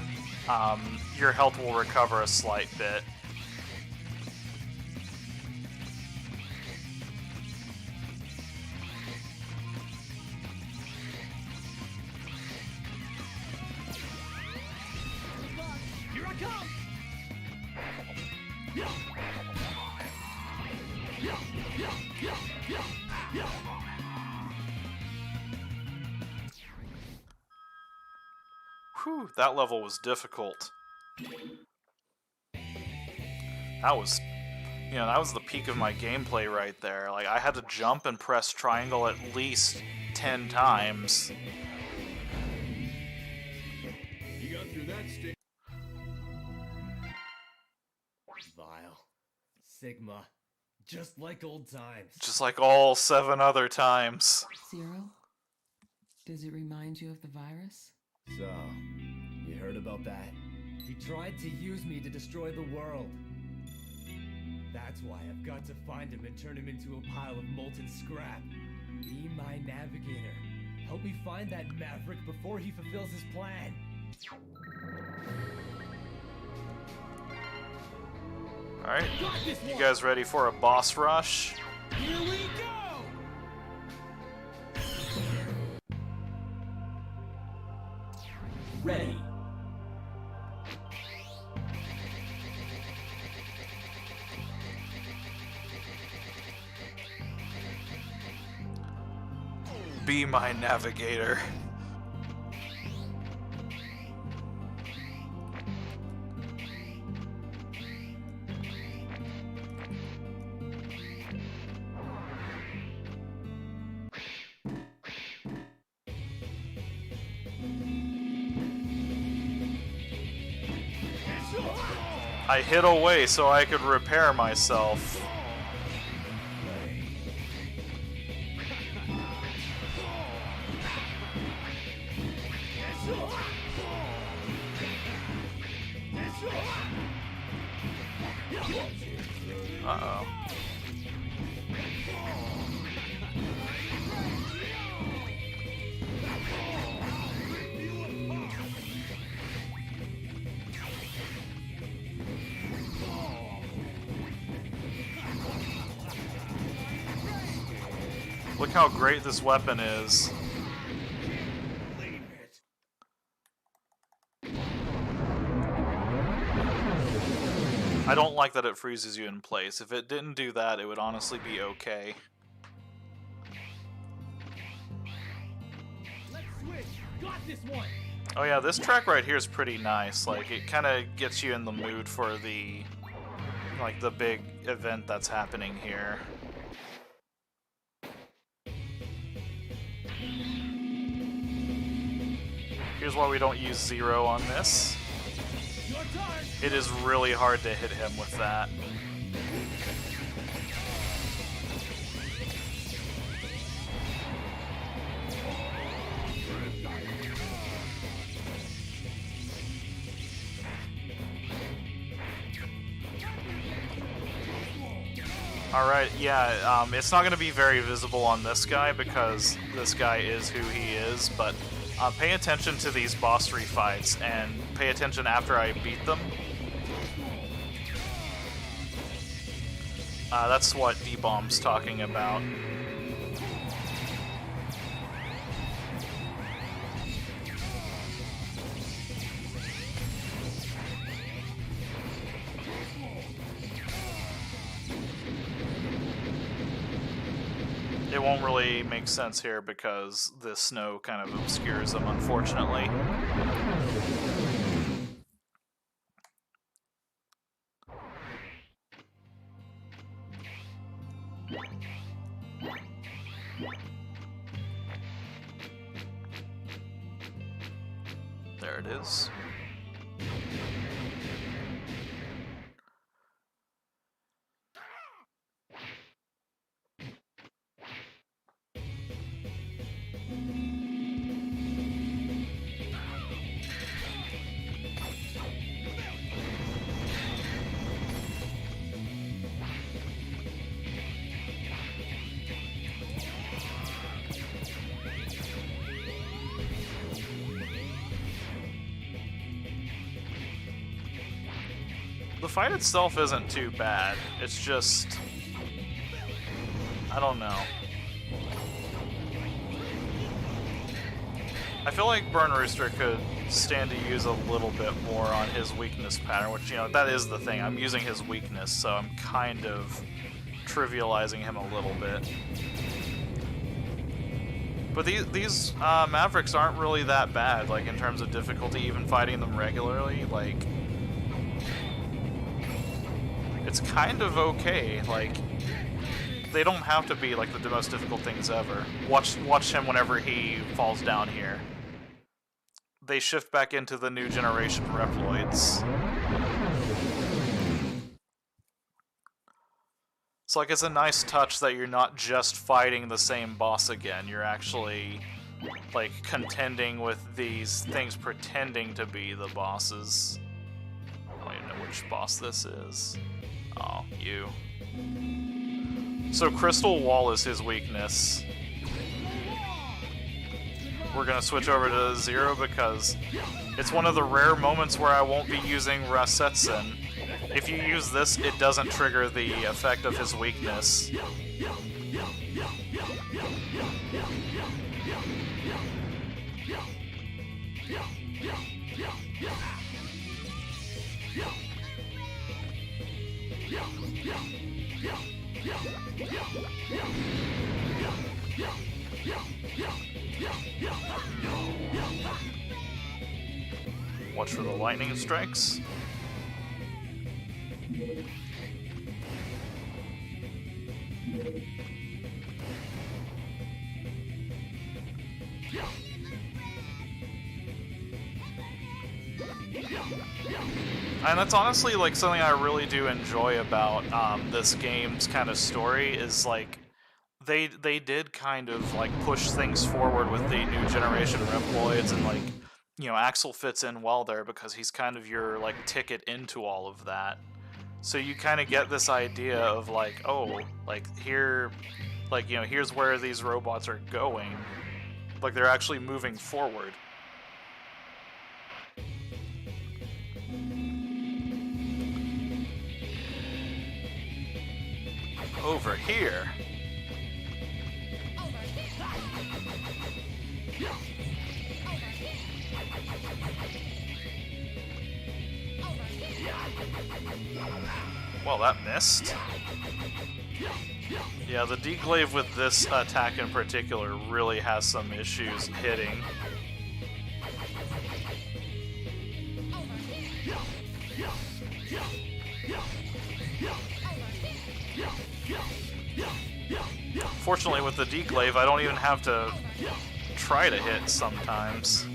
your health will recover a slight bit. Here I come! Whew, that level was difficult. That was, you know, that was the peak of my gameplay right there. Like, I had to jump and press triangle at least 10 times. You got through that stick. Vile. Sigma. Just like old times. Just like all 7 other times. Zero? Does it remind you of the virus? So, you heard about that? He tried to use me to destroy the world. That's why I've got to find him and turn him into a pile of molten scrap. Be my navigator. Help me find that maverick before he fulfills his plan. Alright, you guys ready for a boss rush? Here we go! Ready. Be my navigator. I hid away so I could repair myself. Uh-oh. Look how great this weapon is. I don't like that it freezes you in place. If it didn't do that, it would honestly be okay. Let's switch! Got this one! Oh yeah, this track right here is pretty nice. Like, it kind of gets you in the mood for the, like, the big event that's happening here. Here's why we don't use Zero on this. It is really hard to hit him with that. Alright, yeah, it's not going to be very visible on this guy because this guy is who he is, but pay attention to these boss fights and pay attention after I beat them. That's what D-Bomb's talking about. It won't really make sense here because the snow kind of obscures them, unfortunately. There it is. The fight itself isn't too bad. It's just... I don't know. I feel like Burn Rooster could stand to use a little bit more on his weakness pattern, which, you know, that is the thing. I'm using his weakness, so I'm kind of trivializing him a little bit. But these Mavericks aren't really that bad, like, in terms of difficulty, even fighting them regularly. Like, it's kind of okay. Like, they don't have to be like the most difficult things ever. Watch him whenever he falls down here. They shift back into the new generation Reploids. It's like, it's a nice touch that you're not just fighting the same boss again. You're actually like contending with these things pretending to be the bosses. I don't even know which boss this is. Oh, you. So Crystal Wall is his weakness. We're gonna switch over to Zero because it's one of the rare moments where I won't be using Rasetsun. If you use this, it doesn't trigger the effect of his weakness. Watch for the lightning strikes. And that's honestly like something I really do enjoy about this game's kind of story is like they did kind of like push things forward with the new generation Reploids, and like, you know, Axel fits in well there because he's kind of your like ticket into all of that. So you kind of get this idea of like, oh, like here, like, you know, here's where these robots are going. Like they're actually moving forward. Over here. Well, that missed. Yeah, the Deglaive with this attack in particular really has some issues hitting. Fortunately, with the Deglaive, I don't even have to try to hit sometimes.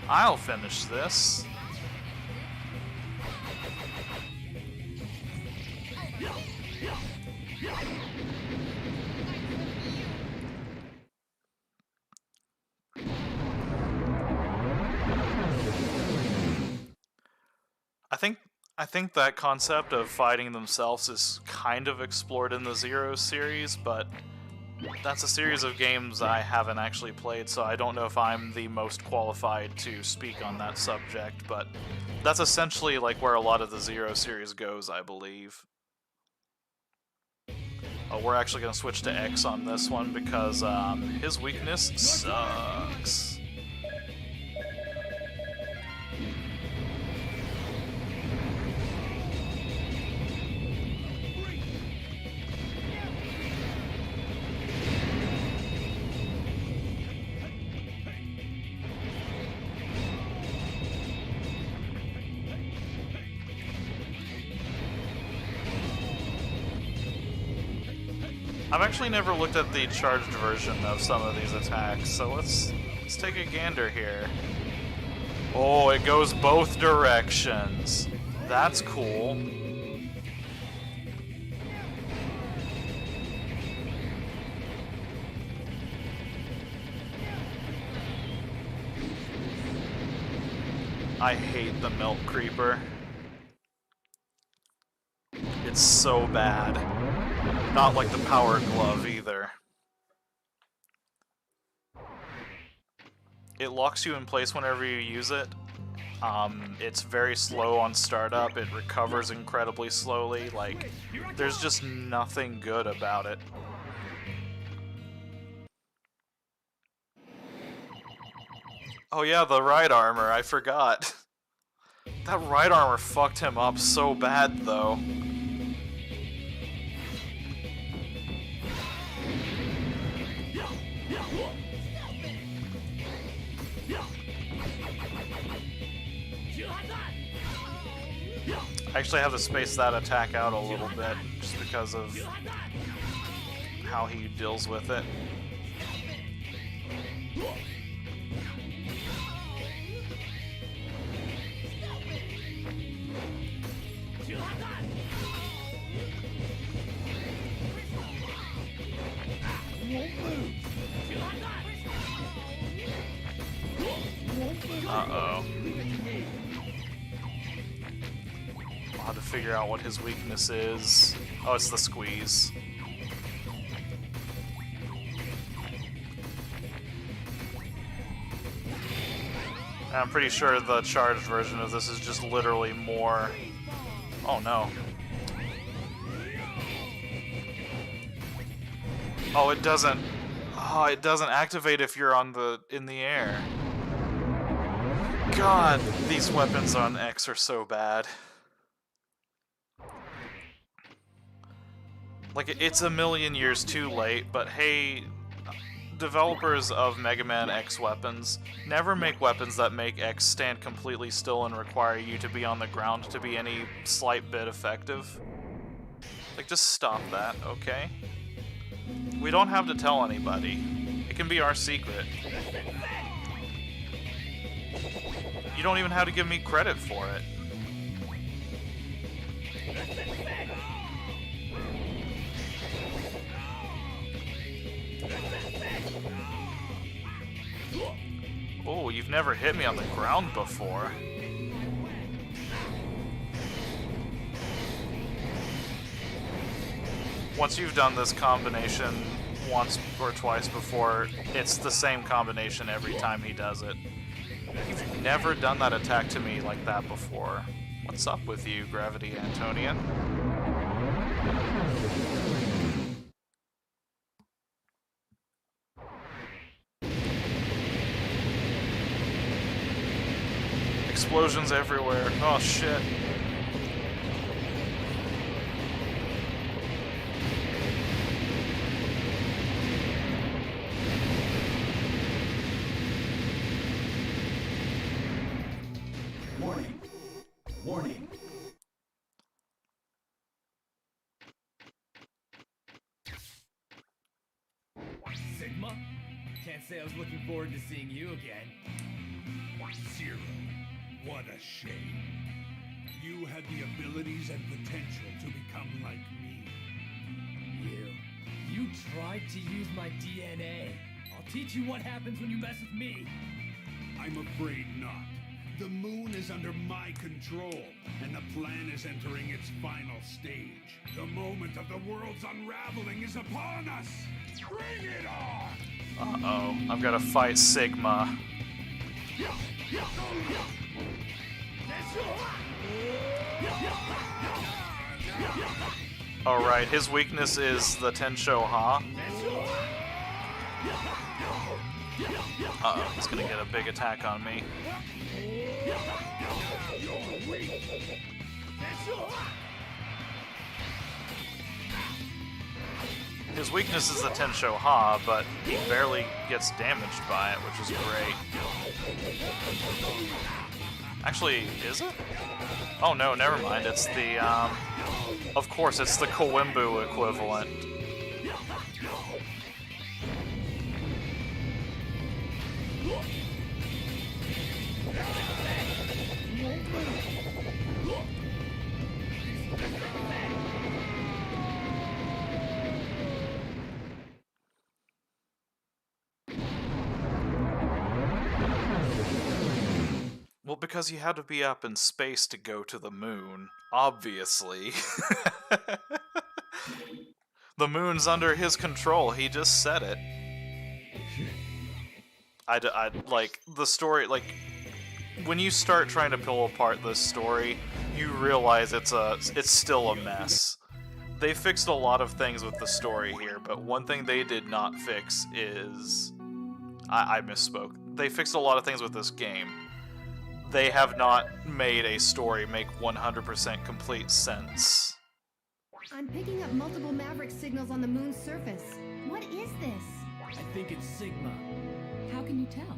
I'll finish this. I think that concept of fighting themselves is kind of explored in the Zero series, but that's a series of games I haven't actually played, so I don't know if I'm the most qualified to speak on that subject, but that's essentially like where a lot of the Zero series goes, I believe. Oh, we're actually going to switch to X on this one because his weakness sucks. I've actually never looked at the charged version of some of these attacks, so let's take a gander here. Oh, it goes both directions. That's cool. I hate the Milk Creeper. It's so bad. Not like the Power Glove either. It locks you in place whenever you use it. It's very slow on startup. It recovers incredibly slowly. Like, there's just nothing good about it. Oh yeah, the ride armor, I forgot. That ride armor fucked him up so bad, though. I actually have to space that attack out a little bit, just because of how he deals with it. Uh-oh. I'll have to figure out what his weakness is. Oh, it's the squeeze. And I'm pretty sure the charged version of this is just literally more... Oh no. Oh, it doesn't... Oh, it doesn't activate if you're on in the air. God, these weapons on X are so bad. Like, it's a million years too late, but hey, developers of Megaman X weapons, never make weapons that make X stand completely still and require you to be on the ground to be any slight bit effective. Like, just stop that, okay? We don't have to tell anybody. It can be our secret. You don't even have to give me credit for it. Oh, you've never hit me on the ground before. Once you've done this combination once or twice before, it's the same combination every time he does it. You've never done that attack to me like that before. What's up with you, Gravity Antonian? Explosions everywhere. Oh shit. Warning. Warning. Sigma? Can't say I was looking forward to seeing you again. Zero. What a shame. You had the abilities and potential to become like me. You tried to use my DNA. I'll teach you what happens when you mess with me. I'm afraid not. The moon is under my control, and the plan is entering its final stage. The moment of the world's unraveling is upon us! Bring it on! Uh-oh. I've got to fight Sigma. Alright, his weakness is the Tensho Ha. Uh-oh, he's gonna get a big attack on me. His weakness is the Tensho Ha, but he barely gets damaged by it, which is great. Actually, is it? Oh no, never mind. It's the, of course, it's the Kawimbu equivalent. Well, because he had to be up in space to go to the moon, obviously. The moon's under his control, he just said it. I like, the story, like, when you start trying to pull apart this story, you realize it's still a mess. They fixed a lot of things with the story here, but one thing they did not fix is... I misspoke. They fixed a lot of things with this game. They have not made a story make 100% complete sense. I'm picking up multiple Maverick signals on the moon's surface. What is this? I think it's Sigma. How can you tell?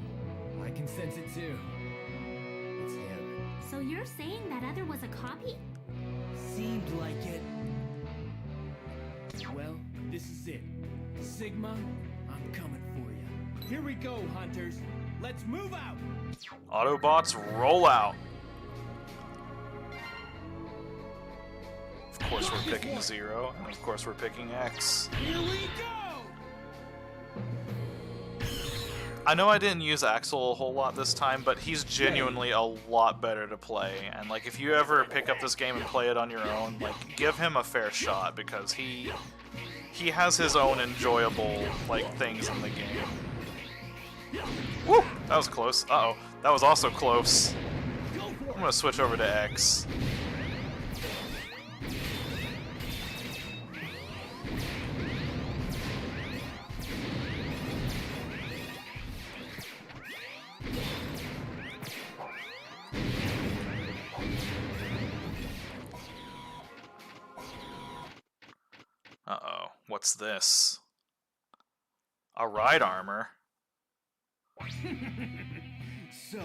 I can sense it too. It's him. So you're saying that other was a copy? Seemed like it. Well, this is it. Sigma, I'm coming for you. Here we go, hunters. Let's move out! Autobots, roll out! Of course we're picking 0, and of course we're picking X. Here we go! I know I didn't use Axel a whole lot this time, but he's genuinely a lot better to play. And like, if you ever pick up this game and play it on your own, like, give him a fair shot, because he has his own enjoyable, like, things in the game. Woo! That was close. Uh-oh. That was also close. I'm gonna switch over to X. Uh-oh. What's this? A ride armor? So,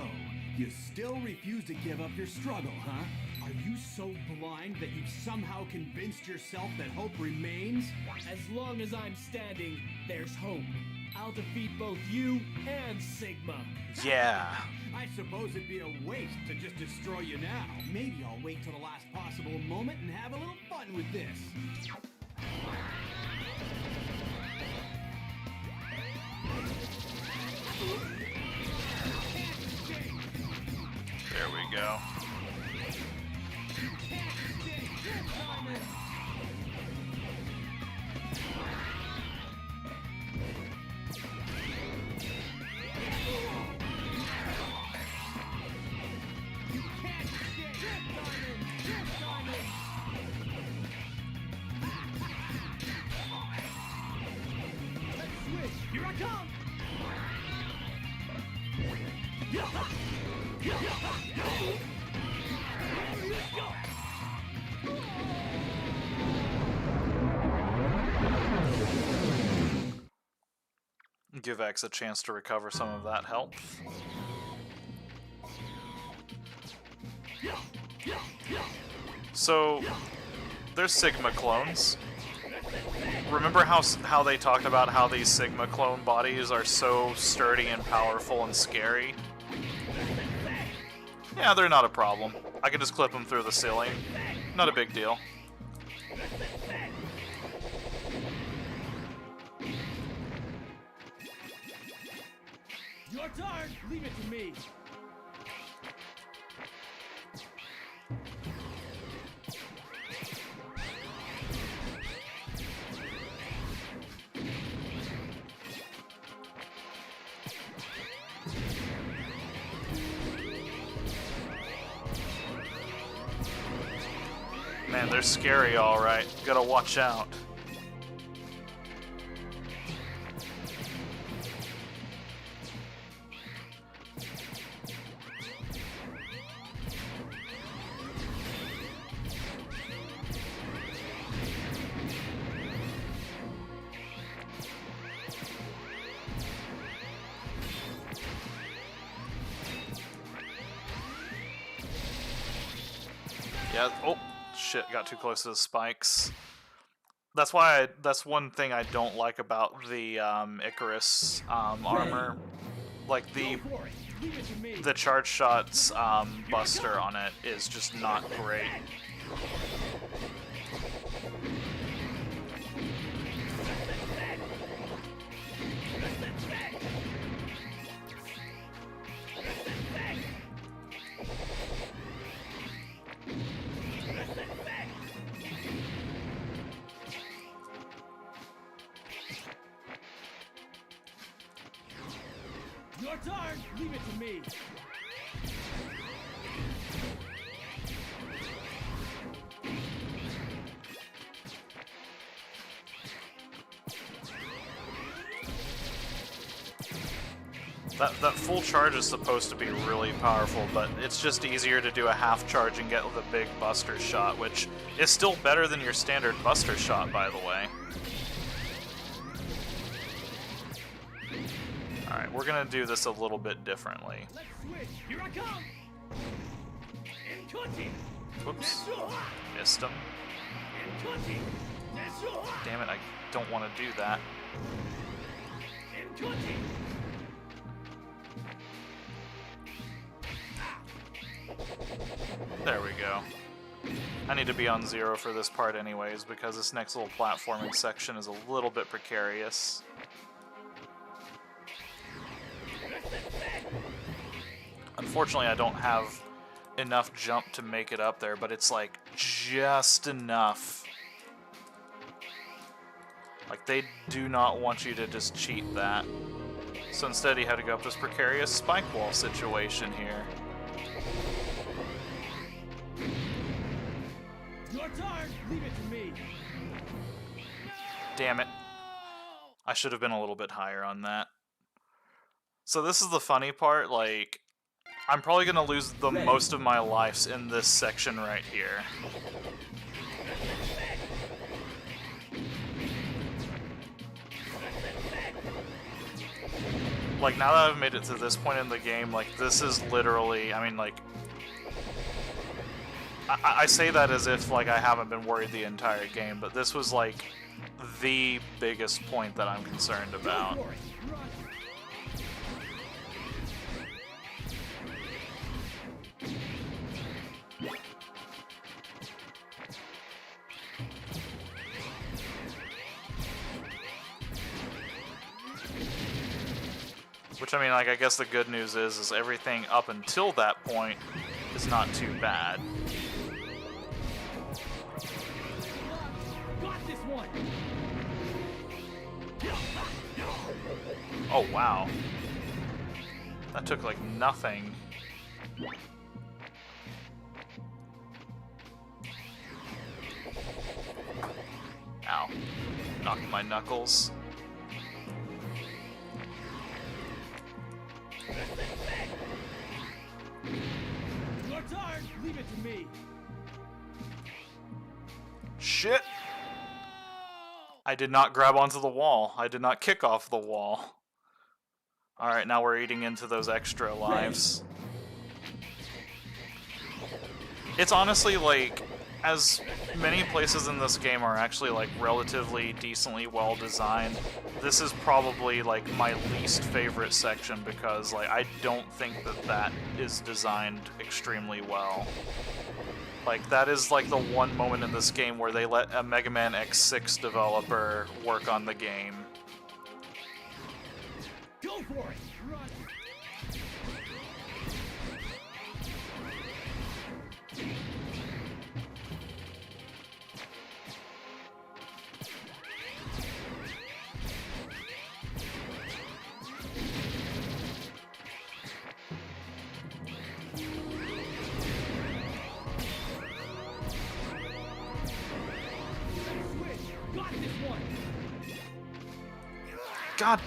you still refuse to give up your struggle, huh? Are you so blind that you've somehow convinced yourself that hope remains? As long as I'm standing, there's hope. I'll defeat both you and Sigma. Yeah. I suppose it'd be a waste to just destroy you now. Maybe I'll wait till the last possible moment and have a little fun with this. There we go. Here I come! Give X a chance to recover some of that health. So, there's Sigma clones. Remember how they talked about how these Sigma clone bodies are so sturdy and powerful and scary? Yeah, they're not a problem. I can just clip them through the ceiling. Not a big deal. Your turn! Leave it to me! Man, they're scary, alright. Gotta watch out. Yeah, oh, shit, got too close to the spikes. that's one thing I don't like about the Icarus armor. Like the charge shots buster on it is just not great. Your turn! Leave it to me! That full charge is supposed to be really powerful, but it's just easier to do a half charge and get the big buster shot, which is still better than your standard buster shot, by the way. Alright, we're gonna do this a little bit differently. Let's switch! Here I come! Whoops. Missed him. Damn it, I don't want to do that. There we go. I need to be on 0 for this part anyways, because this next little platforming section is a little bit precarious. Unfortunately, I don't have enough jump to make it up there, but it's like just enough. Like, they do not want you to just cheat that. So instead he had to go up this precarious spike wall situation here. Your turn! Leave it to me! Damn it. I should have been a little bit higher on that. So this is the funny part, like, I'm probably going to lose the most of my lives in this section right here. Like, now that I've made it to this point in the game, like, this is literally, I mean, like, I say that as if, like, I haven't been worried the entire game, but this was, like, the biggest point that I'm concerned about. Which, I mean, like, I guess the good news is everything up until that point is not too bad. Got this one. Oh, wow. That took, like, nothing. Ow. Knocked my knuckles. Your turn! Leave it to me! Shit! I did not grab onto the wall. I did not kick off the wall. Alright, now we're eating into those extra lives. It's honestly, like, as many places in this game are actually, like, relatively decently well designed, this is probably, like, my least favorite section because, like, I don't think that that is designed extremely well. Like, that is, like, the one moment in this game where they let a Megaman X developer work on the game. Go for it! Run! God,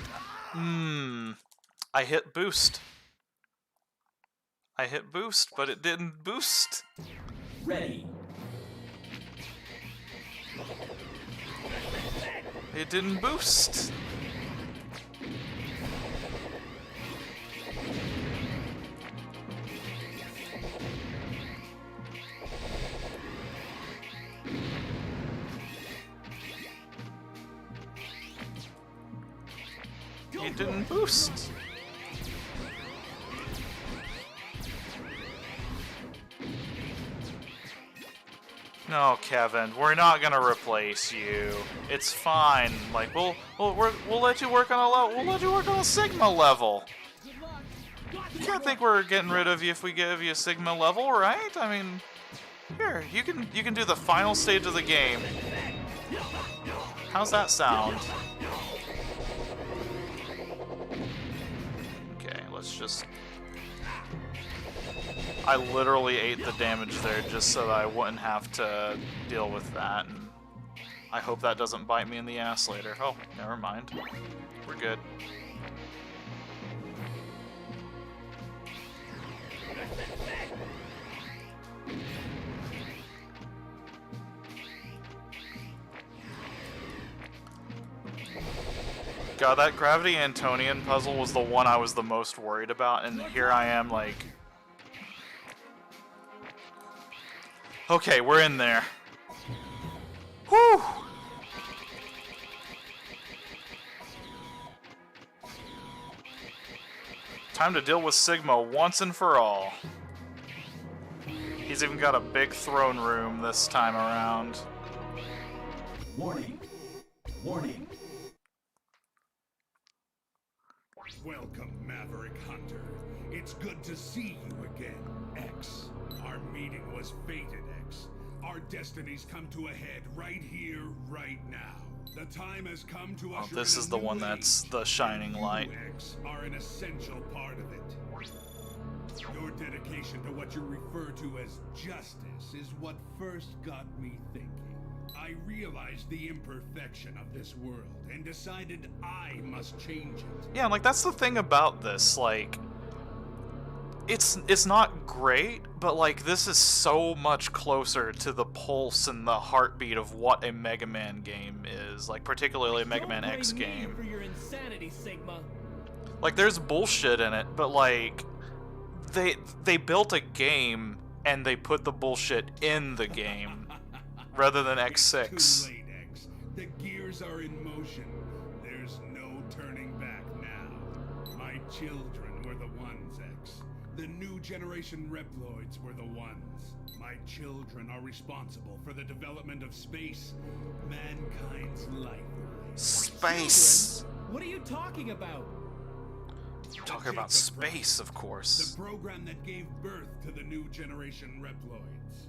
I hit boost. I hit boost, but it didn't boost. Ready. It didn't boost. He didn't boost. No, Kevin, we're not gonna replace you. It's fine. Like we'll let you work on a level. We'll let you work on a Sigma level. You can't think we're getting rid of you if we give you a Sigma level, right? I mean, here you can do the final stage of the game. How's that sound? Okay, let's just. I literally ate the damage there just so that I wouldn't have to deal with that. And I hope that doesn't bite me in the ass later. Oh, never mind. We're good. God, that Gravity Antonian puzzle was the one I was the most worried about, and here I am like... Okay, we're in there. Whew! Time to deal with Sigma once and for all. He's even got a big throne room this time around. Warning. Warning. Welcome, Maverick Hunter. It's good to see you again, X. Our meeting was fated, X. Our destinies come to a head right here, right now. The time has come to usher this in is a the new one that's age, the shining and light. You, X, are an essential part of it. Your dedication to what you refer to as justice is what first got me thinking. I realized the imperfection of this world and decided I must change it. Yeah, like that's the thing about this, like it's not great, but like this is so much closer to the pulse and the heartbeat of what a Mega Man game is, like particularly a Megaman X game. For your insanity, Sigma. Like there's bullshit in it, but like they built a game and they put the bullshit in the game rather than X6. It's too late, X. The gears are in motion. There's no turning back now. My children were the ones, X. The new generation Reploids were the ones. My children are responsible for the development of space, mankind's life. Space. What are you talking about? Talking about space, of course. The program that gave birth to the new generation Reploids.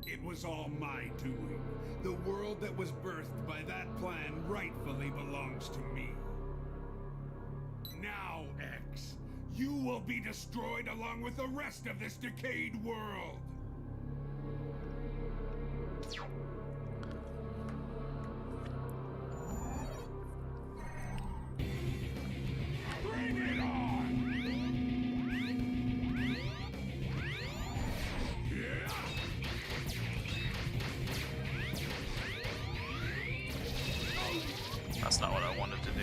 It was all my doing. The world that was birthed by that plan rightfully belongs to me. Now, X, you will be destroyed along with the rest of this decayed world. Bring it on! That's not what I wanted to do.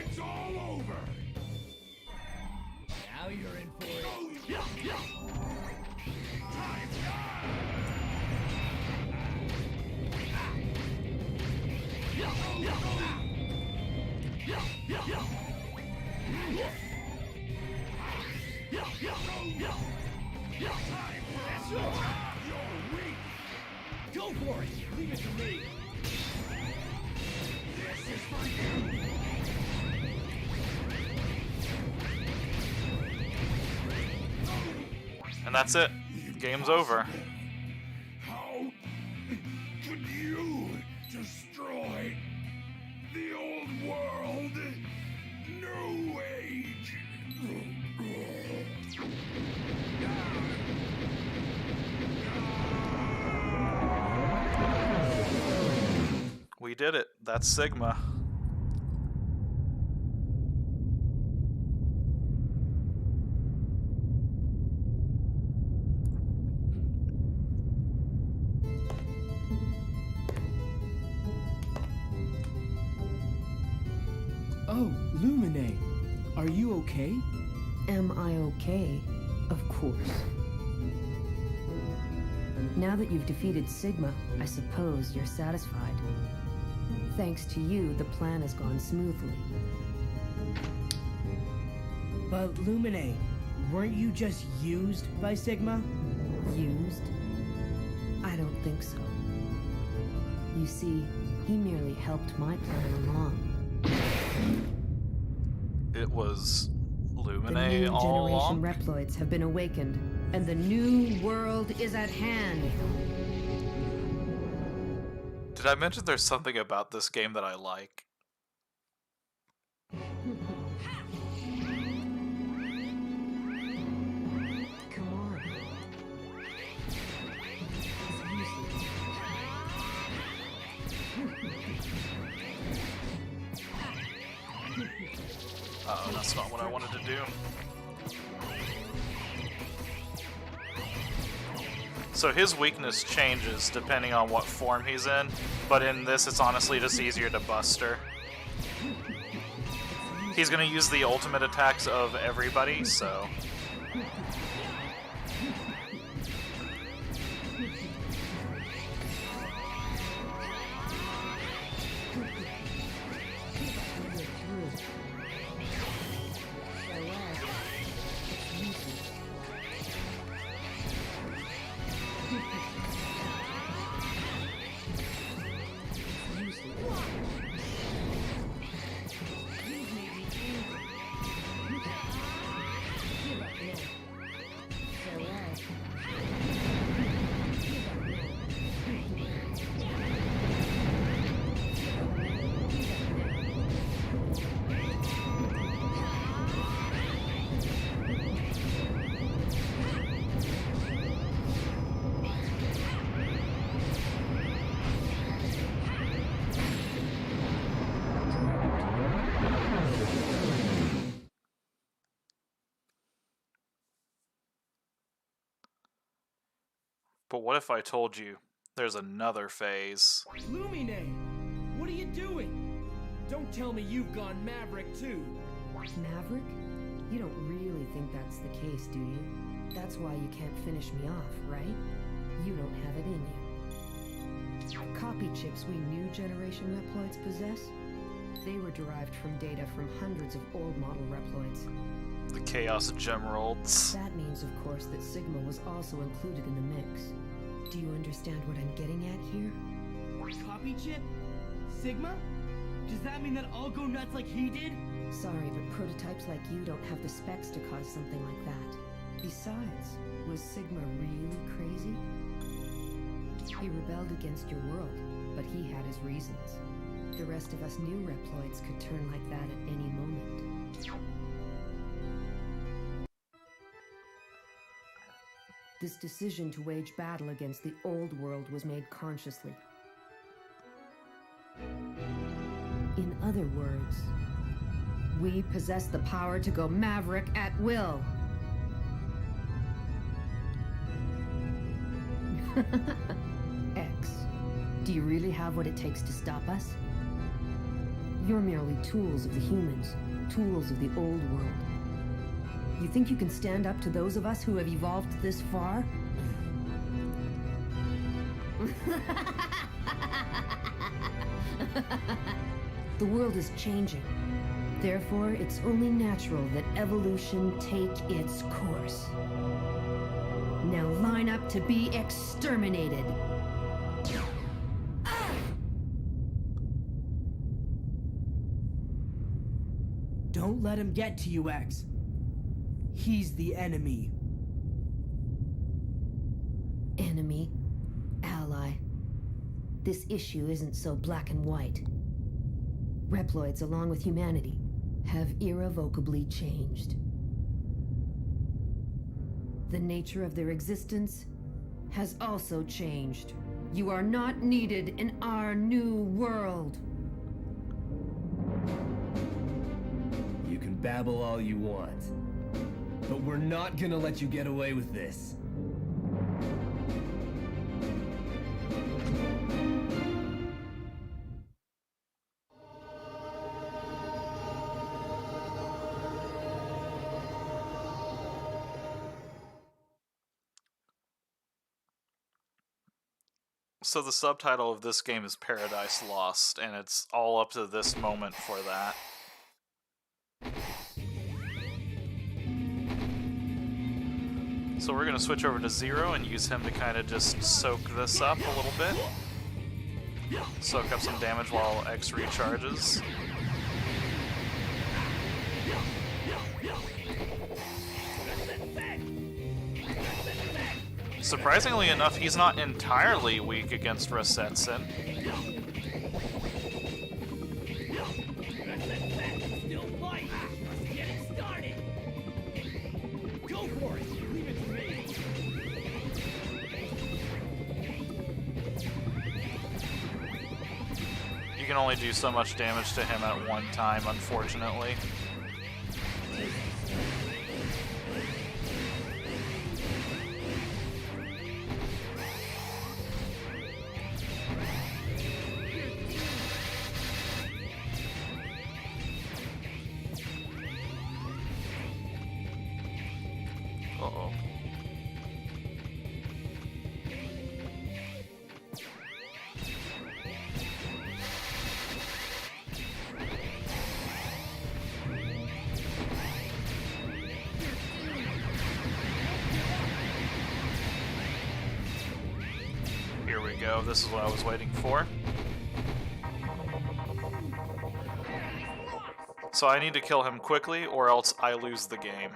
It's all over! Now you're in for it. Go for it! Leave it to me! This is for you! And that's it. Game's over. How could you destroy the old world? New age! We did it. That's Sigma. Oh, Lumine. Are you okay? Am I okay? Of course. Now that you've defeated Sigma, I suppose you're satisfied. Thanks to you, the plan has gone smoothly. But Lumine, weren't you just used by Sigma? Used? I don't think so. You see, he merely helped my plan along. It was The Lumine new all generation along? Reploids have been awakened, and the new world is at hand. Did I mention there's something about this game that I like? Come on. Uh-oh, that's not what I wanted to do. So his weakness changes depending on what form he's in, but in this it's honestly just easier to buster. He's gonna use the ultimate attacks of everybody, so... But what if I told you there's another phase? Lumine! What are you doing? Don't tell me you've gone Maverick too. Maverick? You don't really think that's the case, do you? That's why you can't finish me off, right? You don't have it in you. Copy chips we new generation Reploids possess? They were derived from data from hundreds of old model Reploids. The Chaos Gemeralds. That means, of course, that Sigma was also included in the mix. Do you understand what I'm getting at here? Copy chip? Sigma? Does that mean that I'll go nuts like he did? Sorry, but prototypes like you don't have the specs to cause something like that. Besides, was Sigma really crazy? He rebelled against your world, but he had his reasons. The rest of us new Reploids could turn like that at any moment. This decision to wage battle against the old world was made consciously. In other words, we possess the power to go Maverick at will. X, do you really have what it takes to stop us? You're merely tools of the humans, tools of the old world. You think you can stand up to those of us who have evolved this far? The world is changing. Therefore, it's only natural that evolution take its course. Now line up to be exterminated. Don't let him get to you, X. He's the enemy. Enemy, ally. This issue isn't so black and white. Reploids, along with humanity, have irrevocably changed. The nature of their existence has also changed. You are not needed in our new world. You can babble all you want, but we're not gonna let you get away with this. So the subtitle of this game is Paradise Lost, and it's all up to this moment for that. So we're going to switch over to Zero and use him to kind of just soak this up a little bit. Soak up some damage while X recharges. Surprisingly enough, he's not entirely weak against Rasetsin. Still fight! Let's get it started! Go for it! Leave it to me! You can only do so much damage to him at one time, unfortunately. Uh-oh. Here we go. This is what I was waiting for. So I need to kill him quickly, or else I lose the game.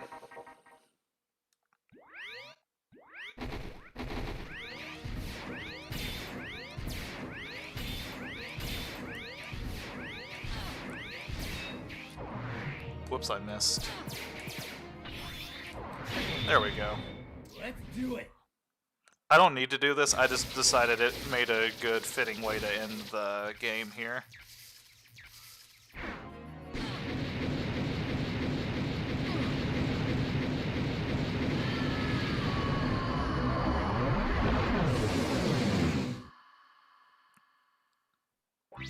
Whoops, I missed. There we go. Let's do it! I don't need to do this, I just decided it made a good fitting way to end the game here.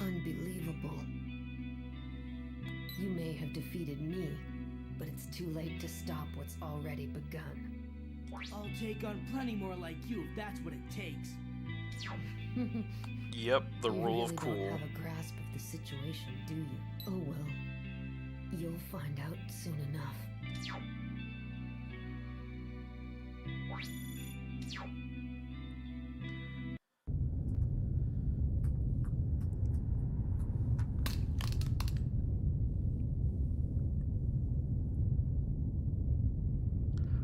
Unbelievable. You may have defeated me, but it's too late to stop what's already begun. I'll take on plenty more like you if that's what it takes. Yep, the You rule of really cool. don't have a grasp of the situation, do you? Oh well. You'll find out soon enough.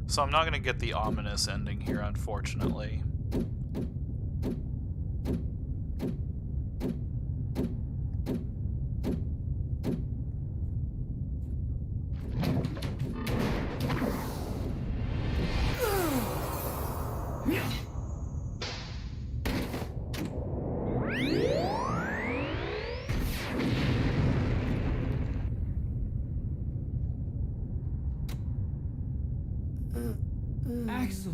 So I'm not going to get the ominous ending here, unfortunately. Axel!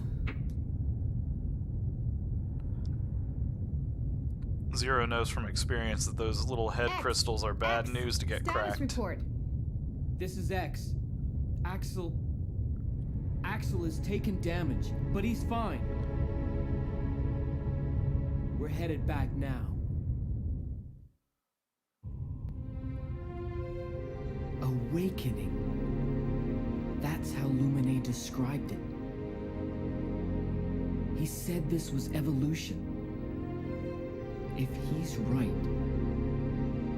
Zero knows from experience that those little head X, crystals are bad X, news to get status cracked. report. This is X. Axel has taken damage, but he's fine. We're headed back now. Awakening. That's how Lumine described it. He said this was evolution. If he's right,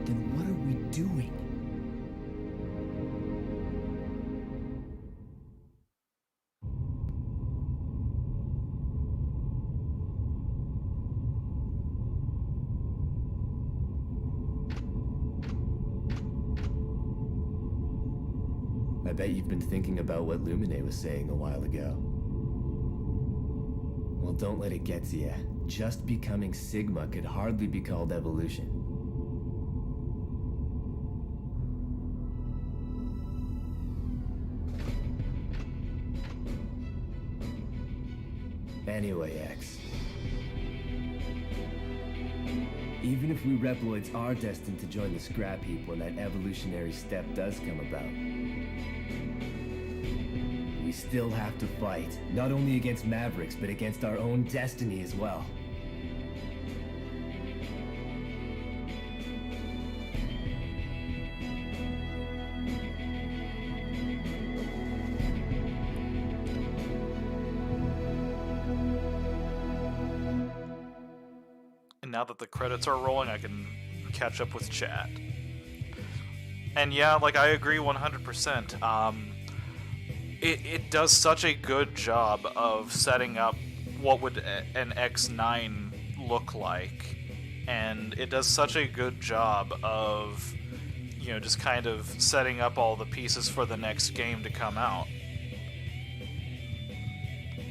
then what are we doing? I bet you've been thinking about what Lumine was saying a while ago. Well, don't let it get to you. Just becoming Sigma could hardly be called evolution. Anyway, X. Even if we Reploids are destined to join the scrap heap when that evolutionary step does come about, we still have to fight, not only against Mavericks, but against our own destiny as well. now that the credits are rolling, I can catch up with chat. And yeah, like, I agree 100%. It does such a good job of setting up what would an X9 look like. And it does such a good job of, you know, just kind of setting up all the pieces for the next game to come out.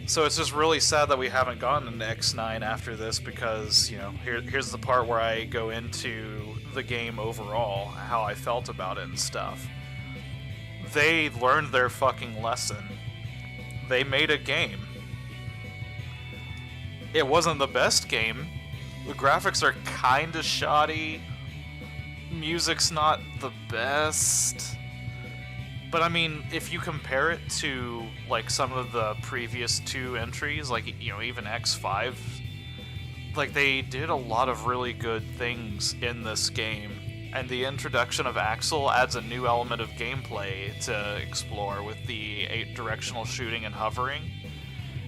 So it's just really sad that we haven't gotten an X9 after this, because, you know, here's the part where I go into the game overall, how I felt about it and stuff. They learned their fucking lesson. They made a game. It wasn't the best game. The graphics are kinda shoddy. Music's not the best. But I mean, if you compare it to, like, some of the previous 2 entries, like, you know, even X5, like, they did a lot of really good things in this game. And the introduction of Axel adds a new element of gameplay to explore with the 8-directional shooting and hovering.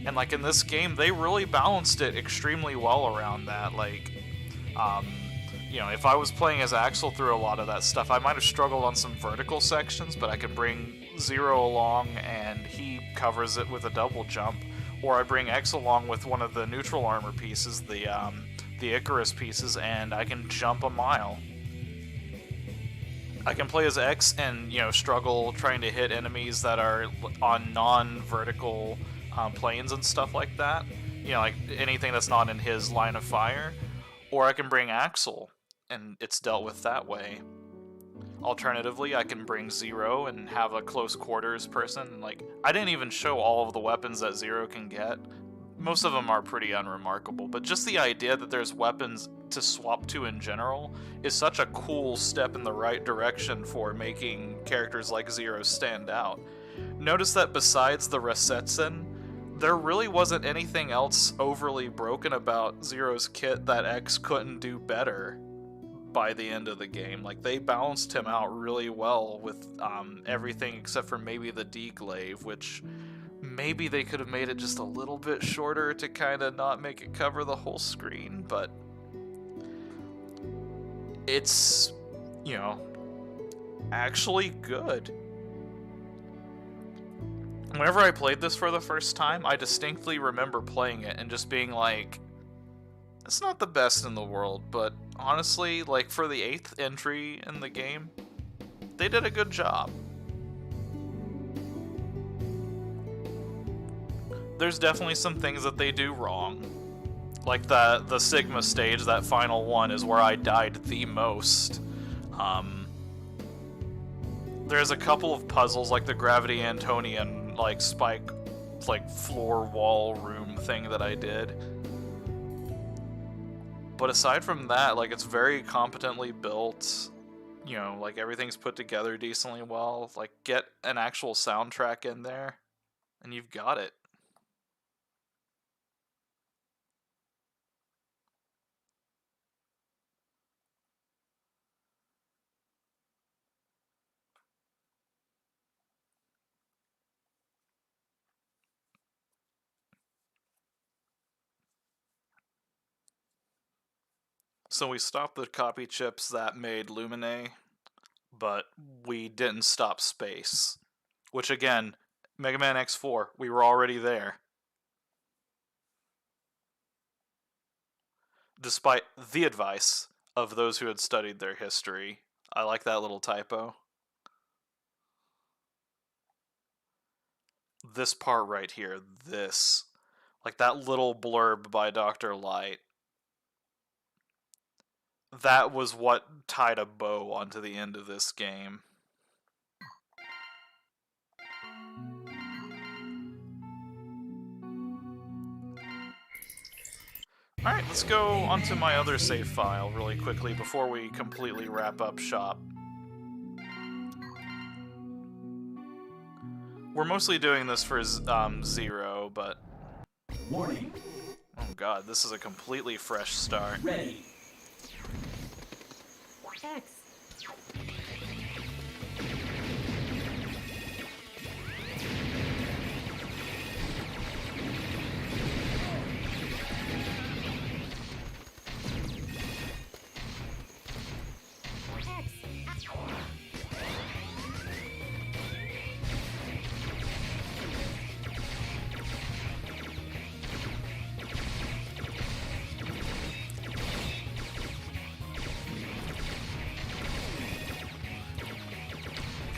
And, like, in this game, they really balanced it extremely well around that. Like, you know, if I was playing as Axel through a lot of that stuff, I might have struggled on some vertical sections, but I can bring Zero along and he covers it with a double jump. Or I bring X along with one of the neutral armor pieces, the Icarus pieces, and I can jump a mile. I can play as X and, you know, struggle trying to hit enemies that are on non-vertical planes and stuff like that. You know, like anything that's not in his line of fire. Or I can bring Axel, and it's dealt with that way. Alternatively, I can bring Zero and have a close quarters person. Like, I didn't even show all of the weapons that Zero can get. Most of them are pretty unremarkable, but just the idea that there's weapons to swap to in general is such a cool step in the right direction for making characters like Zero stand out. Notice that besides the Resetsen, there really wasn't anything else overly broken about Zero's kit that X couldn't do better by the end of the game. Like, they balanced him out really well with everything except for maybe the deglaive, which maybe they could have made it just a little bit shorter to kind of not make it cover the whole screen, but it's, you know, actually good. Whenever I played this for the first time, I distinctly remember playing it and just being like, it's not the best in the world, but honestly, like, for the 8th entry in the game, they did a good job. There's definitely some things that they do wrong. Like the Sigma stage, that final one, is where I died the most. There's a couple of puzzles, like the Gravity Antonian, like, spike, like, floor wall room thing that I did. But aside from that, like, it's very competently built. You know, like, everything's put together decently well. Like, get an actual soundtrack in there, and you've got it. So we stopped the copy chips that made Lumine, but we didn't stop space. Which, again, Megaman X4, we were already there. Despite the advice of those who had studied their history. I like that little typo. This part right here, this. Like that little blurb by Dr. Light. That was what tied a bow onto the end of this game. Alright, let's go onto my other save file really quickly before we completely wrap up shop. We're mostly doing this for Zero, but... Warning. Oh god, this is a completely fresh start. Ready. X.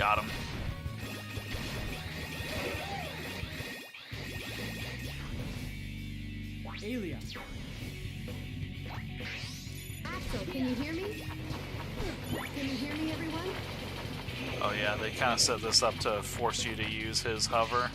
got him. Aelia. Axel, can you hear me? Can you hear me, everyone? Oh yeah, they kind of set this up to force you to use his hover.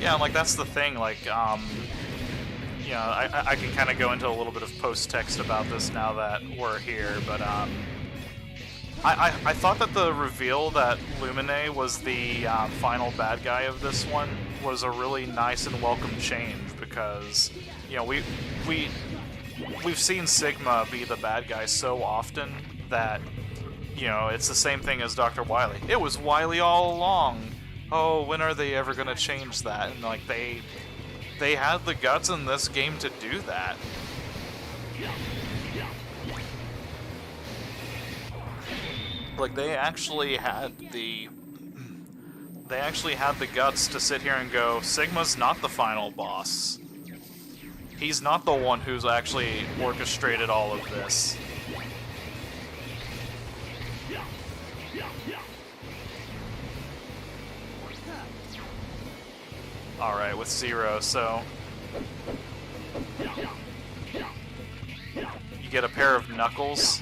Yeah, like that's the thing, like, you know, I can kind of go into a little bit of post-text about this now that we're here, but, I thought that the reveal that Lumine was the final bad guy of this one was a really nice and welcome change, because, you know, we've seen Sigma be the bad guy so often that, you know, it's the same thing as Dr. Wily. It was Wily all along. Oh, when are they ever gonna change that? And like they had the guts in this game to do that. Like they actually had the guts to sit here and go, Sigma's not the final boss. He's not the one who's actually orchestrated all of this. Alright, with Zero, so you get a pair of Knuckles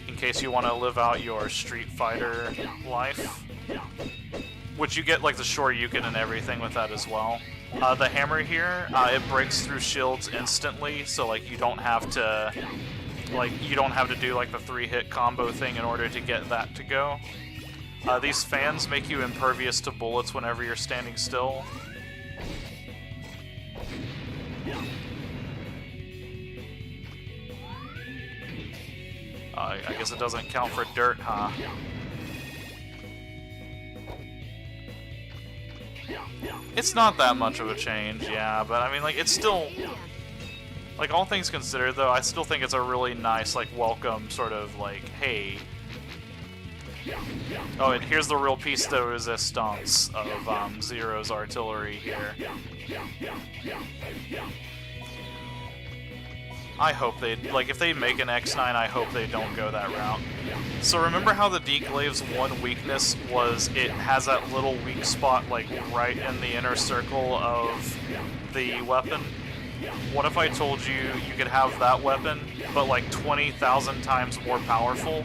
in case you want to live out your Street Fighter life, which you get like the Shoryuken and everything with that as well. The hammer here, it breaks through shields instantly, so like you don't have to do like the 3-hit combo thing in order to get that to go. These fans make you impervious to bullets whenever you're standing still. I guess it doesn't count for dirt, huh? It's not that much of a change, yeah, but I mean, like, it's still... Like, all things considered, though, I still think it's a really nice, like, welcome sort of, like, hey... Oh, and here's the real piece de resistance of Zero's artillery here. I hope they, like, if they make an X9, I hope they don't go that route. So remember how the Declave's one weakness was it has that little weak spot, like, right in the inner circle of the weapon? What if I told you you could have that weapon, but like 20,000 times more powerful?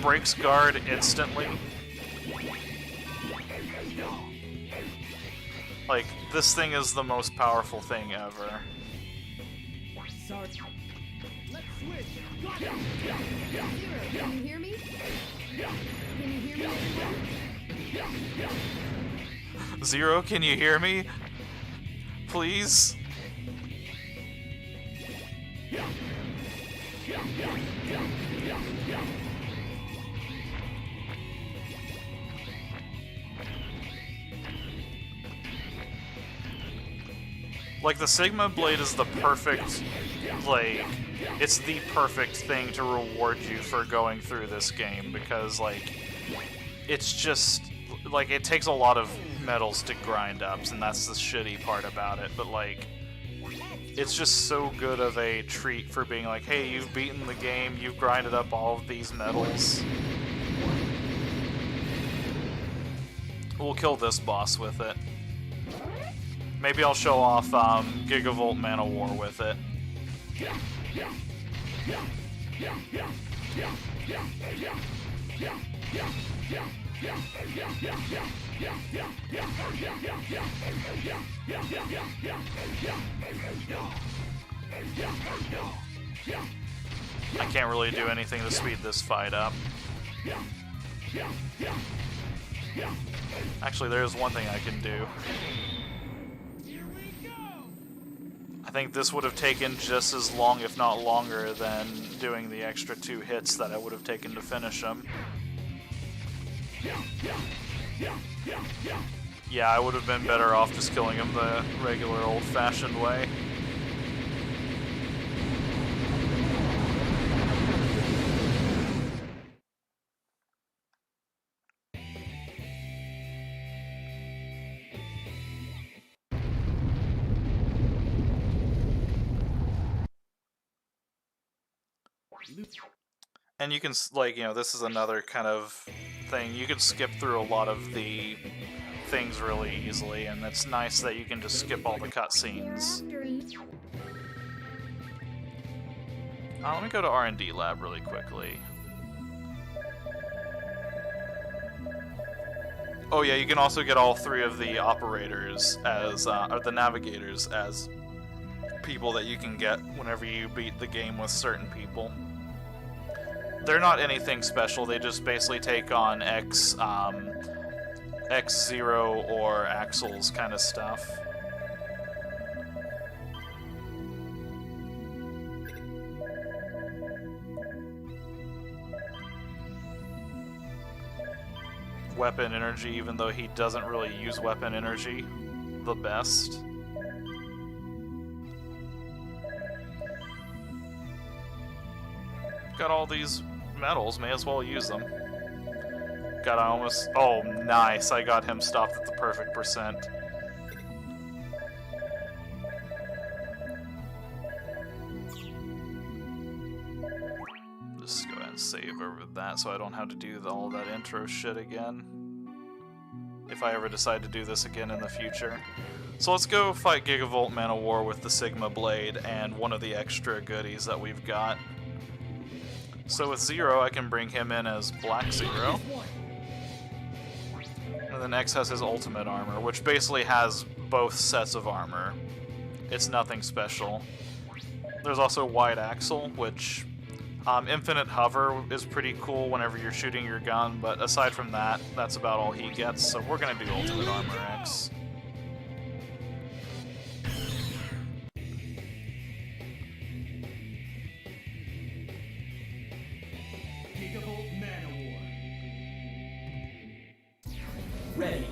Breaks guard instantly. Like, this thing is the most powerful thing ever. Sorry. Let's switch. Zero, can you hear me? Can you hear me, everyone? Zero, can you hear me? Please? Like, the Sigma Blade is the perfect, like, it's the perfect thing to reward you for going through this game, because, like, it's just, like, it takes a lot of medals to grind up, and that's the shitty part about it, but, like, it's just so good of a treat for being like, hey, you've beaten the game, you've grinded up all of these medals. We'll kill this boss with it. Maybe I'll show off Gigavolt Man of War with it. I can't really do anything to speed this fight up. Actually, there's one thing I can do. I think this would have taken just as long, if not longer, than doing the extra 2 hits that I would have taken to finish him. Yeah, I would have been better off just killing him the regular old-fashioned way. And you can, like, you know, this is another kind of thing. You can skip through a lot of the things really easily, and it's nice that you can just skip all the cutscenes. Let me go to R&D lab really quickly. Oh yeah, you can also get all 3 of the operators as, or the navigators as people that you can get whenever you beat the game with certain people. They're not anything special, they just basically take on X-Zero or Axel's kind of stuff. Weapon energy, even though he doesn't really use weapon energy the best. Got all these medals, may as well use them. God, I almost... Oh, nice, I got him stopped at the perfect percent. Just go ahead and save over that so I don't have to do all that intro shit again. If I ever decide to do this again in the future. So let's go fight Gigavolt Man of War with the Sigma Blade and one of the extra goodies that we've got. So with Zero, I can bring him in as Black Zero. And then X has his ultimate armor, which basically has both sets of armor. It's nothing special. There's also Wide Axle, which infinite hover is pretty cool whenever you're shooting your gun, but aside from that, that's about all he gets, so we're gonna do ultimate armor X. Gigavolt Man of War. Ready.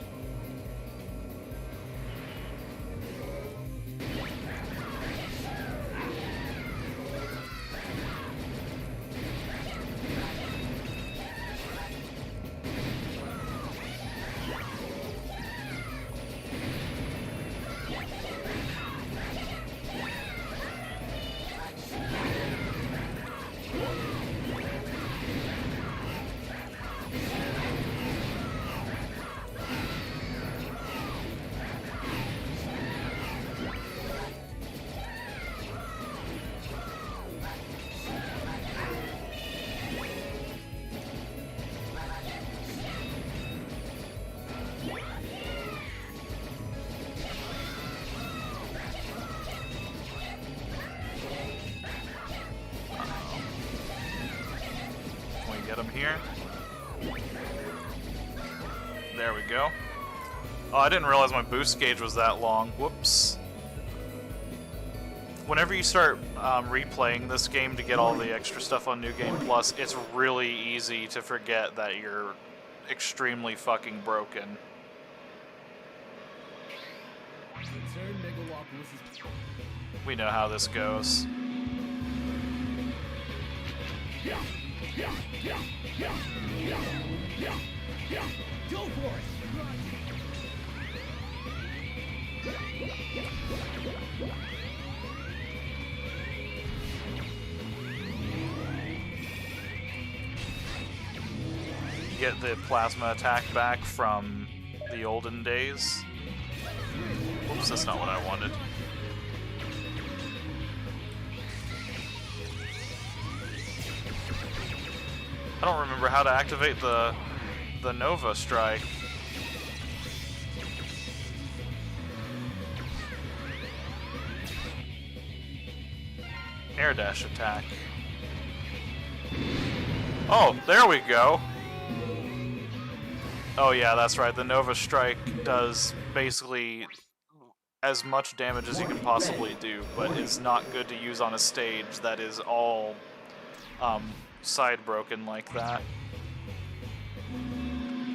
Get him here. There we go. Oh, I didn't realize my boost gauge was that long. Whoops. Whenever you start replaying this game to get all the extra stuff on New Game Plus, it's really easy to forget that you're extremely fucking broken. We know how this goes. Go for it! You get the plasma attack back from the olden days. Oops, that's not what I wanted. I don't remember how to activate the Nova Strike. Air dash attack. Oh, there we go. Oh yeah, that's right. The Nova Strike does basically as much damage as you can possibly do, but is not good to use on a stage that is all side broken like that.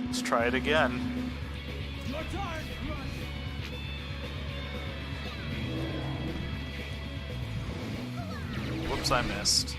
Let's try it again. Whoops, I missed.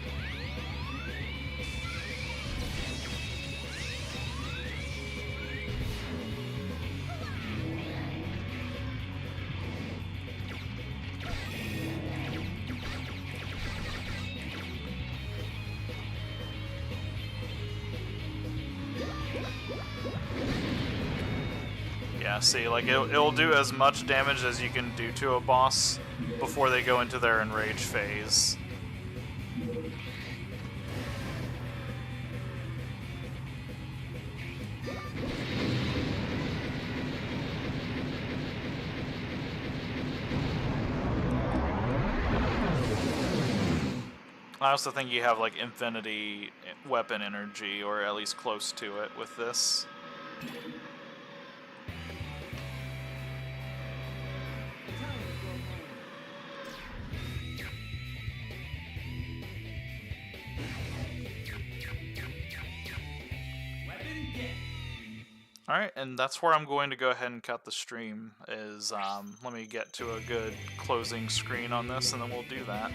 Yeah, see, like, it'll do as much damage as you can do to a boss before they go into their enrage phase. I also think you have, like, infinity weapon energy, or at least close to it, with this. Alright, and that's where I'm going to go ahead and cut the stream, is, let me get to a good closing screen on this, and then we'll do that.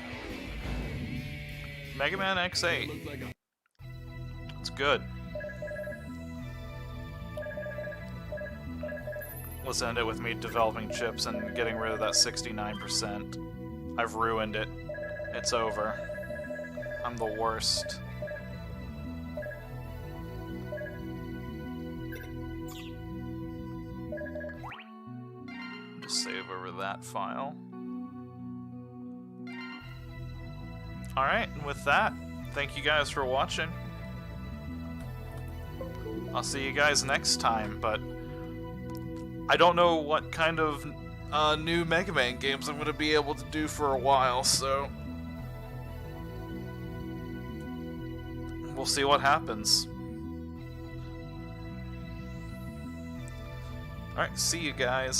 Megaman X8. It's good. Let's end it with me developing chips and getting rid of that 69%. I've ruined it. It's over. I'm the worst. Just save over that file. Alright, and with that, thank you guys for watching. I'll see you guys next time, but I don't know what kind of new Mega Man games I'm going to be able to do for a while, so we'll see what happens. Alright, see you guys.